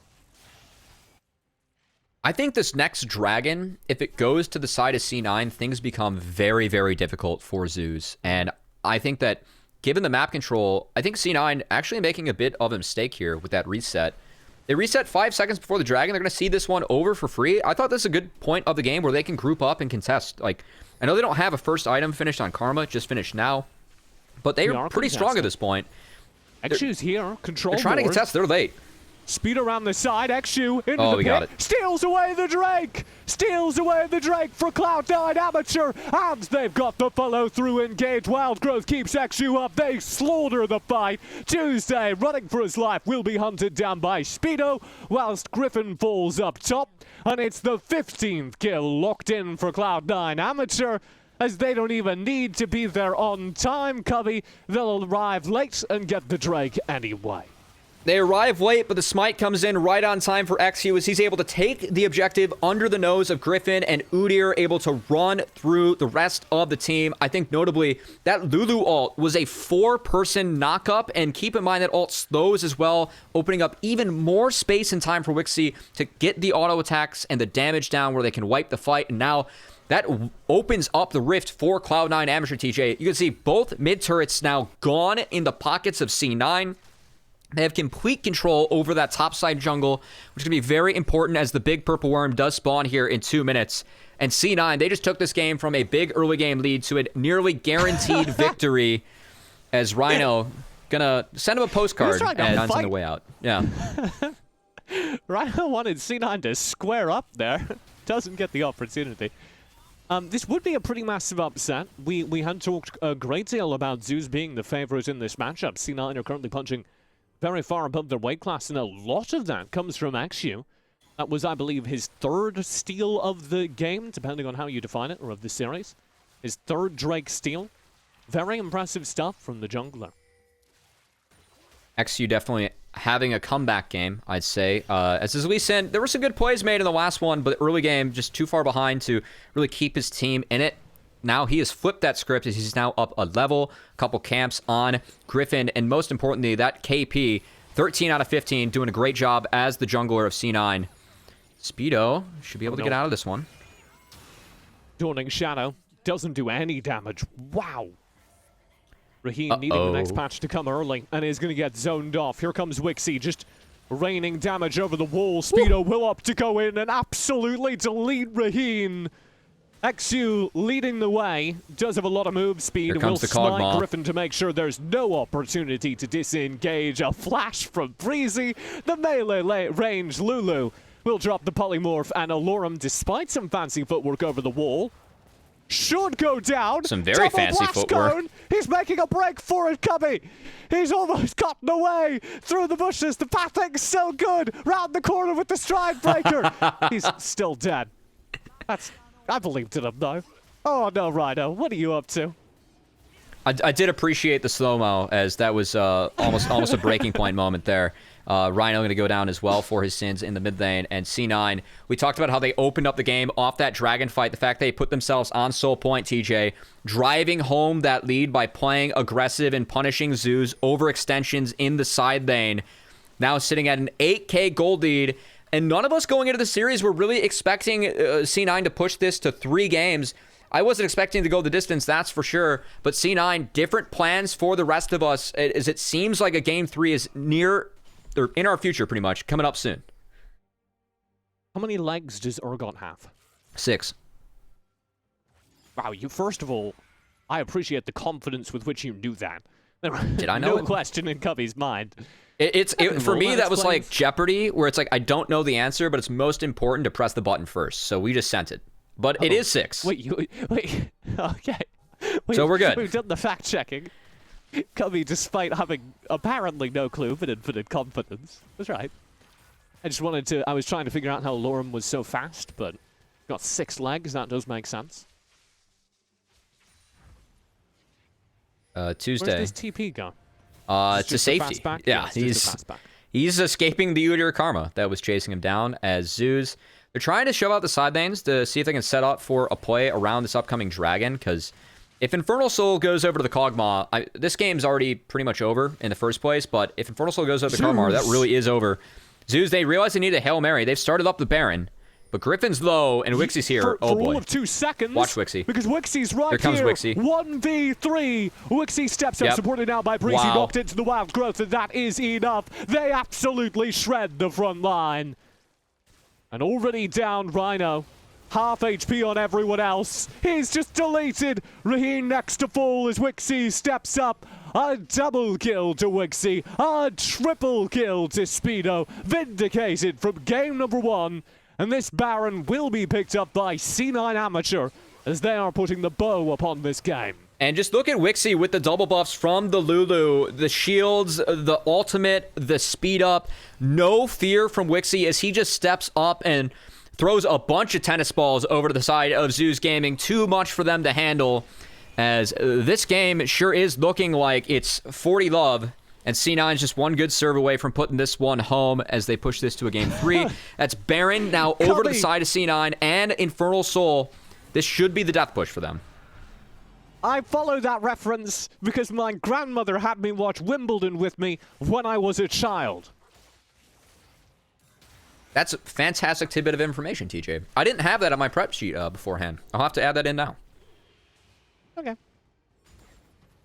I think this next dragon, if it goes to the side of C9, things become very, very difficult for Zeus. And I think that, given the map control, I think C9 actually making a bit of a mistake here with that reset. They reset 5 seconds before the dragon. They're going to see this one over for free. I thought this is a good point of the game where they can group up and contest. Like, I know they don't have a first item finished on Karma, just finished now. But they are pretty strong at this point. Xu's here. Control They're trying to board. contest. They're late. Speed around the side. Xu into Oh, the we pit. got it. Steals away the Drake. Steals away the Drake for Cloud9 Amateur. And they've got the follow through engage. Wildgrowth keeps Xu up. They slaughter the fight. Tuesday, running for his life, will be hunted down by Speedo, whilst Griffin falls up top. And it's the 15th kill locked in for Cloud9 Amateur, as they don't even need to be there on time, Covey. They'll arrive late and get the Drake anyway. They arrive late, but the smite comes in right on time for XU as he's able to take the objective under the nose of Griffin, and Udyr able to run through the rest of the team. I think notably that Lulu ult was a 4-person knock-up, and keep in mind that ult slows as well, opening up even more space and time for Wixie to get the auto attacks and the damage down where they can wipe the fight. And now that opens up the rift for Cloud9 Amateur. TJ. You can see both mid turrets now gone in the pockets of C9. They have complete control over that topside jungle, which is going to be very important as the big purple worm does spawn here in 2 minutes. And C9, they just took this game from a big early game lead to a nearly guaranteed victory as Rhino gonna send him a postcard and on the way out. Yeah. Rhino wanted C9 to square up there. Doesn't get the opportunity. This would be a pretty massive upset. We had talked a great deal about Zeus being the favorite in this matchup. C9 are currently punching very far above their weight class, and a lot of that comes from XU. That was, I believe, his 3rd steal of the game, depending on how you define it, or of the series. His 3rd Drake steal. Very impressive stuff from the jungler. XU definitely having a comeback game, I'd say. As his Lee said, there were some good plays made in the last one, but early game just too far behind to really keep his team in it. Now he has flipped that script as he's now up a level, a couple camps on Griffin, and most importantly, that KP, 13 out of 15, doing a great job as the jungler of C9. Speedo should be able to get out of this one. Dawning Shadow doesn't do any damage. Wow. Raheem needing the next patch to come early, and is going to get zoned off. Here comes Wixie, just raining damage over the wall. Speedo will opt to go in and absolutely delete Raheem. XU leading the way, does have a lot of move speed, will smite Griffin to make sure there's no opportunity to disengage. A flash from Breezy, the melee range Lulu will drop the polymorph, and Alorum, despite some fancy footwork over the wall, should go down. Some very fancy footwork. Cone. He's making a break for it, Cubby. He's almost gotten away through the bushes. The pathing's still good. Round the corner with the stride breaker. He's still dead. I believed in him, though. Oh, no, Rhino. What are you up to? I did appreciate the slow-mo, as that was almost a breaking point moment there. Rhino going to go down as well for his sins in the mid lane. And C9, we talked about how they opened up the game off that dragon fight. The fact they put themselves on soul point, TJ, driving home that lead by playing aggressive and punishing Zeus overextensions in the side lane. Now sitting at an 8K gold lead. And none of us going into the series were really expecting C9 to push this to 3 games. I wasn't expecting to go the distance, that's for sure. But C9, different plans for the rest of us, as it seems like a game 3 is near, or in our future pretty much, coming up soon. How many legs does Urgot have? 6. Wow, first of all, I appreciate the confidence with which you knew that. Did I know no question in Cubby's mind. For me, that was like Jeopardy, where it's like, I don't know the answer, but it's most important to press the button first. So we just sent it. But it is 6. Wait, okay. So we're good. We've done the fact-checking. Cubby, despite having apparently no clue, but infinite confidence. That's right. I was trying to figure out how Lorem was so fast, but got 6 legs, that does make sense. Tuesday. Where's this TP go? It's a safety. Yeah, he's escaping the Udyr Karma that was chasing him down as Zeus. They're trying to shove out the side lanes to see if they can set up for a play around this upcoming dragon, because if Infernal Soul goes over to the Kog'Maw, this game's already pretty much over in the first place, but if Infernal Soul goes over to the Kog'Maw, that really is over. Zeus, they realize they need a Hail Mary. They've started up the Baron, but Griffin's low, and Wixie's here. Oh boy. For all of 2 seconds. Watch Wixie. Because Wixie's right here. Here comes Wixie. 1v3. Wixie steps up, supported now by Breezy, knocked into the wild growth, and that is enough. They absolutely shred the front line. And already down Rhino. Half HP on everyone else. He's just deleted. Raheem next to fall as Wixie steps up. A double kill to Wixie. A triple kill to Speedo. Vindicated from game number 1. And this Baron will be picked up by C9 Amateur as they are putting the bow upon this game. And just look at Wixie with the double buffs from the Lulu, the shields, the ultimate, the speed up. No fear from Wixie as he just steps up and throws a bunch of tennis balls over to the side of Zeus Gaming. Too much for them to handle, as this game sure is looking like it's 40 love And C9's just one good serve away from putting this one home as they push this to a game 3. That's Baron now over to the side of C9 and Infernal Soul. This should be the death push for them. I follow that reference because my grandmother had me watch Wimbledon with me when I was a child. That's a fantastic tidbit of information, TJ. I didn't have that on my prep sheet beforehand. I'll have to add that in now. Okay.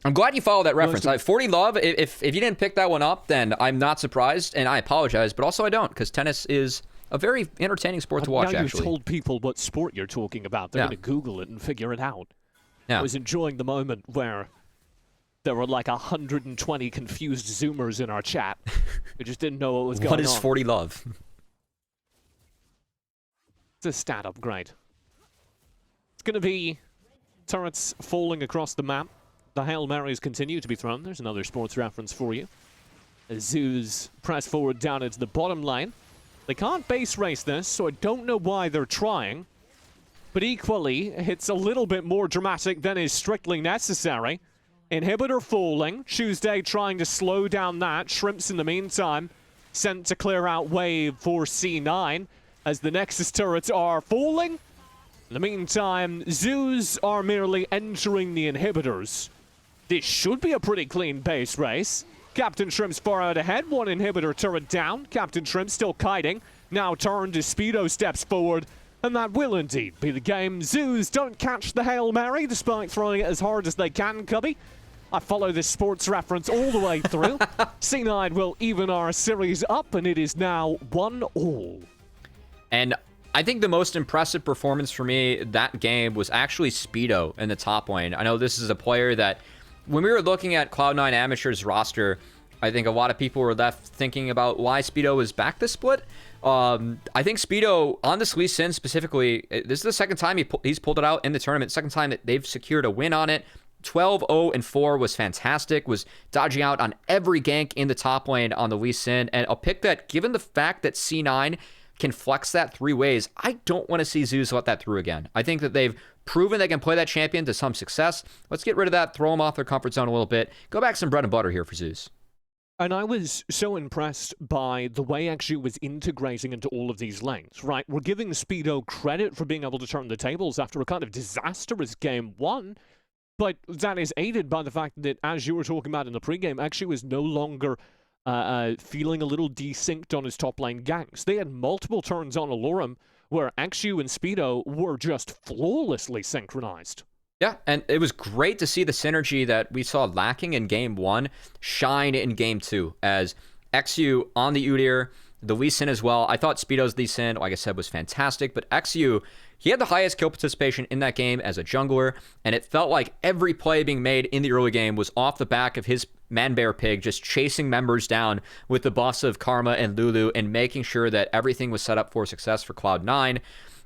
I'm glad you followed that reference. 40 Love, if you didn't pick that one up, then I'm not surprised, and I apologize, but also I don't, because tennis is a very entertaining sport to watch, now actually. You've told people what sport you're talking about. They're Yeah. going to Google it and figure it out. Yeah. I was enjoying the moment where there were like 120 confused Zoomers in our chat who just didn't know what was going on. What is 40 Love? It's a stat upgrade. It's going to be turrets falling across the map. The Hail Marys continue to be thrown. There's another sports reference for you. As Zoos press forward down into the bottom lane. They can't base race this, so I don't know why they're trying. But equally, it's a little bit more dramatic than is strictly necessary. Inhibitor falling. Tuesday trying to slow down that. Shrimps in the meantime sent to clear out wave for C9 as the Nexus turrets are falling. In the meantime, Zoos are merely entering the inhibitors. This should be a pretty clean base race. Captain Shrimp's far out ahead. One inhibitor turret down. Captain Shrimp still kiting. Now turned as Speedo steps forward. And that will indeed be the game. Zoos don't catch the Hail Mary despite throwing it as hard as they can, Cubby. I follow this sports reference all the way through. C9 will even our series up, and it is now 1-all. And I think the most impressive performance for me that game was actually Speedo in the top lane. I know this is a player that, when we were looking at Cloud9 Amateur's roster, I think a lot of people were left thinking about why Speedo was back this split. I think Speedo, on this Lee Sin specifically, this is the second time he's pulled it out in the tournament, second time that they've secured a win on it. 12-0-4 was fantastic, was dodging out on every gank in the top lane on the Lee Sin. And I'll pick that, given the fact that C9 can flex that 3 ways, I don't want to see Zeus let that through again. I think that they've proven they can play that champion to some success. Let's get rid of that, throw them off their comfort zone a little bit. Go back some bread and butter here for Zeus. And I was so impressed by the way actually was integrating into all of these lanes, right? We're giving Speedo credit for being able to turn the tables after a kind of disastrous game 1, but that is aided by the fact that, as you were talking about in the pregame, actually was no longer feeling a little desynced on his top lane ganks. They had multiple turns on Alorum where Axu and Speedo were just flawlessly synchronized. Yeah, and it was great to see the synergy that we saw lacking in Game 1 shine in Game 2, as Xu on the Udyr, the Lee Sin as well. I thought Speedo's Lee Sin, like I said, was fantastic, but Xu, he had the highest kill participation in that game as a jungler, and it felt like every play being made in the early game was off the back of his Man-Bear Pig just chasing members down with the buffs of Karma and Lulu and making sure that everything was set up for success for Cloud9.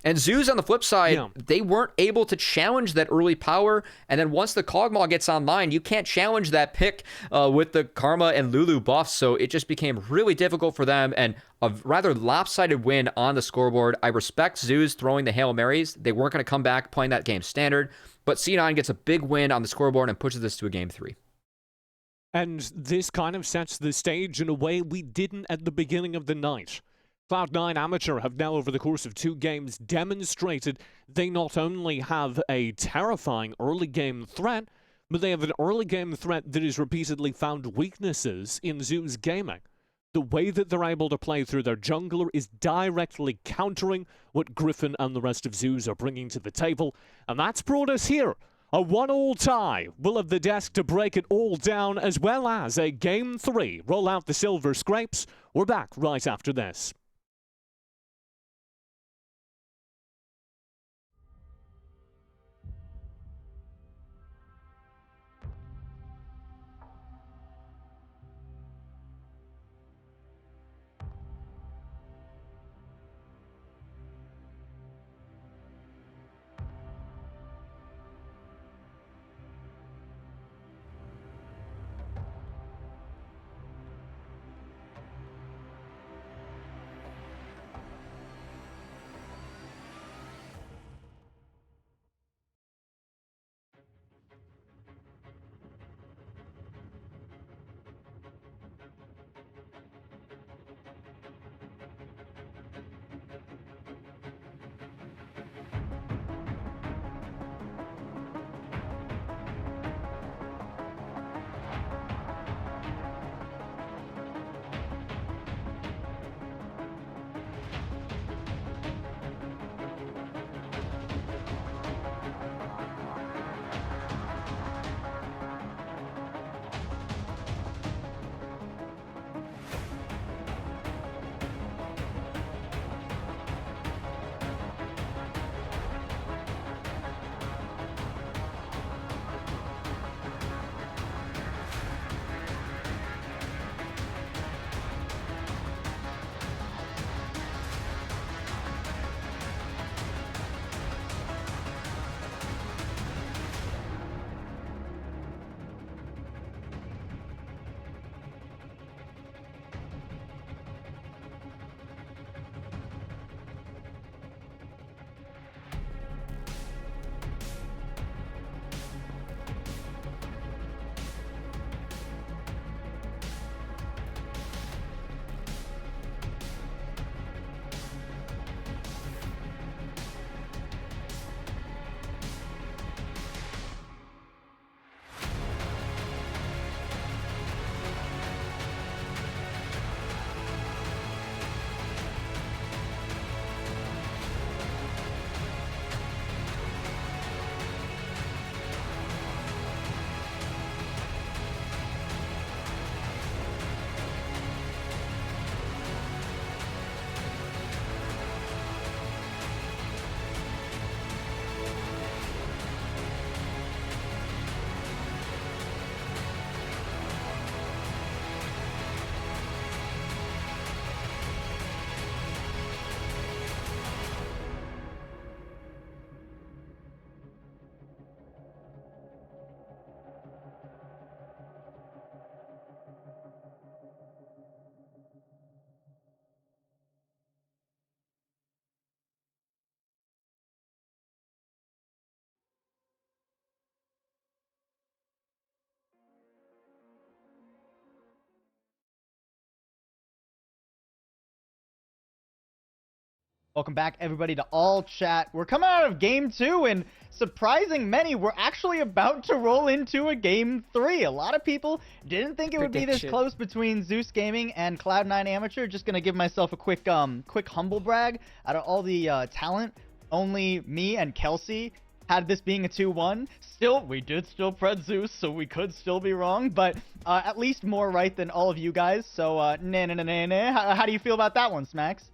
And Zeus, on the flip side, they weren't able to challenge that early power. And then once the Kog'Maw gets online, you can't challenge that pick with the Karma and Lulu buffs. So it just became really difficult for them, and a rather lopsided win on the scoreboard. I respect Zeus throwing the Hail Marys. They weren't going to come back playing that game standard. But C9 gets a big win on the scoreboard and pushes this to a game 3. And this kind of sets the stage in a way we didn't at the beginning of the night. Cloud9 Amateur have now, over the course of 2 games, demonstrated they not only have a terrifying early game threat, but they have an early game threat that has repeatedly found weaknesses in Zeus gaming. The way that they're able to play through their jungler is directly countering what Griffin and the rest of Zeus are bringing to the table, and that's brought us here. A 1-all tie. We'll have the desk to break it all down, as well as a game 3. Roll out the silver scrapes. We're back right after this. Welcome back, everybody, to All Chat. We're coming out of Game 2, and surprising many, we're actually about to roll into a Game 3. A lot of people didn't think it would be this Prediction. close between Zeus Gaming and Cloud9 Amateur. Just gonna give myself a quick humble brag. Out of all the talent, only me and Kelsey had this being a 2-1. Still, we did still pred Zeus, so we could still be wrong, but at least more right than all of you guys. So, nah. How do you feel about that one, Smacks?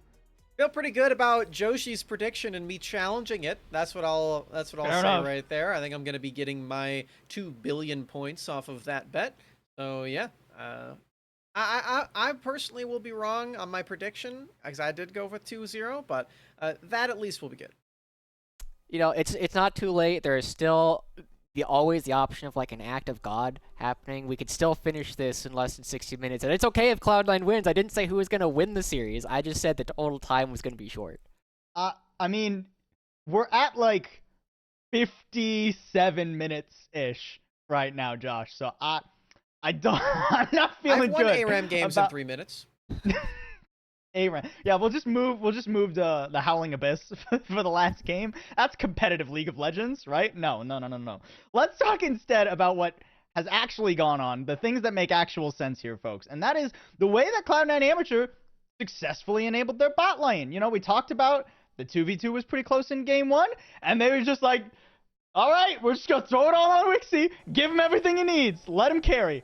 Feel pretty good about Joshi's prediction and me challenging it. That's what I'll say enough. right there. I think I'm gonna be getting my 2 billion points off of that bet. So yeah, I personally will be wrong on my prediction because I did go with 2-0, but that at least will be good. You know, it's not too late. There is still always the option of like an act of God happening. We could still finish this in less than 60 minutes, and it's okay if Cloud9 wins. I didn't say who was going to win the series. I just said the total time was going to be short. I mean, we're at like 57 minutes-ish right now, Josh. So I'm not feeling I've won good. ARAM games in 3 minutes. ARAM. Yeah, we'll just move to the Howling Abyss for the last game. That's competitive League of Legends, right? No. Let's talk instead about what has actually gone on, the things that make actual sense here, folks. And that is the way that Cloud9 Amateur successfully enabled their bot lane. You know, we talked about the 2v2 was pretty close in game 1, and they were just like, all right, we're just going to throw it all on Wixie, give him everything he needs, let him carry.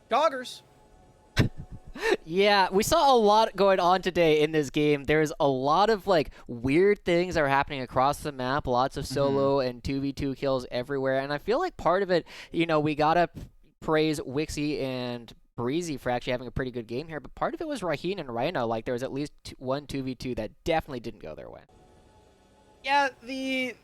Doggers. Yeah, we saw a lot going on today in this game. There's a lot of like weird things that are happening across the map, lots of solo and 2v2 kills everywhere, and I feel like part of it, you know, we gotta praise Wixie and Breezy for actually having a pretty good game here, but part of it was Raheen and Rhino. Like there was at least one 2v2 that definitely didn't go their way. Yeah, the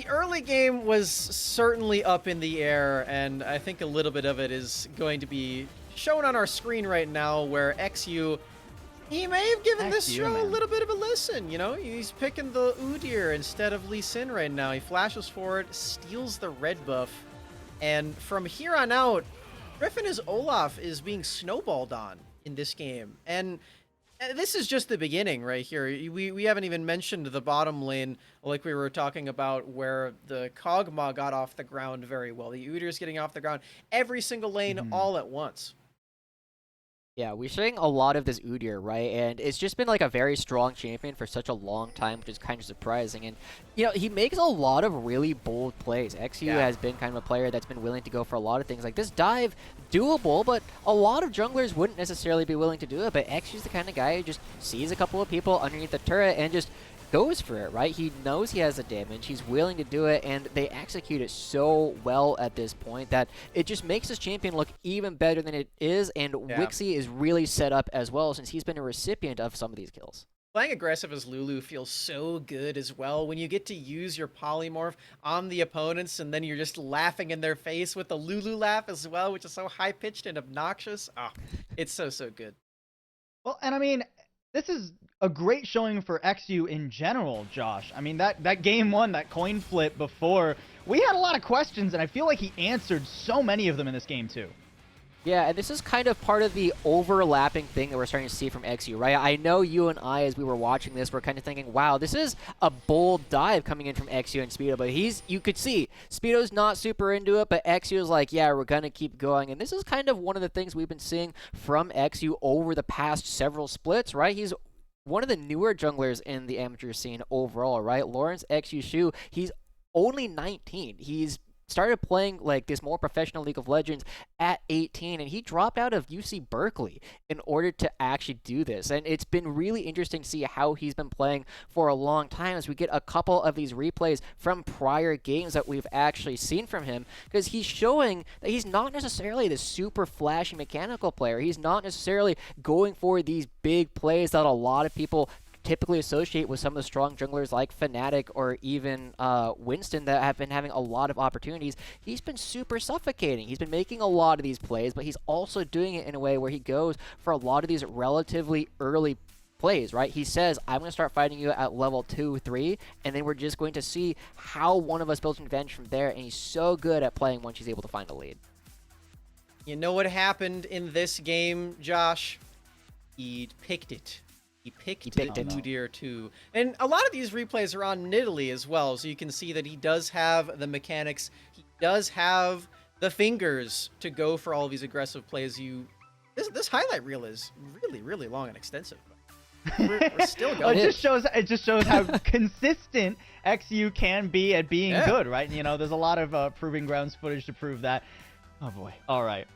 early game was certainly up in the air, and I think a little bit of it is going to be shown on our screen right now, where XU, he may have given this XU, show a man. little bit of a listen, you know? He's picking the Udyr instead of Lee Sin right now. He flashes forward, steals the red buff, and from here on out, Griffin as Olaf is being snowballed on in this game. And this is just the beginning right here. We haven't even mentioned the bottom lane, like we were talking about, where the Kog'Maw got off the ground very well. The Udyr's getting off the ground. Every single lane all at once. Yeah, we're seeing a lot of this Udyr, right? And it's just been like a very strong champion for such a long time, which is kind of surprising. And, you know, he makes a lot of really bold plays. XU has been kind of a player that's been willing to go for a lot of things. Like this dive, doable, but a lot of junglers wouldn't necessarily be willing to do it. But XU's the kind of guy who just sees a couple of people underneath the turret and just goes for it, right? He knows he has the damage, he's willing to do it, and they execute it so well at this point that it just makes this champion look even better than it is, and Wixie is really set up as well since he's been a recipient of some of these kills. Playing aggressive as Lulu feels so good as well when you get to use your polymorph on the opponents and then you're just laughing in their face with the Lulu laugh as well, which is so high-pitched and obnoxious. Oh, it's so good. Well, and I mean, this is a great showing for XU in general, Josh. I mean, that game 1, that coin flip before, we had a lot of questions, and I feel like he answered so many of them in this game, too. Yeah, and this is kind of part of the overlapping thing that we're starting to see from XU, right? I know you and I, as we were watching this, were kind of thinking, wow, this is a bold dive coming in from XU and Speedo, but you could see, Speedo's not super into it, but XU is like, yeah, we're going to keep going, and this is kind of one of the things we've been seeing from XU over the past several splits, right? He's one of the newer junglers in the amateur scene overall, right? Lawrence XU Shu, he's only 19. He's started playing like this more professional League of Legends at 18, and he dropped out of UC Berkeley in order to actually do this. And it's been really interesting to see how he's been playing for a long time as we get a couple of these replays from prior games that we've actually seen from him, because he's showing that he's not necessarily the super flashy mechanical player. He's not necessarily going for these big plays that a lot of people typically associate with some of the strong junglers like Fnatic or even Winston that have been having a lot of opportunities. He's been super suffocating. He's been making a lot of these plays, but he's also doing it in a way where he goes for a lot of these relatively early plays, right? He says, I'm going to start fighting you at level 2, 3, and then we're just going to see how one of us builds an advantage from there, and he's so good at playing once he's able to find a lead. You know what happened in this game, Josh? He picked it. He picked picked it. Udyr too. And a lot of these replays are on Nidalee as well, so you can see that he does have the mechanics. He does have the fingers to go for all of these aggressive plays. This highlight reel is really, really long and extensive. We're still Well, going. it just shows how consistent XU can be at being Yeah. good, right? You know, there's a lot of proving grounds footage to prove that. Oh boy. All right.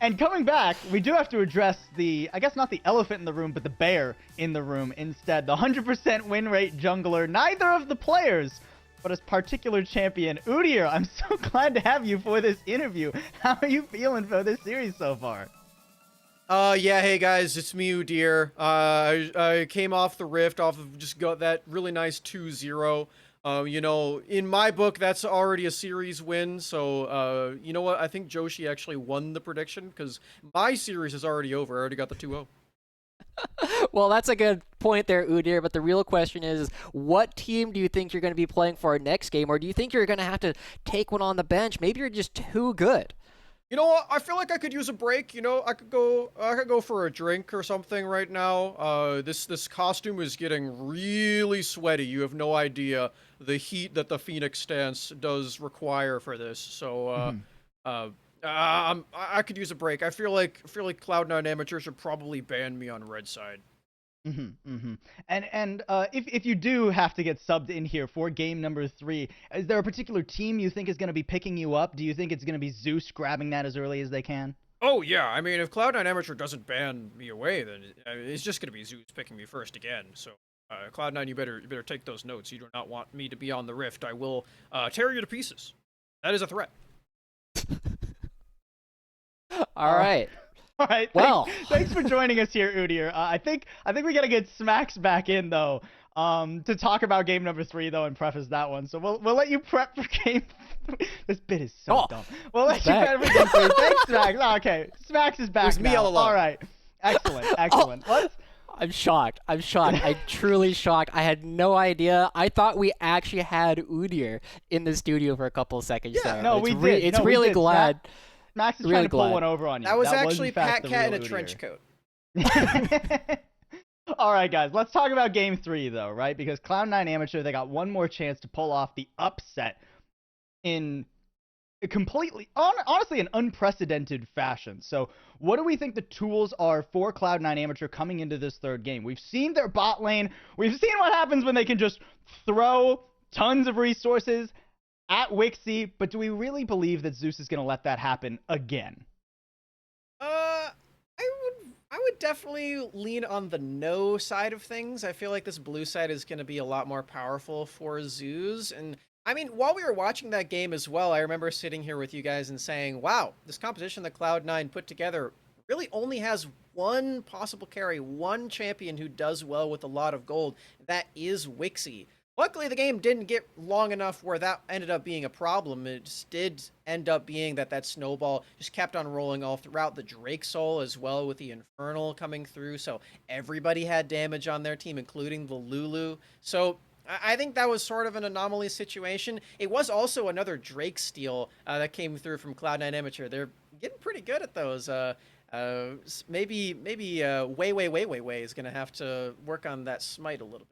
And coming back, we do have to address I guess not the elephant in the room, but the bear in the room instead. The 100% win rate jungler, neither of the players, but as particular champion, Udyr. I'm so glad to have you for this interview. How are you feeling for this series so far? Yeah, hey guys, it's me, Udyr. I came off the Rift, off of just got that really nice 2-0. You know, in my book, that's already a series win. So, you know what? I think Joshi actually won the prediction because my series is already over. I already got the 2-0. Well, that's a good point there, Udyr. But the real question is, what team do you think you're going to be playing for our next game? Or do you think you're going to have to take one on the bench? Maybe you're just too good. You know what? I feel like I could use a break. You know, I could go for a drink or something right now. This costume is getting really sweaty. You have no idea the heat that the Phoenix stance does require for this. So, I could use a break. I feel like Cloud9 Amateur should probably ban me on Red Side. And if you do have to get subbed in here for game number 3, is there a particular team you think is going to be picking you up? Do you think it's going to be Zeus grabbing that as early as they can? Oh yeah, I mean, if Cloud9 Amateur doesn't ban me away, then it's just gonna be Zeus picking me first again. So, Cloud9, you better take those notes. You do not want me to be on the Rift. I will tear you to pieces. That is a threat. All right. All right. Well. Thanks for joining us here, Udyr. I think we gotta get Smacks back in though, to talk about game number 3 though, and preface that one. So we'll let you prep for game. This bit is so dumb. We'll let you prep for game 3. Thanks, Smacks. Oh, okay, Smacks is back It was me now. all along. All right. Excellent. Let's. I'm shocked. I'm truly shocked. I had no idea. I thought we actually had Udyr in the studio for a couple of seconds. Yeah, there. no, It's we did. It's No, we really did. glad. Max is Really trying to pull glad. one over on you. That was in actually fact Pat the Cat in real a trench Udyr. coat. All right, guys, let's talk about game 3 though, right? Because Cloud9 Amateur, they got one more chance to pull off the upset in a completely, honestly, an unprecedented fashion. So what do we think the tools are for Cloud9 Amateur coming into this third game? We've seen their bot lane. We've seen what happens when they can just throw tons of resources at Wixie, but do we really believe that Zeus is going to let that happen again? I would definitely lean on the no side of things. I feel like this blue side is going to be a lot more powerful for Zeus. And I mean, while we were watching that game as well, I remember sitting here with you guys and saying, wow, this composition that Cloud9 put together really only has one possible carry, one champion who does well with a lot of gold. That is Wixie. Luckily, the game didn't get long enough where that ended up being a problem. It just did end up being that snowball just kept on rolling all throughout the Drake Soul as well, with the Infernal coming through. So everybody had damage on their team, including the Lulu. So I think that was sort of an anomaly situation. It was also another Drake steal that came through from Cloud9 Amateur. They're getting pretty good at those. Maybe Way is going to have to work on that smite a little bit.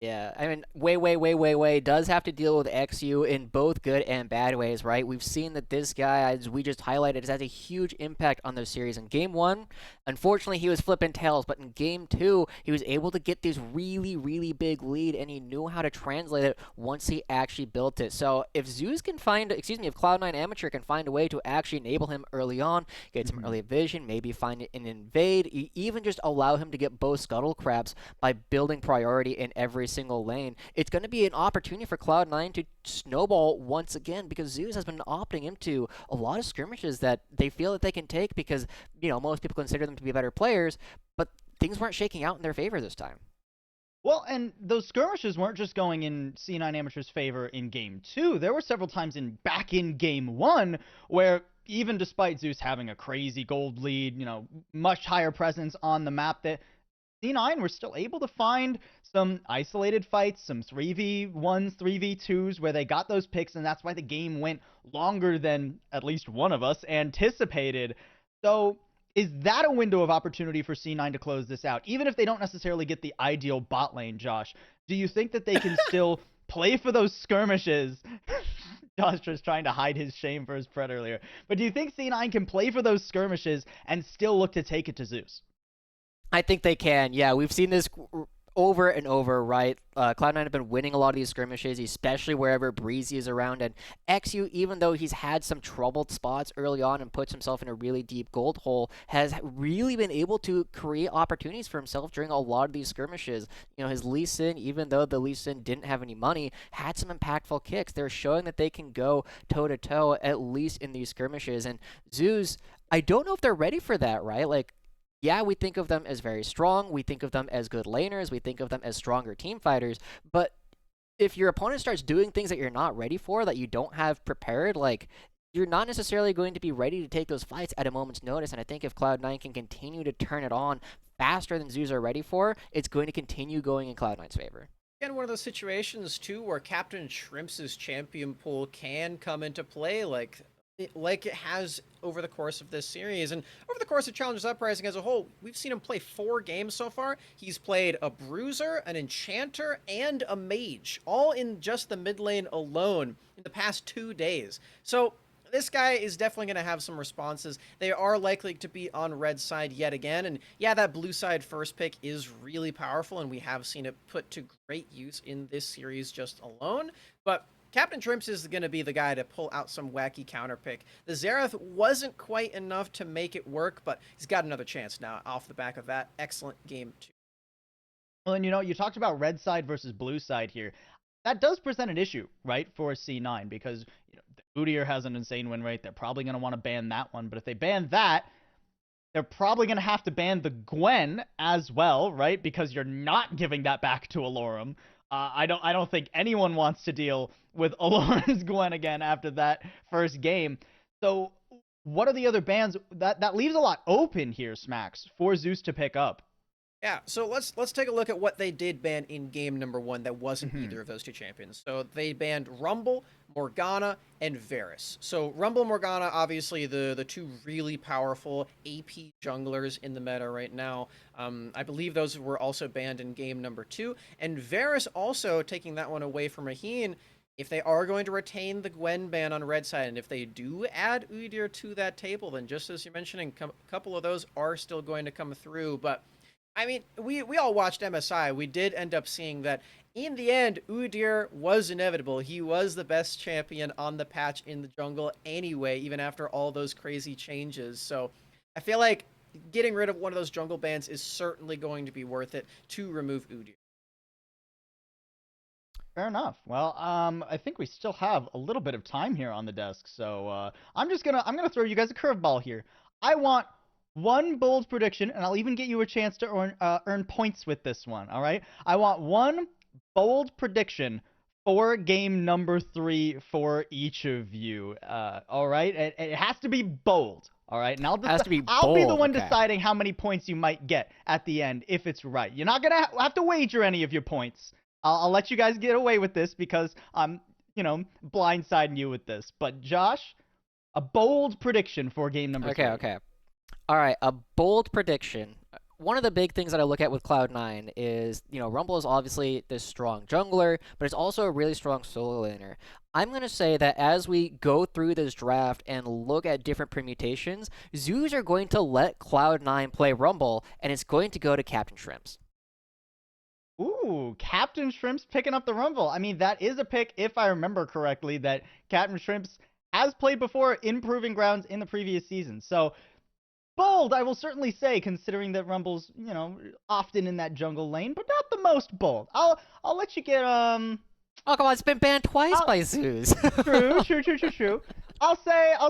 Yeah, I mean, Way does have to deal with XU in both good and bad ways, right? We've seen that this guy, as we just highlighted, has had a huge impact on the series. In Game 1, unfortunately, he was flipping tails, but in Game 2, he was able to get this really, really big lead, and he knew how to translate it once he actually built it. So if Zeus can find, if Cloud9 Amateur can find a way to actually enable him early on, get some early vision, maybe find an invade, even just allow him to get both Scuttle Crabs by building priority in every single lane, it's going to be an opportunity for Cloud9 to snowball once again, because Zeus has been opting into a lot of skirmishes that they feel that they can take because, you know, most people consider them to be better players, but things weren't shaking out in their favor this time. Well, and those skirmishes weren't just going in C9 Amateur's favor in Game 2. There were several times back in Game 1 where, even despite Zeus having a crazy gold lead, you know, much higher presence on the map, that C9 were still able to find some isolated fights, some 3v1s, 3v2s, where they got those picks, and that's why the game went longer than at least one of us anticipated. So is that a window of opportunity for C9 to close this out? Even if they don't necessarily get the ideal bot lane, Josh, do you think that they can still play for those skirmishes? Josh was trying to hide his shame for his pred earlier. But do you think C9 can play for those skirmishes and still look to take it to Zeus? I think they can. Yeah, we've seen this over and over, right? Cloud9 have been winning a lot of these skirmishes, especially wherever Breezy is around. And XU, even though he's had some troubled spots early on and puts himself in a really deep gold hole, has really been able to create opportunities for himself during a lot of these skirmishes. You know, his Lee Sin, even though the Lee Sin didn't have any money, had some impactful kicks. They're showing that they can go toe-to-toe, at least in these skirmishes. And Zeus, I don't know if they're ready for that, right? Like, yeah, we think of them as very strong. We think of them as good laners. We think of them as stronger team fighters. But if your opponent starts doing things that you're not ready for, that you don't have prepared, like, you're not necessarily going to be ready to take those fights at a moment's notice. And I think if Cloud9 can continue to turn it on faster than Zeus are ready for, it's going to continue going in Cloud9's favor. Again, one of those situations, too, where Captain Shrimps' champion pool can come into play, like it has over the course of this series. And over the course of Challengers Uprising as a whole, we've seen him play 4 games so far. He's played a Bruiser, an Enchanter, and a Mage, all in just the mid lane alone in the past 2 days. So this guy is definitely going to have some responses. They are likely to be on red side yet again. And yeah, that blue side first pick is really powerful, and we have seen it put to great use in this series just alone. But Captain Shrimps is going to be the guy to pull out some wacky counter pick. The Xerath wasn't quite enough to make it work, but he's got another chance now off the back of that excellent game 2. Well, and you talked about red side versus blue side here. That does present an issue, right, for C9, because the Udyr has an insane win rate. They're probably going to want to ban that one, but if they ban that, they're probably going to have to ban the Gwen as well, right, because you're not giving that back to Alorum. I don't think anyone wants to deal with Alorum's Gwen again after that first game. So what are the other bans? That leaves a lot open here, Smacks, for Zeus to pick up. Yeah, so let's take a look at what they did ban in game number 1 that wasn't either of those 2 champions. So they banned Rumble, Morgana, and Varus. So Rumble, Morgana, obviously the 2 really powerful AP junglers in the meta right now. I believe those were also banned in game number 2. And Varus also taking that one away from Raheen. If they are going to retain the Gwen ban on red side, and if they do add Udyr to that table, then just as you're mentioning, a couple of those are still going to come through. But I mean, we all watched MSI. We did end up seeing that in the end, Udyr was inevitable. He was the best champion on the patch in the jungle anyway, even after all those crazy changes. So I feel like getting rid of one of those jungle bans is certainly going to be worth it to remove Udyr. Fair enough. Well, I think we still have a little bit of time here on the desk, so I'm gonna throw you guys a curveball here. I want one bold prediction, and I'll even get you a chance to earn points with this one, all right? I want one bold prediction for game number 3 for each of you, all right? It has to be bold, all right? And I'll be the one deciding how many points you might get at the end if it's right. You're not going to have to wager any of your points. I'll let you guys get away with this because I'm, blindsiding you with this. But Josh, a bold prediction for game number 3. Okay. All right, a bold prediction. One of the big things that I look at with Cloud9 is, Rumble is obviously this strong jungler, but it's also a really strong solo laner. I'm going to say that as we go through this draft and look at different permutations, Zeus are going to let Cloud9 play Rumble, and it's going to go to Captain Shrimps. Ooh, Captain Shrimps picking up the Rumble. I mean, that is a pick, if I remember correctly, that Captain Shrimps has played before in Proving Grounds in the previous season. So bold, I will certainly say, considering that Rumble's, often in that jungle lane, but not the most bold. I'll let you get Oh, come on, it's been banned twice by Zeus. True. I'll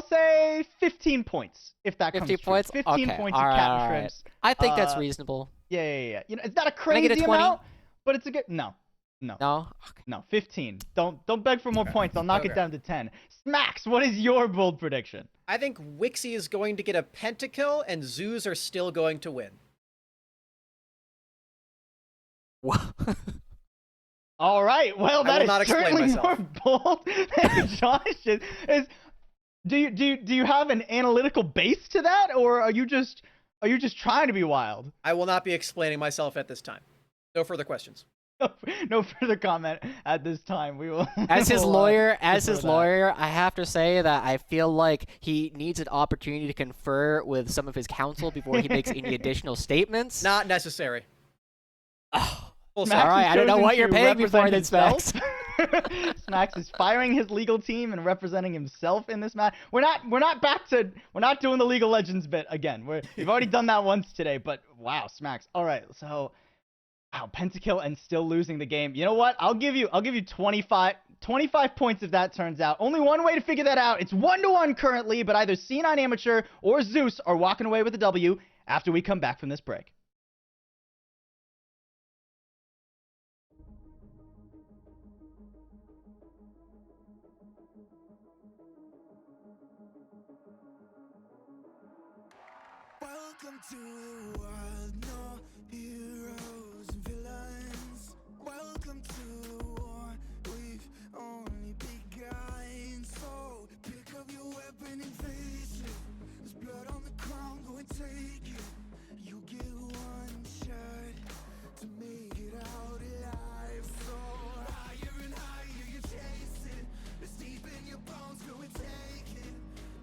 say 15 points if that comes 15 points. 15 okay. points All of right, Captain all right. Shrimps. I think that's reasonable. Yeah. It's not a Can I get crazy a 20? amount, but it's a good No. No? Okay. No, 15. Don't beg for more points. I'll knock it down to 10. Smacks, what is your bold prediction? I think Wixie is going to get a pentakill, and Zeus are still going to win. All right. Well, that not is explain certainly myself. more bold than Josh is. Do you have an analytical base to that, or are you just trying to be wild? I will not be explaining myself at this time. No further questions. No further comment at this time. We will. As his we'll, lawyer, defer that. I have to say that I feel like he needs an opportunity to confer with some of his counsel before he makes any additional statements. Not necessary. Full Max All right, has I don't know chosen what you're to paying me for represent then, himself. Smacks. Smacks is firing his legal team and representing himself in this match. We're not doing the League of Legends bit again. We've already done that once today, but wow, Smacks. All right, so wow, pentakill and still losing the game. You know what? I'll give you 25 points if that turns out. Only one way to figure that out. It's 1-1 currently, but either C9 Amateur or Zeus are walking away with a W after we come back from this break. Welcome to the world, no heroes and villains. Welcome to the war, we've only begun. So pick up your weapon and face it. There's blood on the ground, go and take it. You get one shot to make it out alive. So higher and higher you chase it. It's deep in your bones, go and take it.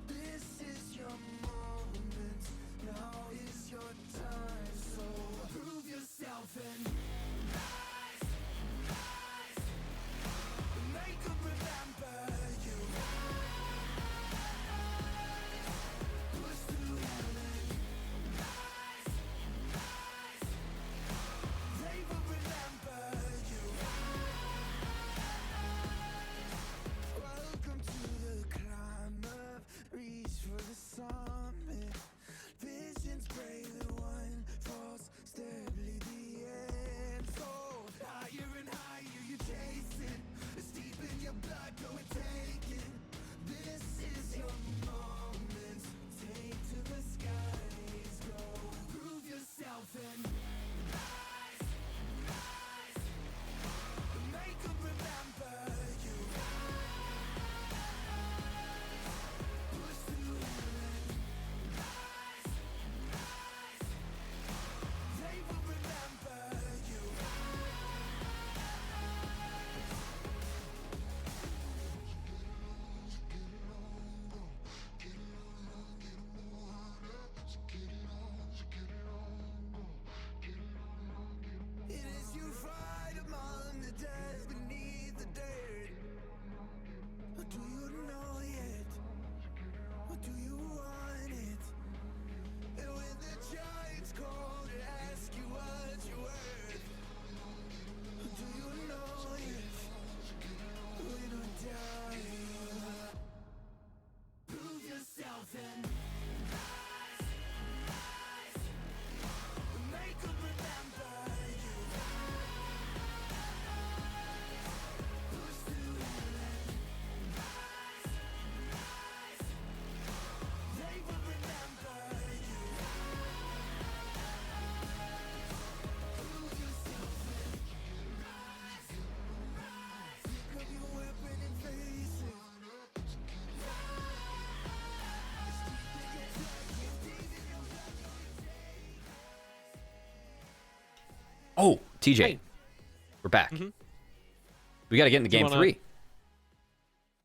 This is your moment. Now is your time, so prove yourself and rise, rise. Make them remember you. Push through heaven, rise, rise. They will remember you. Welcome to the climb up, reach for the summit. Visions brave, the one false step lead the end. So higher and higher you chase it. It's deep in your blood, go and take it. This is your moment. Take to the skies, go. Prove yourself and rise, rise. Make them remember you. Push through heaven. They will remember you. It is you fight among the dead beneath the dirt. Or do you know yet? Or do you want it? And when the giants call to ask you what you're worth, do you know if win or die? Prove yourself and rise, rise. Make them remember you. Push through heaven, rise, rise. They will remember you. Prove yourself and rise, rise. Pick up your weapon and face it. Oh, TJ, Hey. we're back. We got to get into Do you game wanna- 3.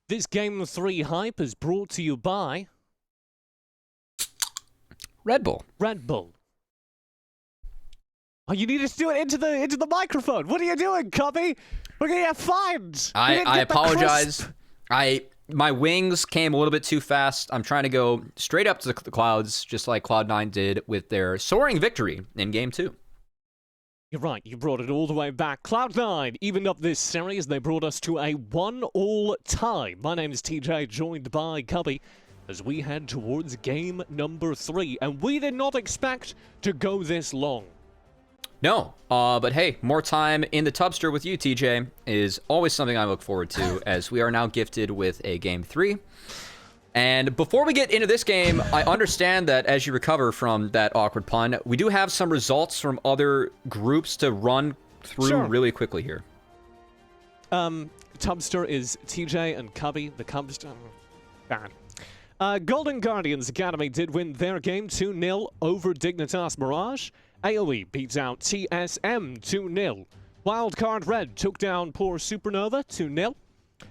This Game 3 hype is brought to you by Red Bull. Red Bull. Oh, you need to do it into the microphone. What are you doing, Cubby? We're gonna get fined. We didn't I get the apologize. crisp. My wings came a little bit too fast. I'm trying to go straight up to the clouds, just like Cloud9 did with their soaring victory in game 2. You're right, you brought it all the way back. Cloud9 evened up this series. They brought us to a 1-all tie. My name is TJ, joined by Cubby, as we head towards game number 3. And we did not expect to go this long. No, but hey, more time in the tubster with you, TJ, is always something I look forward to, as we are now gifted with a game 3. And before we get into this game, I understand that as you recover from that awkward pun, we do have some results from other groups to run through Sure. really quickly here. Tubster is TJ and Cubby. The Cubster... Bad. Golden Guardians Academy did win their game 2-0 over Dignitas Mirage. AoE beats out TSM 2-0. Wildcard Red took down Poor Supernova 2-0.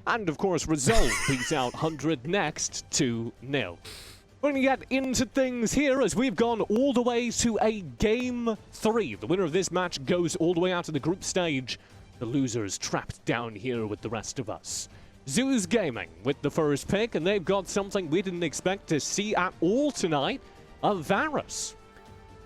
And of course, Resolve beats out 100 Next 2-0. We're going to get into things here as we've gone all the way to a Game 3. The winner of this match goes all the way out to the group stage. The losers trapped down here with the rest of us. Zeus Gaming with the first pick, and they've got something we didn't expect to see at all tonight, a Varus.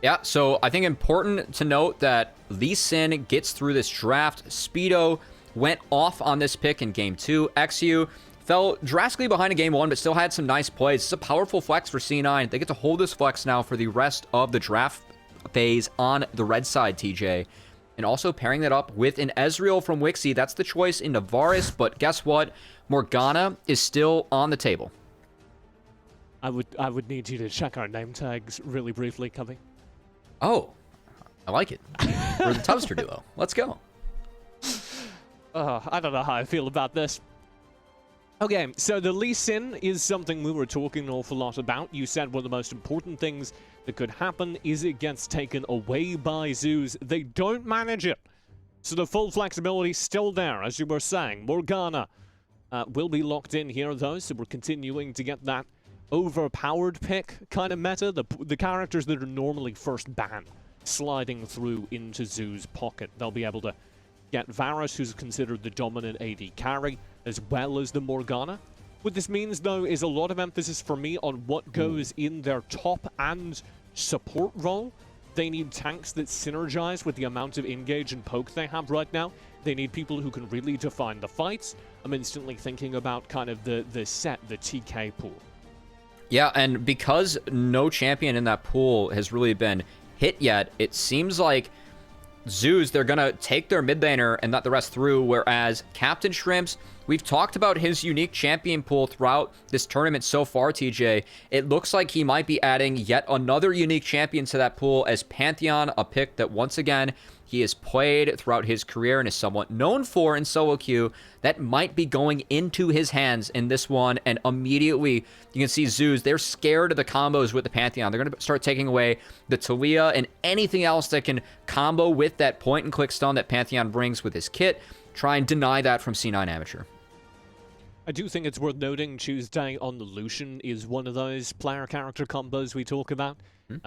Yeah, so I think important to note that Lee Sin gets through this draft. Speedo went off on this pick in Game 2. XU fell drastically behind in Game 1, but still had some nice plays. It's a powerful flex for C9. They get to hold this flex now for the rest of the draft phase on the red side, TJ. And also pairing that up with an Ezreal from Wixie. That's the choice in Varus, but guess what? Morgana is still on the table. I would need you to check our name tags really briefly, Cubby. Oh, I like it. We're the Tubster duo. Let's go. I don't know how I feel about this. Okay, so the Lee Sin is something we were talking an awful lot about. You said one of the most important things that could happen is it gets taken away by Zeus. They don't manage it. So the full flexibility still there, as you were saying. Morgana will be locked in here, though, so we're continuing to get that overpowered pick kind of meta. The characters that are normally first banned sliding through into Zeus' pocket. They'll be able to get Varus, who's considered the dominant AD carry, as well as the Morgana. What this means, though, is a lot of emphasis for me on what goes in their top and support role. They need tanks that synergize with the amount of engage and poke they have right now. They need people who can really define the fights. I'm instantly thinking about kind of the TK pool. Yeah, and because no champion in that pool has really been hit yet, it seems like Zeus, they're going to take their mid laner and let the rest through, whereas Captain Shrimps, we've talked about his unique champion pool throughout this tournament so far, TJ. It looks like he might be adding yet another unique champion to that pool as Pantheon, a pick that once again he has played throughout his career and is somewhat known for in solo queue. That might be going into his hands in this one, and immediately you can see Zeus, they're scared of the combos with the Pantheon. They're going to start taking away the Talia and anything else that can combo with that point-and-click stun that Pantheon brings with his kit. Try and deny that from C9 Amateur. I do think it's worth noting Tuesday on the Lucian is one of those player-character combos we talk about.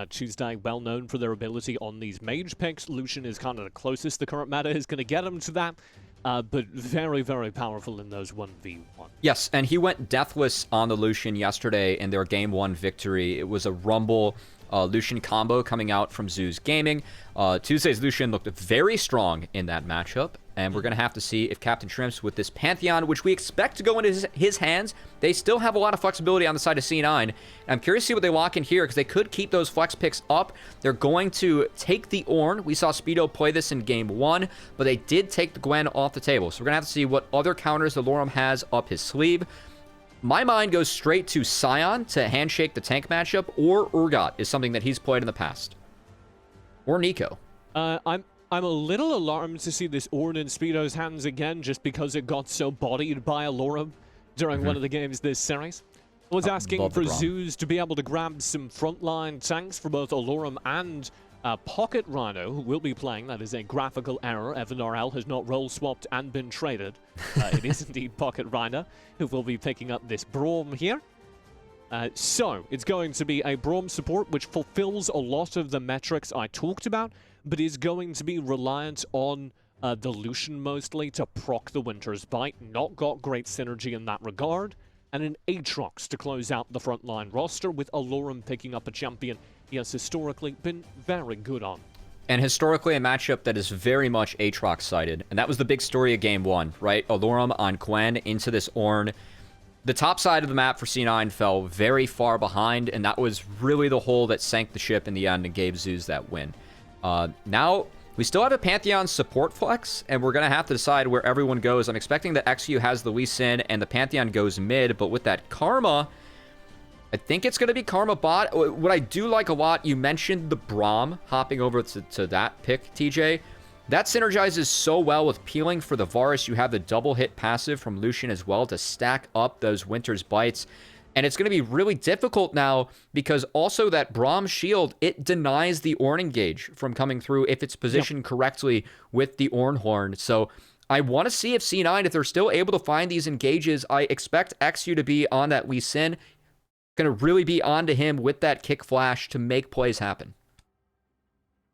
Tuesday, well known for their ability on these mage picks. Lucian is kind of the closest the current meta is going to get him to that, but very, very powerful in those 1v1. Yes, and he went deathless on the Lucian yesterday in their Game 1 victory. It was a Rumble Lucian combo coming out from Zeus Gaming. Tuesday's Lucian looked very strong in that matchup, and we're going to have to see if Captain Shrimps with this Pantheon, which we expect to go into his hands, they still have a lot of flexibility on the side of C9. And I'm curious to see what they lock in here, because they could keep those flex picks up. They're going to take the Ornn. We saw Speedo play this in Game 1, but they did take the Gwen off the table. So we're going to have to see what other counters the Lorum has up his sleeve. My mind goes straight to Sion to handshake the tank matchup, or Urgot is something that he's played in the past. Or Nico. I'm a little alarmed to see this Ornn in Speedo's hands again, just because it got so bodied by Alorum during one of the games this series. I was asking for Zeus to be able to grab some frontline tanks for both Alorum and Pocket Rhino, who will be playing. That is a graphical error. Evan RL has not role swapped and been traded. It is indeed Pocket Rhino who will be picking up this Braum here. So it's going to be a Braum support which fulfills a lot of the metrics I talked about, but is going to be reliant on the Lucian mostly to proc the Winter's Bite. Not got great synergy in that regard. And an Aatrox to close out the frontline roster, with Alorum picking up a champion he has historically been very good on. And historically a matchup that is very much Aatrox sided. And that was the big story of Game 1, right? Alorum on Gwen into this Ornn. The top side of the map for C9 fell very far behind, and that was really the hole that sank the ship in the end and gave Zeus that win. Now, we still have a Pantheon support flex, and we're going to have to decide where everyone goes. I'm expecting that XU has the Lee Sin, and the Pantheon goes mid, but with that Karma, I think it's going to be Karma bot. What I do like a lot, you mentioned the Braum hopping over to that pick, TJ. That synergizes so well with peeling for the Varus. You have the double hit passive from Lucian as well to stack up those Winter's Bites. And it's going to be really difficult now because also that Braum shield, it denies the Ornn engage from coming through if it's positioned correctly with the Ornhorn. So I want to see if C9, if they're still able to find these engages, I expect XU to be on that Lee Sin. Going to really be onto him with that kick flash to make plays happen.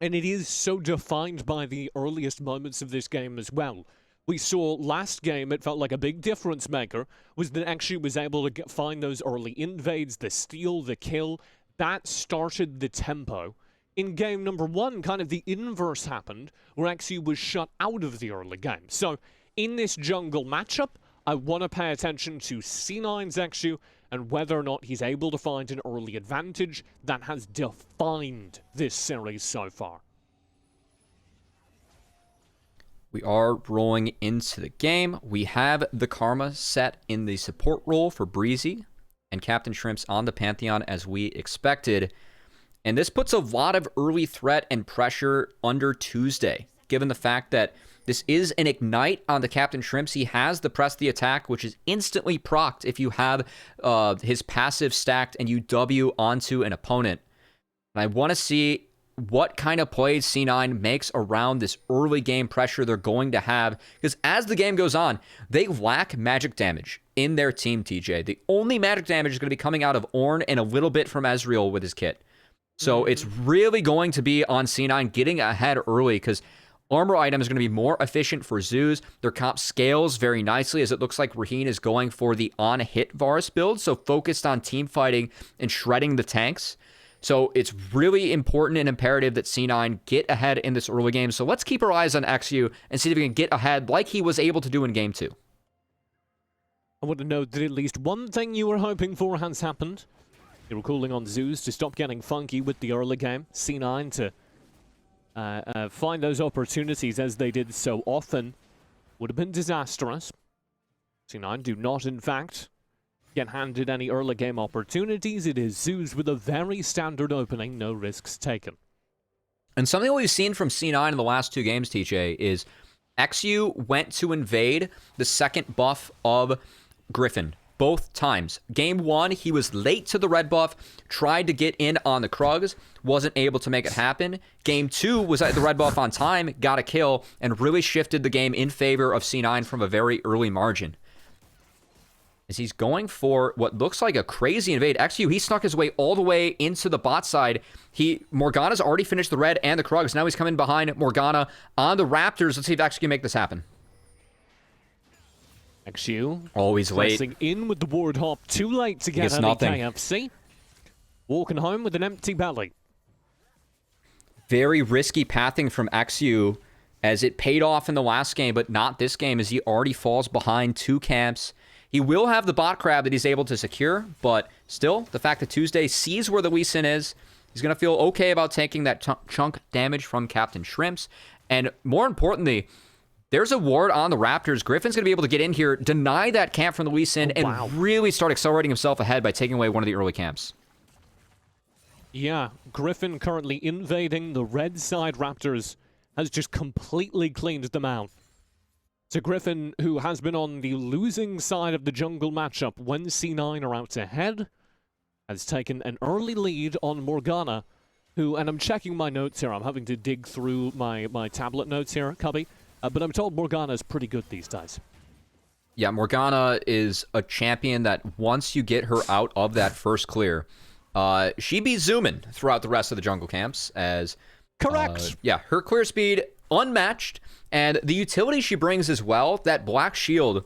And it is so defined by the earliest moments of this game as well. We saw last game, it felt like a big difference maker, was that XU was able to find those early invades, the steal, the kill. That started the tempo. In game number 1, kind of the inverse happened, where XU was shut out of the early game. So, in this jungle matchup, I want to pay attention to C9's XU and whether or not he's able to find an early advantage that has defined this series so far. We are rolling into the game. We have the Karma set in the support role for Breezy and Captain Shrimps on the Pantheon as we expected. And this puts a lot of early threat and pressure under Tuesday, given the fact that this is an Ignite on the Captain Shrimps. He has the Press the Attack, which is instantly procced if you have his passive stacked and you W onto an opponent. And I want to see what kind of plays C9 makes around this early game pressure they're going to have. Because as the game goes on, they lack magic damage in their team, TJ. The only magic damage is going to be coming out of Ornn and a little bit from Ezreal with his kit. So it's really going to be on C9 getting ahead early because armor item is going to be more efficient for Zeus. Their comp scales very nicely as it looks like Raheen is going for the on-hit Varus build, so focused on team fighting and shredding the tanks. So it's really important and imperative that C9 get ahead in this early game. So let's keep our eyes on XU and see if we can get ahead like he was able to do in Game 2. I want to note that at least one thing you were hoping for has happened. You were calling on Zeus to stop getting funky with the early game. C9 to find those opportunities as they did so often would have been disastrous. C9 do not, in fact, get handed any early game opportunities. It is Zeus with a very standard opening, no risks taken. And something we've seen from C9 in the last 2 games, TJ, is XU went to invade the second buff of Griffin. Both times. Game 1, he was late to the red buff, tried to get in on the Krugs, wasn't able to make it happen. Game 2 was at the red buff on time, got a kill, and really shifted the game in favor of C9 from a very early margin. As he's going for what looks like a crazy invade. XU, he snuck his way all the way into the bot side. Morgana's already finished the red and the Krugs. Now he's coming behind Morgana on the Raptors. Let's see if XU can make this happen. XU always late. Pressing in with the ward hop. Too late to get any nothing. KFC. Walking home with an empty belly. Very risky pathing from XU as it paid off in the last game, but not this game as he already falls behind 2 camps. He will have the bot crab that he's able to secure, but still, the fact that Tuesday sees where the Lee Sin is, he's going to feel okay about taking that chunk damage from Captain Shrimps. And more importantly, there's a ward on the Raptors. Griffin's going to be able to get in here, deny that camp from the Lee Sin, and really start accelerating himself ahead by taking away one of the early camps. Yeah, Griffin currently invading the red side. Raptors has just completely cleaned them out. So Griffin, who has been on the losing side of the jungle matchup when C9 are out ahead, has taken an early lead on Morgana, who, and I'm checking my notes here, I'm having to dig through my tablet notes here, Cubby, but I'm told Morgana's pretty good these days. Yeah, Morgana is a champion that once you get her out of that first clear, she be zooming throughout the rest of the jungle camps as... Correct! Yeah, her clear speed, unmatched, and the utility she brings as well, that black shield.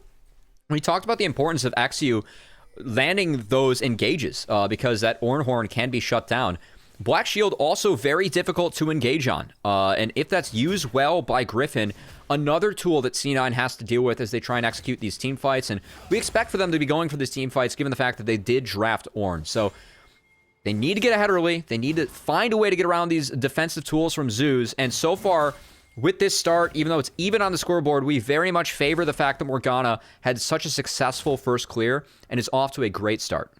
We talked about the importance of XU landing those engages because that Ornhorn can be shut down. Black shield also very difficult to engage on, and if that's used well by Griffin, another tool that C9 has to deal with as they try and execute these team fights, and we expect for them to be going for these team fights given the fact that they did draft Ornn. So they need to get ahead early. They need to find a way to get around these defensive tools from Zeus, and so far, with this start, even though it's even on the scoreboard, we very much favor the fact that Morgana had such a successful first clear and is off to a great start.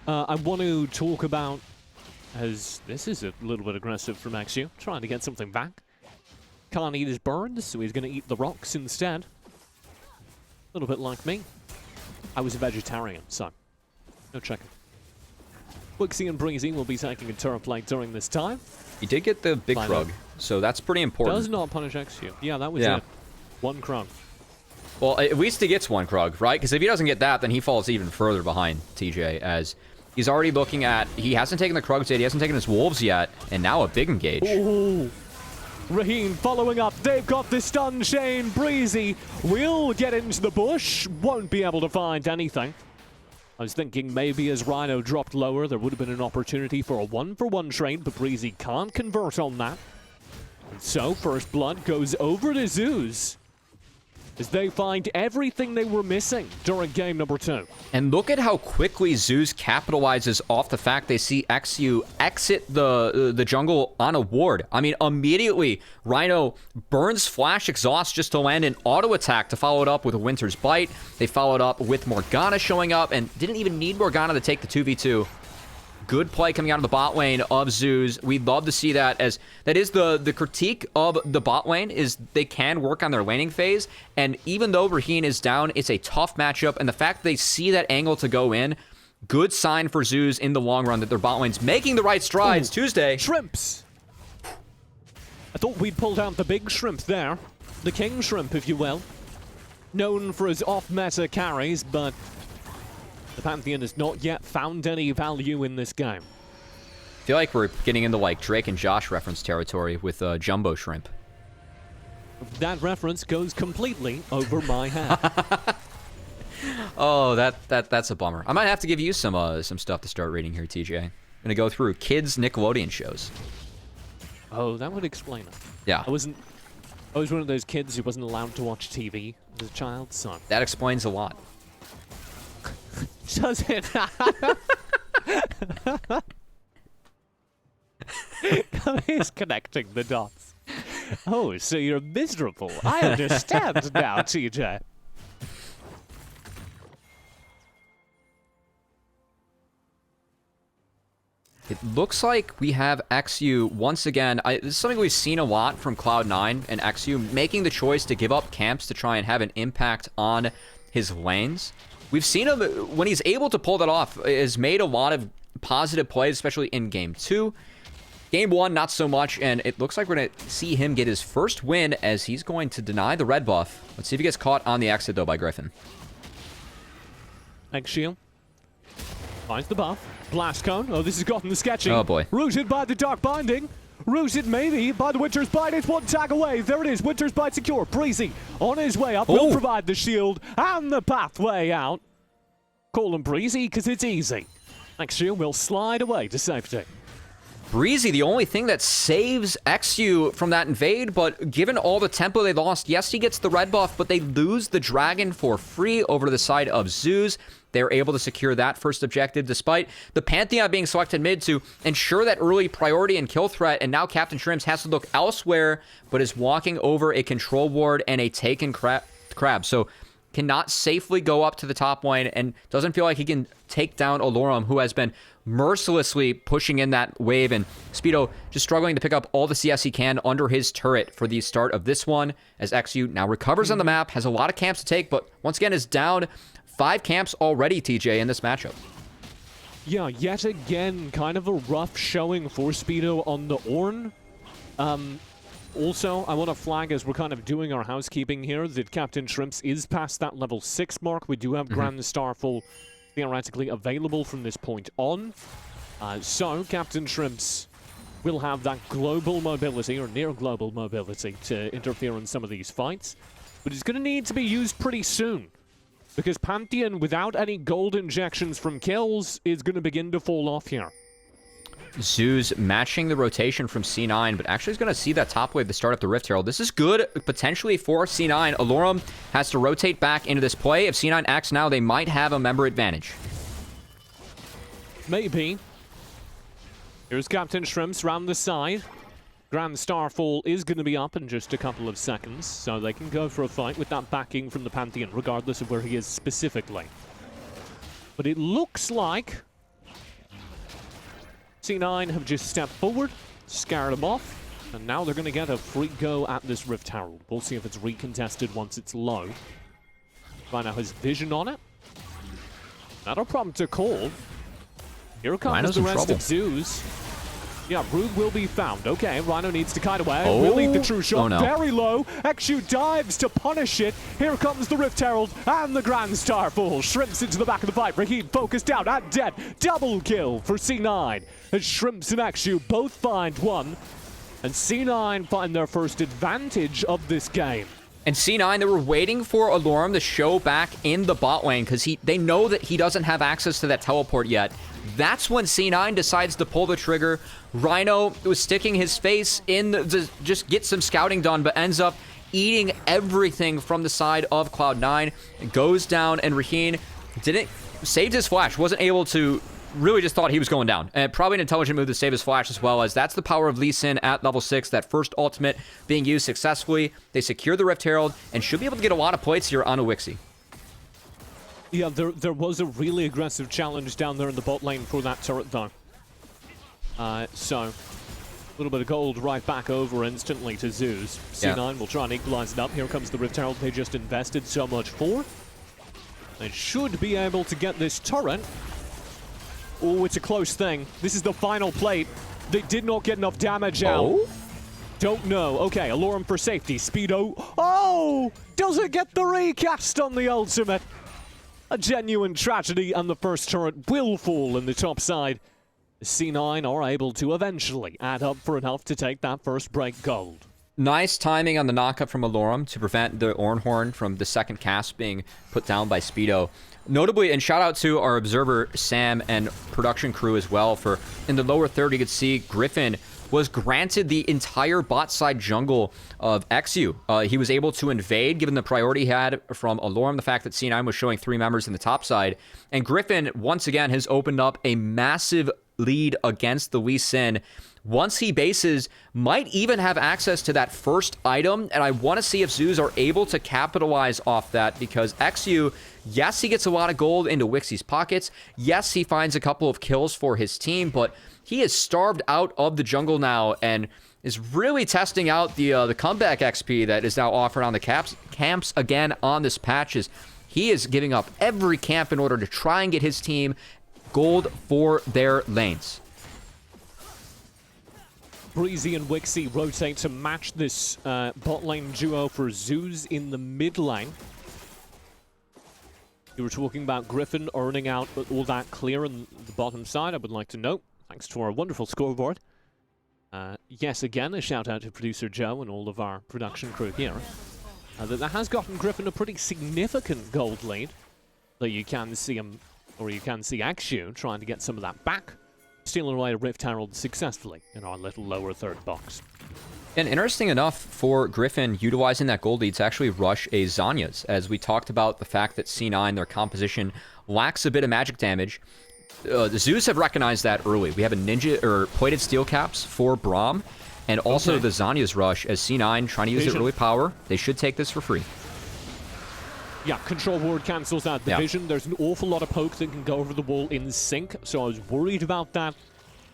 I want to talk about, as this is a little bit aggressive from XU, trying to get something back. Can't eat his birds, so he's going to eat the rocks instead. A little bit like me. I was a vegetarian, so No checking. Wixie and Breezy will be taking a turret plate during this time. He did get the big Final. Krug, so that's pretty important. Does not punish XU. Yeah, that was Yeah. it. 1 Krug. Well, at least he gets 1 Krug, right? Because if he doesn't get that, then he falls even further behind TJ, as he's already looking at... He hasn't taken the Krugs yet, he hasn't taken his Wolves yet, and now a big engage. Ooh. Raheem following up. They've got the stun chain. Breezy will get into the bush. Won't be able to find anything. I was thinking maybe as Rhino dropped lower, there would have been an opportunity for a 1-for-1 trade, but Breezy can't convert on that. And so, First Blood goes over to Zeus as they find everything they were missing during game number 2. And look at how quickly Zeus capitalizes off the fact they see XU exit the jungle on a ward. I mean, immediately, Rhino burns Flash Exhaust just to land an auto attack to follow it up with a Winter's Bite. They followed up with Morgana showing up and didn't even need Morgana to take the 2v2. Good play coming out of the bot lane of Zeus. We'd love to see that, as that is the critique of the bot lane, is they can work on their laning phase. And even though Raheen is down, it's a tough matchup. And the fact they see that angle to go in, good sign for Zeus in the long run that their bot lane's making the right strides. Ooh. Tuesday. Shrimps! I thought we'd pulled out the big shrimp there. The king shrimp, if you will. Known for his off-meta carries, but the Pantheon has not yet found any value in this game. I feel like we're getting into like Drake and Josh reference territory with Jumbo Shrimp. That reference goes completely over my head. Oh, that's a bummer. I might have to give you some stuff to start reading here, TJ. I'm gonna go through kids Nickelodeon shows. Oh, that would explain it. Yeah, I was one of those kids who wasn't allowed to watch TV as a child, so. that explains a lot. Does it? He's connecting the dots. Oh, so you're miserable. I understand now, TJ. It looks like we have XU once again. This is something we've seen a lot from Cloud9 and XU, making the choice to give up camps to try and have an impact on his lanes. We've seen him, when he's able to pull that off, has made a lot of positive plays, especially in Game 2. Game 1, not so much, and it looks like we're going to see him get his first win as he's going to deny the red buff. Let's see if he gets caught on the exit, though, by Griffin. Thanks, Shield. Finds the buff. Blast Cone. Oh, this has gotten the sketching. Oh, boy. Rooted by the Dark Binding. Rooted maybe by the Winter's Bite. It's 1 tag away. There it is. Winter's Bite secure. Breezy on his way up. Will provide the shield and the pathway out. Call him Breezy because it's easy. Next Shield will slide away to safety. Breezy, the only thing that saves XU from that invade, but given all the tempo they lost, yes, he gets the red buff, but they lose the dragon for free over to the side of Zeus. They're able to secure that first objective, despite the Pantheon being selected mid to ensure that early priority and kill threat, and now Captain Shrimps has to look elsewhere, but is walking over a control ward and a taken crab. So cannot safely go up to the top lane and doesn't feel like he can take down Olorum, who has been mercilessly pushing in that wave, and Speedo just struggling to pick up all the CS he can under his turret for the start of this one, as XU now recovers on the map, has a lot of camps to take, but once again is down 5 camps already, TJ, in this matchup. Yeah, yet again, kind of a rough showing for Speedo on the Ornn. Also, I want to flag as we're kind of doing our housekeeping here that Captain Shrimps is past that level 6 mark. We do have Grand Starfall theoretically available from this point on. So, Captain Shrimps will have that global mobility, or near global mobility, to interfere in some of these fights. But it's going to need to be used pretty soon, because Pantheon, without any gold injections from kills, is going to begin to fall off here. Zeus matching the rotation from C9, but actually is going to see that top wave to start up the Rift Herald. This is good, potentially, for C9. Olorum has to rotate back into this play. If C9 acts now, they might have a member advantage. Maybe. Here's Captain Shrimps round the side. Grand Starfall is going to be up in just a couple of seconds, so they can go for a fight with that backing from the Pantheon, regardless of where he is specifically. But it looks like C9 have just stepped forward, scared him off, and now they're going to get a free go at this Rift Herald. We'll see if it's recontested once it's low. Rhino has vision on it. That'll prompt a call. Here comes Rhino's the in rest trouble. of Zeus. Yeah, Rube will be found. Okay, Rhino needs to kite away. Oh. Will lead the true shot. Oh, no. Very low. Exu dives to punish it. Here comes the Rift Herald and the Grand Starfall. Shrimps into the back of the fight. Raheem focused down and dead. Double kill for C9. As Shrimps and Exu both find one. And C9 find their first advantage of this game. And C9, they were waiting for Alorum to show back in the bot lane because they know that he doesn't have access to that teleport yet. That's when C9 decides to pull the trigger. Rhino was sticking his face in to just get some scouting done, but ends up eating everything from the side of Cloud9. It goes down, and Raheen saved his flash, wasn't able to, really just thought he was going down. And probably an intelligent move to save his flash as well, as that's the power of Lee Sin at level 6, that first ultimate being used successfully. They secure the Rift Herald and should be able to get a lot of plates here on Wixie. Yeah, there was a really aggressive challenge down there in the bot lane for that turret, though. So, a little bit of gold right back over instantly to Zeus. C9 will try and equalize it up. Here comes the Rift Herald they just invested so much for. They should be able to get this turret. Oh, it's a close thing. This is the final plate. They did not get enough damage out. Don't know. Okay, Alorum for safety. Speedo. Oh! Doesn't get the recast on the ultimate. A genuine tragedy, and the first turret will fall in the top side. C9 are able to eventually add up for enough to take that first break gold. Nice timing on the knockup from Alorum to prevent the Ornhorn from the second cast being put down by Speedo. Notably, and shout out to our observer Sam and production crew as well, for in the lower third you could see Griffin was granted the entire bot side jungle of Exu. He was able to invade, given the priority he had from Alorum, the fact that C9 was showing 3 members in the top side. And Griffin, once again, has opened up a massive lead against the Lee Sin. Once he bases, might even have access to that first item, and I want to see if Zeus are able to capitalize off that, because Exu, yes, he gets a lot of gold into Wixie's pockets. Yes, he finds a couple of kills for his team, but he is starved out of the jungle now and is really testing out the comeback XP that is now offered on the camps again on this patch. He is giving up every camp in order to try and get his team gold for their lanes. Breezy and Wixie rotate to match this bot lane duo for Zeus in the mid lane. You were talking about Griffin earning out all that clear on the bottom side. I would like to note, thanks to our wonderful scoreboard. Yes, again, a shout out to producer Joe and all of our production crew here. That has gotten Griffin a pretty significant gold lead. Though you can see him, or you can see Exu trying to get some of that back. Stealing away a Rift Herald successfully in our little lower third box. And interesting enough for Griffin utilizing that gold lead to actually rush a Zhonya's, as we talked about the fact that C9, their composition, lacks a bit of magic damage. The Zeus have recognized that early. We have a ninja or plated steel caps for Braum, and also the Zhonya's rush as C9 trying to use their early power. They should take this for free. Yeah, control ward cancels out the vision. There's an awful lot of poke that can go over the wall in sync, so I was worried about that.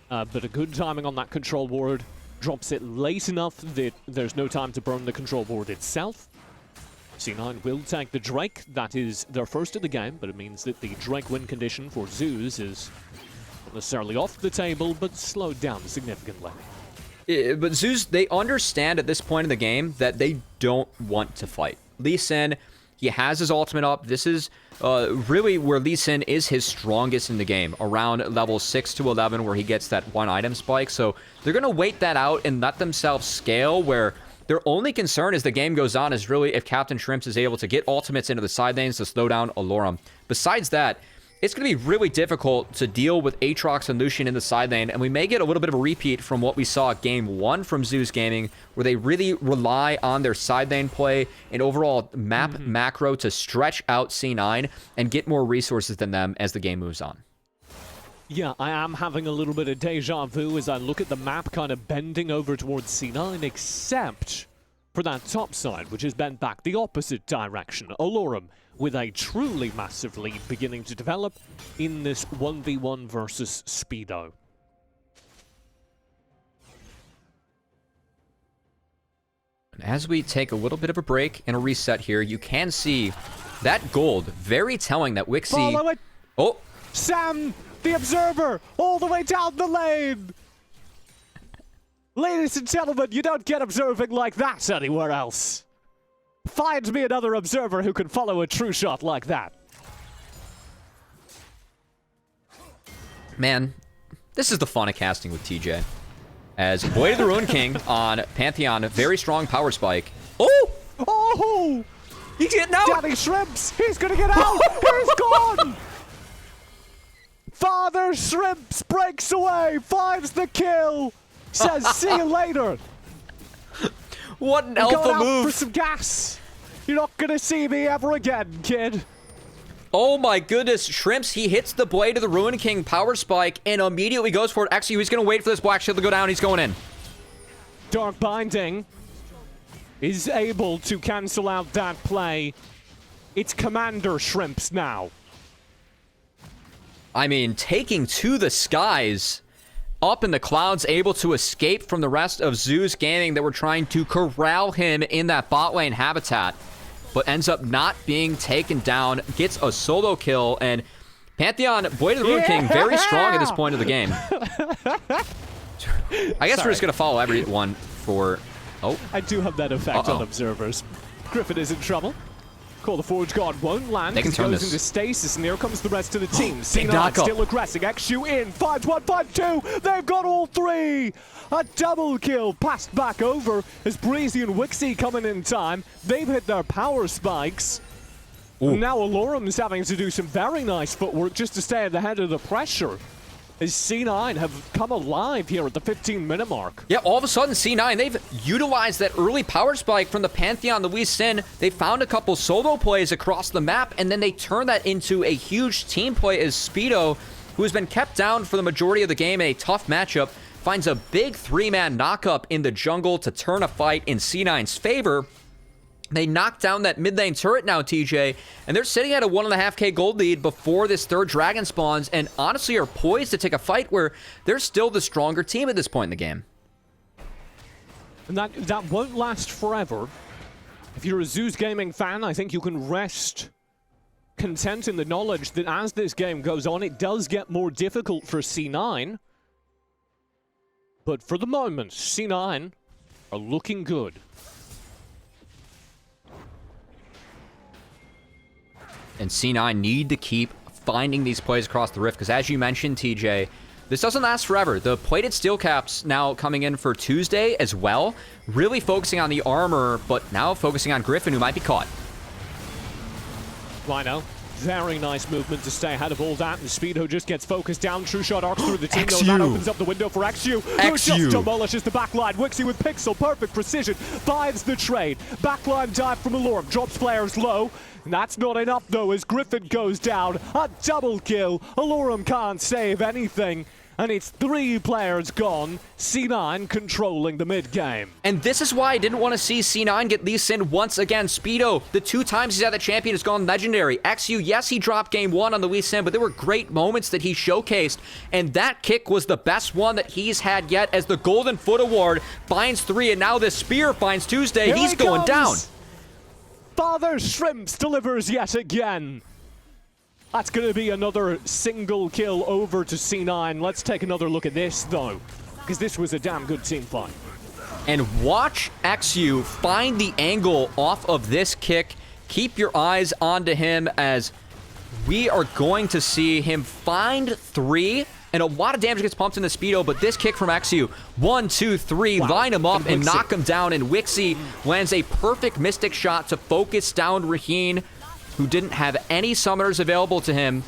But a good timing on that control ward drops it late enough that there's no time to burn the control ward itself. C9 will take the Drake. That is their first of the game, but it means that the Drake win condition for Zeus is not necessarily off the table, but slowed down significantly. But Zeus, they understand at this point in the game that they don't want to fight. Lee Sin, he has his ultimate up. This is really where Lee Sin is his strongest in the game, around level 6 to 11, where he gets that 1 item spike. So they're going to wait that out and let themselves scale, where their only concern as the game goes on is really if Captain Shrimps is able to get ultimates into the side lanes to slow down Alorum. Besides that, it's going to be really difficult to deal with Aatrox and Lucian in the side lane, and we may get a little bit of a repeat from what we saw game 1 from Zeus Gaming, where they really rely on their side lane play and overall map macro to stretch out C9 and get more resources than them as the game moves on. Yeah, I am having a little bit of deja vu as I look at the map kind of bending over towards C9, except for that top side, which is bent back the opposite direction. Alorum with a truly massive lead beginning to develop in this 1v1 versus Speedo. As we take a little bit of a break and a reset here, you can see that gold, very telling that Wixie... Follow it! Oh, Sam, the observer, all the way down the lane. Ladies and gentlemen, you don't get observing like that anywhere else. Find me another observer who can follow a true shot like that. man, this is the fun of casting with TJ. As Blade of the Ruin King on Pantheon, very strong power spike. Oh! Oh! He's getting out! Daddy Shrimps! He's gonna get out! He's gone! Father Shrimps breaks away, finds the kill, says, see you later. What an I'm going alpha out for move! some gas. You're not gonna see me ever again, kid. Oh my goodness, Shrimps, he hits the Blade of the Ruin King power spike and immediately goes for it. Actually, he's going to wait for this Black Shield to go down. He's going in. Dark Binding is able to cancel out that play. It's Commander Shrimps now. I mean, taking to the skies, up in the clouds, able to escape from the rest of Zeus Gaming that were trying to corral him in that bot lane habitat, but ends up not being taken down, gets a solo kill, and Pantheon, Blade of the Ruin King, very strong at this point of the game. I guess we're just going to follow everyone for... Oh, I do have that effect Uh-oh. on observers. Griffin is in trouble. Call the Forge God won't land. They can He turn goes this. into stasis, and here comes the rest of the team. Big C9 knock up. still aggressing. XU in. 5-1, 5-2. They've got all three. A double kill passed back over as Breezy and Wixie coming in time. They've hit their power spikes. Ooh. Now Alorum's having to do some very nice footwork just to stay at the head of the pressure. As C9 have come alive here at the 15-minute mark. yeah, all of a sudden, C9, they've utilized that early power spike from the Pantheon, the Lee Sin. They found a couple solo plays across the map, and then they turned that into a huge team play as Speedo, who has been kept down for the majority of the game in a tough matchup, finds a big three-man knockup in the jungle to turn a fight in C9's favor. They knocked down that mid lane turret now, TJ, and they're sitting at a 1.5k gold lead before this third dragon spawns, and honestly are poised to take a fight where they're still the stronger team at this point in the game. And that won't last forever. If you're a Zeus Gaming fan, I think you can rest content in the knowledge that as this game goes on, it does get more difficult for C9. But for the moment, C9 are looking good. And C9 need to keep finding these plays across the rift, because as you mentioned, TJ, this doesn't last forever. The plated steel caps now coming in for Tuesday as well, really focusing on the armor, but now focusing on Griffin, who might be caught. Rhino, very nice movement to stay ahead of all that, and Speedo just gets focused down. True shot arcs through the team, though, and that opens up the window for XU, who just demolishes the backline. Wixie with pixel, perfect precision, finds the trade. Backline dive from Alorum, drops players low. That's not enough, though, as Griffin goes down. A double kill. Alorum can't save anything. And it's 3 players gone. C9 controlling the mid-game. And this is why I didn't want to see C9 get Lee Sin once again. Speedo, the 2 times he's had the champion, has gone legendary. XU, yes, he dropped game 1 on the Lee Sin, but there were great moments that he showcased. And that kick was the best one that he's had yet, as the Golden Foot Award finds 3, and now this spear finds Tuesday. Here He's he going down. comes. Father Shrimps delivers yet again. That's going to be another single kill over to C9. Let's take another look at this, though, because this was a damn good team fight. And watch XU find the angle off of this kick. Keep your eyes onto him, as we are going to see him find 3. And a lot of damage gets pumped in the Speedo, but this kick from XU, 1, 2, 3, Wow. line him up and Wixie. knock him down. And Wixie lands a perfect Mystic shot to focus down Raheen, who didn't have any summoners available to him.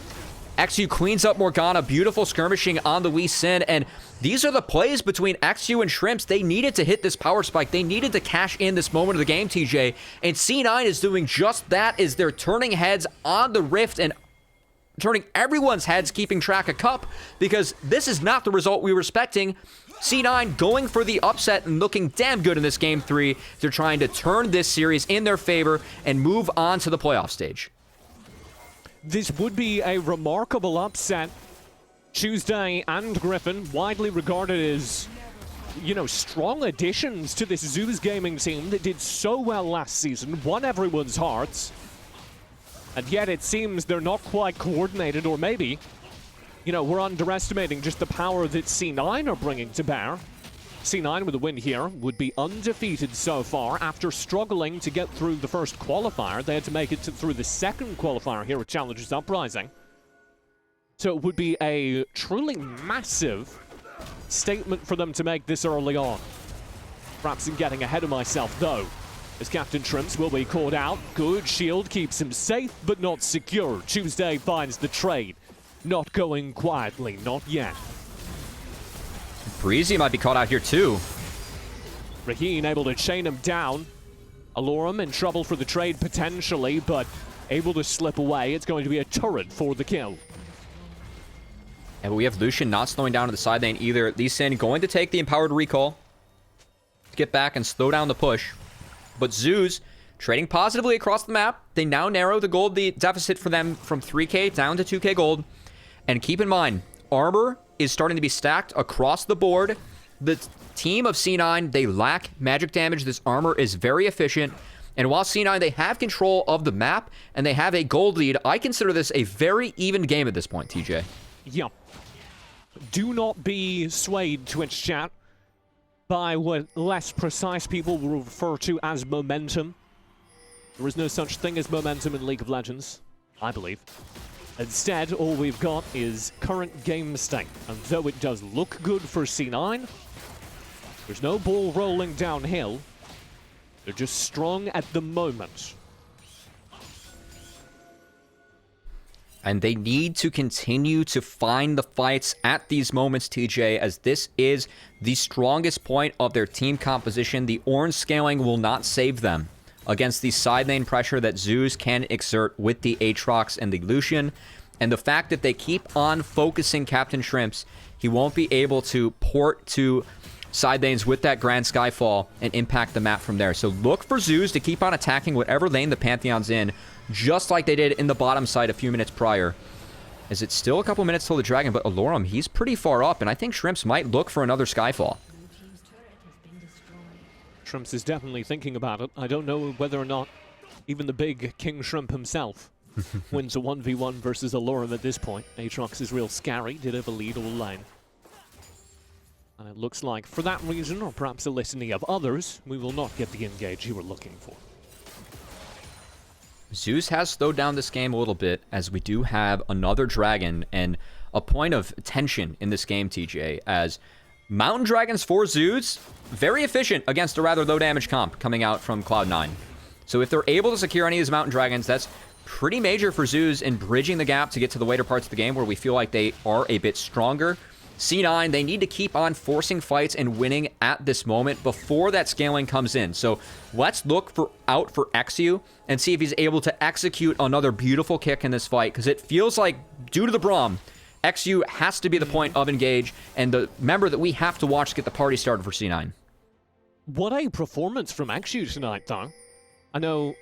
XU cleans up Morgana, beautiful skirmishing on the Lee Sin, and these are the plays between XU and Shrimps. They needed to hit this power spike. They needed to cash in this moment of the game, TJ, and C9 is doing just that, as they're turning heads on the Rift and turning everyone's heads, keeping track of Cup, because this is not the result we were expecting. C9 going for the upset and looking damn good in this Game 3. They're trying to turn this series in their favor and move on to the playoff stage. This would be a remarkable upset. Tuesday and Griffin, widely regarded as, you know, strong additions to this Zeus Gaming team that did so well last season, won everyone's hearts. And yet it seems they're not quite coordinated, or maybe, you know, we're underestimating just the power that C9 are bringing to bear. C9 with a win here would be undefeated so far after struggling to get through the first qualifier. They had to make it through the second qualifier here at Challengers Uprising. So it would be a truly massive statement for them to make this early on. Perhaps I'm getting ahead of myself though, as Captain Shrimps will be caught out. Good shield keeps him safe but not secure. Tuesday finds the trade. Not going quietly, not yet. Breezy might be caught out here too. Raheen able to chain him down. Alorum in trouble for the trade potentially, but able to slip away. It's going to be a turret for the kill. And we have Lucian not slowing down to the side lane either. Lee Sin going to take the empowered recall to get back and slow down the push. But Zeus trading positively across the map. They now narrow the gold deficit for them from 3k down to 2k gold. And keep in mind, armor is starting to be stacked across the board. The team of C9, they lack magic damage. This armor is very efficient. And while C9, they have control of the map and they have a gold lead, I consider this a very even game at this point, TJ. Yep. Do not be swayed, Twitch chat, by what less precise people will refer to as momentum. There is no such thing as momentum in League of Legends, I believe. Instead, all we've got is current game state. And though it does look good for C9, there's no ball rolling downhill. They're just strong at the moment. And they need to continue to find the fights at these moments, TJ, as this is the strongest point of their team composition. The orange scaling will not save them against the side lane pressure that Zeus can exert with the Aatrox and the Lucian. And the fact that they keep on focusing Captain Shrimps, he won't be able to port to side lanes with that Grand Skyfall and impact the map from there. So look for Zeus to keep on attacking whatever lane the Pantheon's in, just like they did in the bottom side a few minutes prior. As it's still a couple minutes till the Dragon, but Alorum, he's pretty far up, and I think Shrimps might look for another Skyfall. Shrimps is definitely thinking about it. I don't know whether or not even the big King Shrimp himself wins a 1v1 versus Alorum at this point. Aatrox is real scary, did have a lead all lane. And it looks like for that reason, or perhaps a litany of others, we will not get the engage you were looking for. Zeus has slowed down this game a little bit, as we do have another Dragon, and a point of tension in this game, TJ, as Mountain Dragons for Zeus, very efficient against a rather low damage comp coming out from Cloud9. So if they're able to secure any of these Mountain Dragons, that's pretty major for Zeus in bridging the gap to get to the later parts of the game where we feel like they are a bit stronger. C9, they need to keep on forcing fights and winning at this moment before that scaling comes in. So let's look out for Exu and see if he's able to execute another beautiful kick in this fight, because it feels like, due to the Braum, Exu has to be the point of engage and the member that we have to watch to get the party started for C9. What a performance from Exu tonight, though. I know...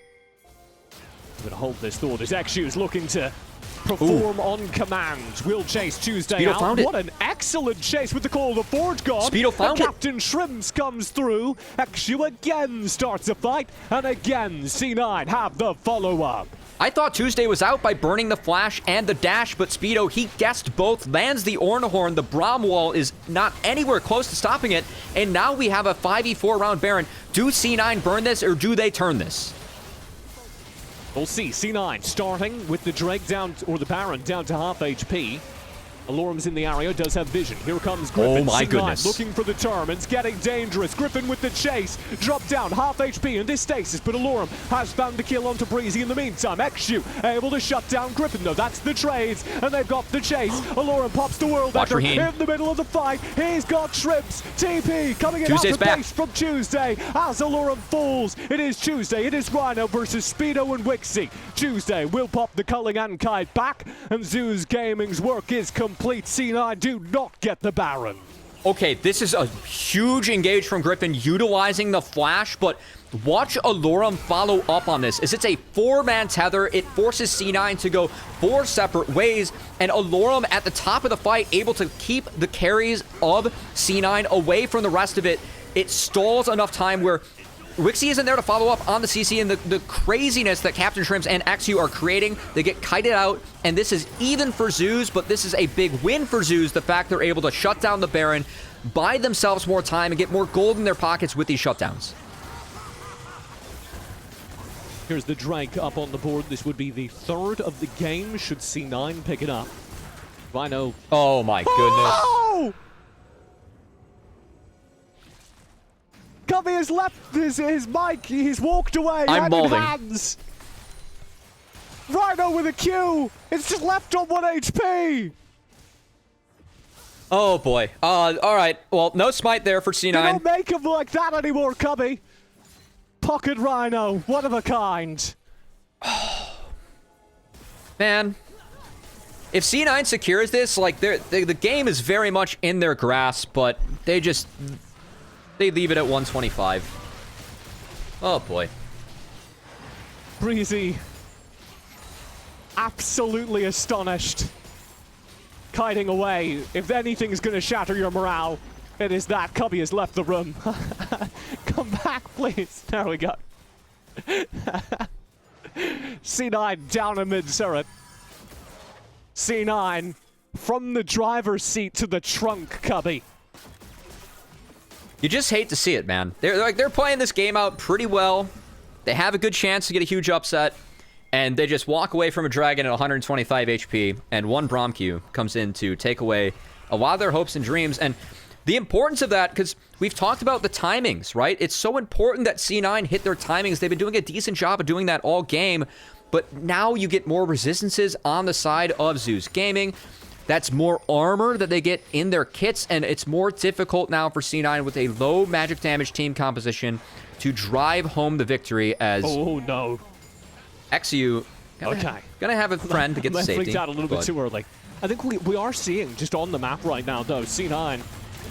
I'm going to hold this thought as Exu is looking to perform on command. Will chase Tuesday Speedo out. found it. What an excellent chase with the call of the Forge God. Speedo found it. Captain Shrimps comes through. Exu again starts a fight. And again, C9 have the follow-up. I thought Tuesday was out by burning the flash and the dash, but Speedo, he guessed both, lands the Ornhorn. The Braum wall is not anywhere close to stopping it, and now we have a 5v4 round Baron. Do C9 burn this, or do they turn this? We'll see. C9 starting with the Drake down, or the Baron down to half HP. Alorum's in the area, does have vision. Here comes Griffin. Oh my C9 goodness. looking for the term. It's getting dangerous. Griffin with the chase. Drop down, half HP in this stasis, but Alorum has found the kill onto Breezy in the meantime. Exu able to shut down Griffin, though. That's the trades, and they've got the chase. Alorum pops the World Watch Ender Raheen. in the middle of the fight. He's got Shrimps. TP coming in Tuesday's out of back. base from Tuesday. As Alorum falls, it is Tuesday. It is Rhino versus Speedo and Wixie. Tuesday will pop the Culling and Kite back, and Zeus Gaming's work is complete. C9 do not get the Baron. Okay, this is a huge engage from Griffin utilizing the flash, but watch Alorum follow up on this. As it's a 4-man tether, it forces C9 to go 4 separate ways, and Alorum at the top of the fight able to keep the carries of C9 away from the rest of it. It stalls enough time where Wixie isn't there to follow up on the CC, and the craziness that Captain Shrimps and XU are creating. They get kited out, and this is even for Zeus, but this is a big win for Zeus, the fact they're able to shut down the Baron, buy themselves more time, and get more gold in their pockets with these shutdowns. Here's the Drake up on the board. This would be the third of the game should C9 pick it up. Rhino. Oh my goodness. Oh! Cubby has left his mic. He's walked away. I'm hand in molding. hands. Rhino with a Q. It's just left on 1 HP. Oh boy. All right. Well, no smite there for C9. You don't make him like that anymore, Cubby. Pocket Rhino, one of a kind. Man. If C9 secures this, like, the game is very much in their grasp, but they leave it at 125. Oh boy. Breezy. Absolutely astonished. Kiting away. If anything's gonna shatter your morale, it is that Cubby has left the room. Come back, please. There we go. C9 down in mid-turret. C9 from the driver's seat to the trunk, Cubby. You just hate to see it, man. They're playing this game out pretty well. They have a good chance to get a huge upset, and they just walk away from a dragon at 125 HP, and one Braum Q comes in to take away a lot of their hopes and dreams. And the importance of that, because we've talked about the timings, right? It's so important that C9 hit their timings. They've been doing a decent job of doing that all game, but now you get more resistances on the side of Zeus Gaming. That's more armor that they get in their kits, and it's more difficult now for C9 with a low magic damage team composition to drive home the victory as Oh no. XU gonna have a friend to get the safety. Freaked out a little bit too early. I think we are seeing just on the map right now though, C9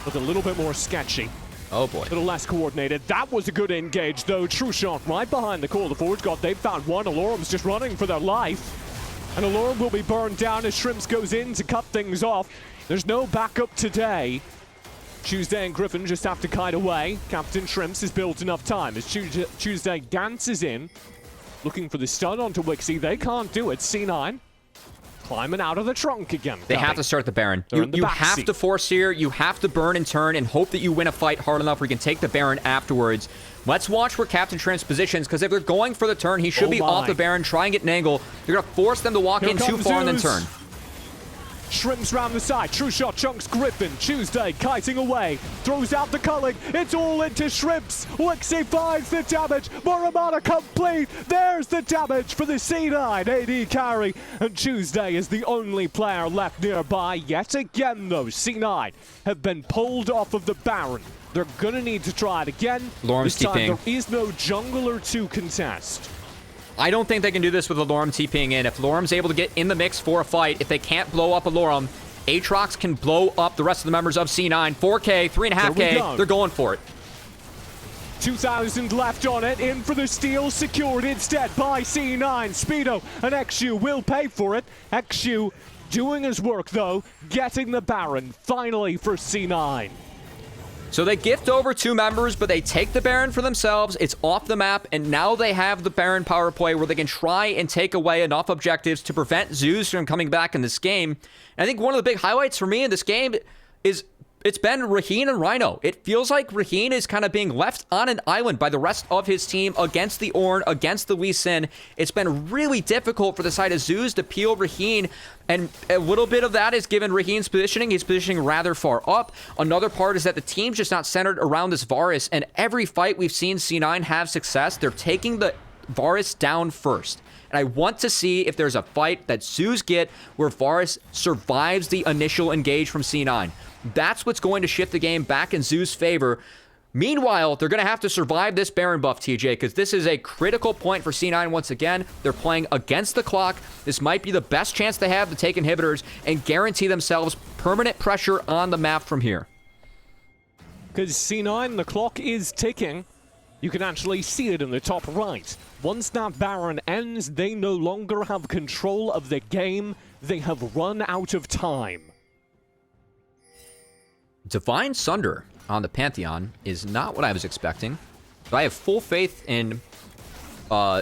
look a little bit more sketchy. Oh boy. A little less coordinated. That was a good engage though. True shot right behind the core of the Forge God. They've found one. Alorum's just running for their life. And Alorum will be burned down as Shrimps goes in to cut things off. There's no backup today. Tuesday and Griffin just have to kite away. Captain Shrimps has built enough time as Tuesday dances in. Looking for the stun onto Wixie. They can't do it. C9 climbing out of the trunk again. They have to start the Baron. They're in the You back have seat. to force here. You have to burn and turn and hope that you win a fight hard enough where you can take the Baron afterwards. Let's watch where Captain Shrimps positions, because if they're going for the turn, he should be off the Baron, try and get an angle. They're going to force them to walk in too far and then turn. Shrimps round the side. True shot chunks Griffin. Tuesday kiting away. Throws out the culling. It's all into Shrimps. Wixie finds the damage. Moramana complete. There's the damage for the C9 AD carry. And Tuesday is the only player left nearby. Yet again though, C9 have been pulled off of the Baron. They're gonna need to try it again. Lorum's This time TPing. there is no jungler to contest. I don't think they can do this with Alorum TPing in. If Alorum's able to get in the mix for a fight, if they can't blow up Alorum, Aatrox can blow up the rest of the members of C9. 4K, 3.5K, they're going for it. 2,000 left on it, in for the steal, secured instead by C9. Speedo and XU will pay for it. XU doing his work though, getting the Baron finally for C9. So they gift over 2 members, but they take the Baron for themselves. It's off the map, and now they have the Baron power play where they can try and take away enough objectives to prevent Zeus from coming back in this game. And I think one of the big highlights for me in this game is it's been Raheen and Rhino. It feels like Raheen is kind of being left on an island by the rest of his team against the Ornn, against the Lee Sin. It's been really difficult for the side of Zeus to peel Raheen, and a little bit of that is given Raheen's positioning. He's positioning rather far up. Another part is that the team's just not centered around this Varus, and every fight we've seen C9 have success, they're taking the Varus down first. And I want to see if there's a fight that Zeus get where Varus survives the initial engage from C9. That's what's going to shift the game back in Zeus' favor. Meanwhile, they're going to have to survive this Baron buff, TJ, because this is a critical point for C9 once again. They're playing against the clock. This might be the best chance they have to take inhibitors and guarantee themselves permanent pressure on the map from here. Because C9, the clock is ticking. You can actually see it in the top right. Once that Baron ends, they no longer have control of the game. They have run out of time. Divine Sunder on the Pantheon is not what I was expecting. So I have full faith in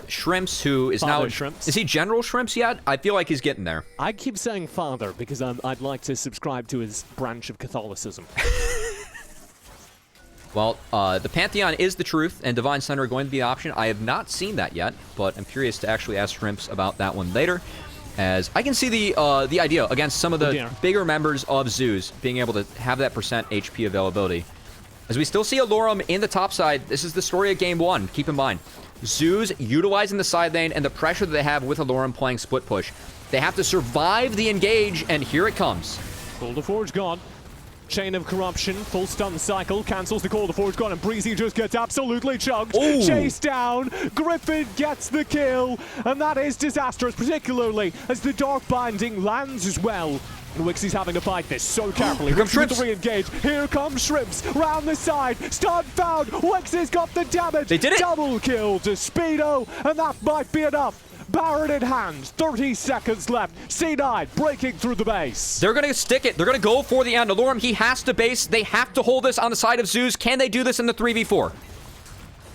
Shrimps, who is Father now... Shrimps. Is he General Shrimps yet? I feel like he's getting there. I keep saying father because I'd like to subscribe to his branch of Catholicism. Well, the Pantheon is the truth, and Divine Center are going to be the option. I have not seen that yet, but I'm curious to actually ask Shrimps about that one later, as I can see the idea against some of the bigger members of Zeus being able to have that percent HP availability. As we still see Alorum in the top side, this is the story of Game 1. Keep in mind, Zeus utilizing the side lane and the pressure that they have with Alorum playing split push. They have to survive the engage, and here it comes. Call to Forge gone. Chain of Corruption, full stun cycle, cancels the Call to Forge gone, and Breezy just gets absolutely chugged. Ooh. Chase down, Griffin gets the kill, and that is disastrous, particularly as the Dark Binding lands as well. And Wixie's having to fight this so carefully. Here comes Wixie with Shrimps. the re-engage. Here comes Shrimps. Round the side. Stun found. Wixie's got the damage. They did it. Double kill to Speedo. And that might be enough. Baron in hand. 30 seconds left. C9 breaking through the base. They're going to stick it. They're going to go for the end. Alorum, he has to base. They have to hold this on the side of Zeus. Can they do this in the 3v4?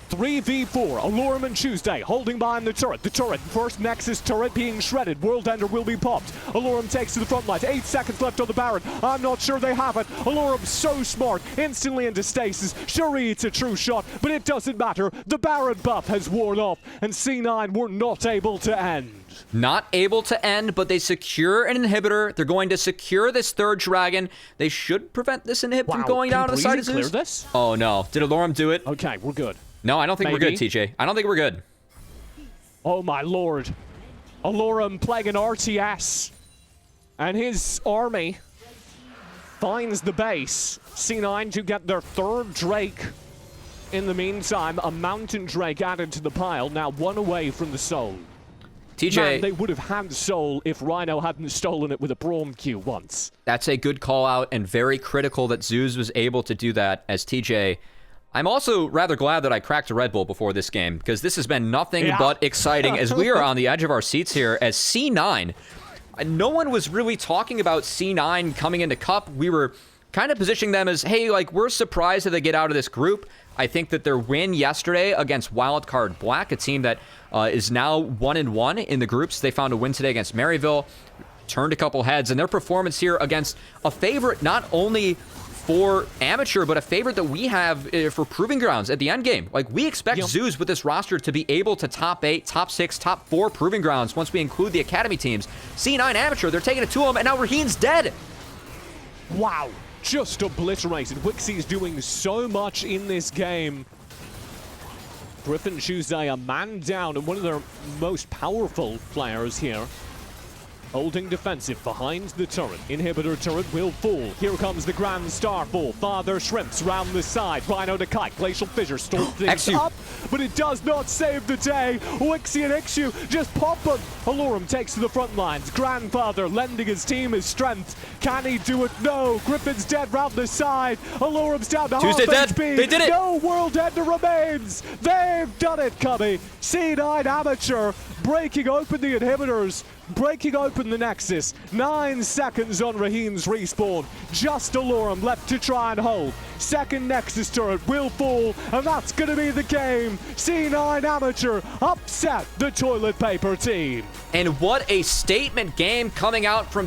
3v4, Alorum and Tuesday holding behind the turret. The turret, first Nexus turret being shredded. World Ender will be popped. Alorum takes to the front line. 8 seconds left on the Baron. I'm not sure they have it. Alorum so smart. Instantly into stasis. Sure, it's a true shot, but it doesn't matter. The Baron buff has worn off, and C9 were not able to end. Not able to end, but they secure an inhibitor. They're going to secure this third dragon. They should prevent this inhib from going down to the side of Breezy Zeus. clear this? Oh, no. Did Alorum do it? Okay, we're good. No, I don't think we're good, Maybe. TJ. I don't think we're good. Oh my lord. Alorum playing an RTS. And his army finds the base. C9 to get their third Drake. In the meantime, a Mountain Drake added to the pile. Now one away from the Soul. TJ, Man, they would have had Soul if Rhino hadn't stolen it with a Braum Q once. that's a good call out and very critical that Zeus was able to do that as TJ. I'm also rather glad that I cracked a Red Bull before this game, because this has been nothing but exciting as we are on the edge of our seats here as C9. No one was really talking about C9 coming into Cup. We were kind of positioning them as, hey, like, we're surprised that they get out of this group. I think that their win yesterday against Wildcard Black, a team that is now 1-1 in the groups. They found a win today against Maryville, turned a couple heads, and their performance here against a favorite not only for Amateur, but a favorite that we have for Proving Grounds at the end game. Like, we expect Zeus with this roster to be able to top 8, top 6, top 4 Proving Grounds once we include the Academy teams. C9 Amateur, they're taking it to him, and now Raheen's dead. Wow. Just obliterated. Wixie's doing so much in this game. Griffin Tuesday, a man down, and one of their most powerful players here. Holding defensive behind the turret. Inhibitor turret will fall. Here comes the Grand Starfall. Father Shrimps round the side. Rhino to Kite. Glacial Fissure stalled things Exu. up, but it does not save the day. Wixie and Ixu just pop them. Alorum takes to the front lines. Grandfather lending his team his strength. Can he do it? No. Griffin's dead round the side. Alorum's down to Tuesday half dead. HP. They did it. No World Ender remains. They've done it, Cubby. C9 Amateur breaking open the inhibitors. Breaking open the Nexus. 9 seconds on Raheen's respawn. Just Alorum left to try and hold. Second Nexus turret will fall, and that's going to be the game. C9 Amateur upset the Toilet Paper team. And what a statement game coming out from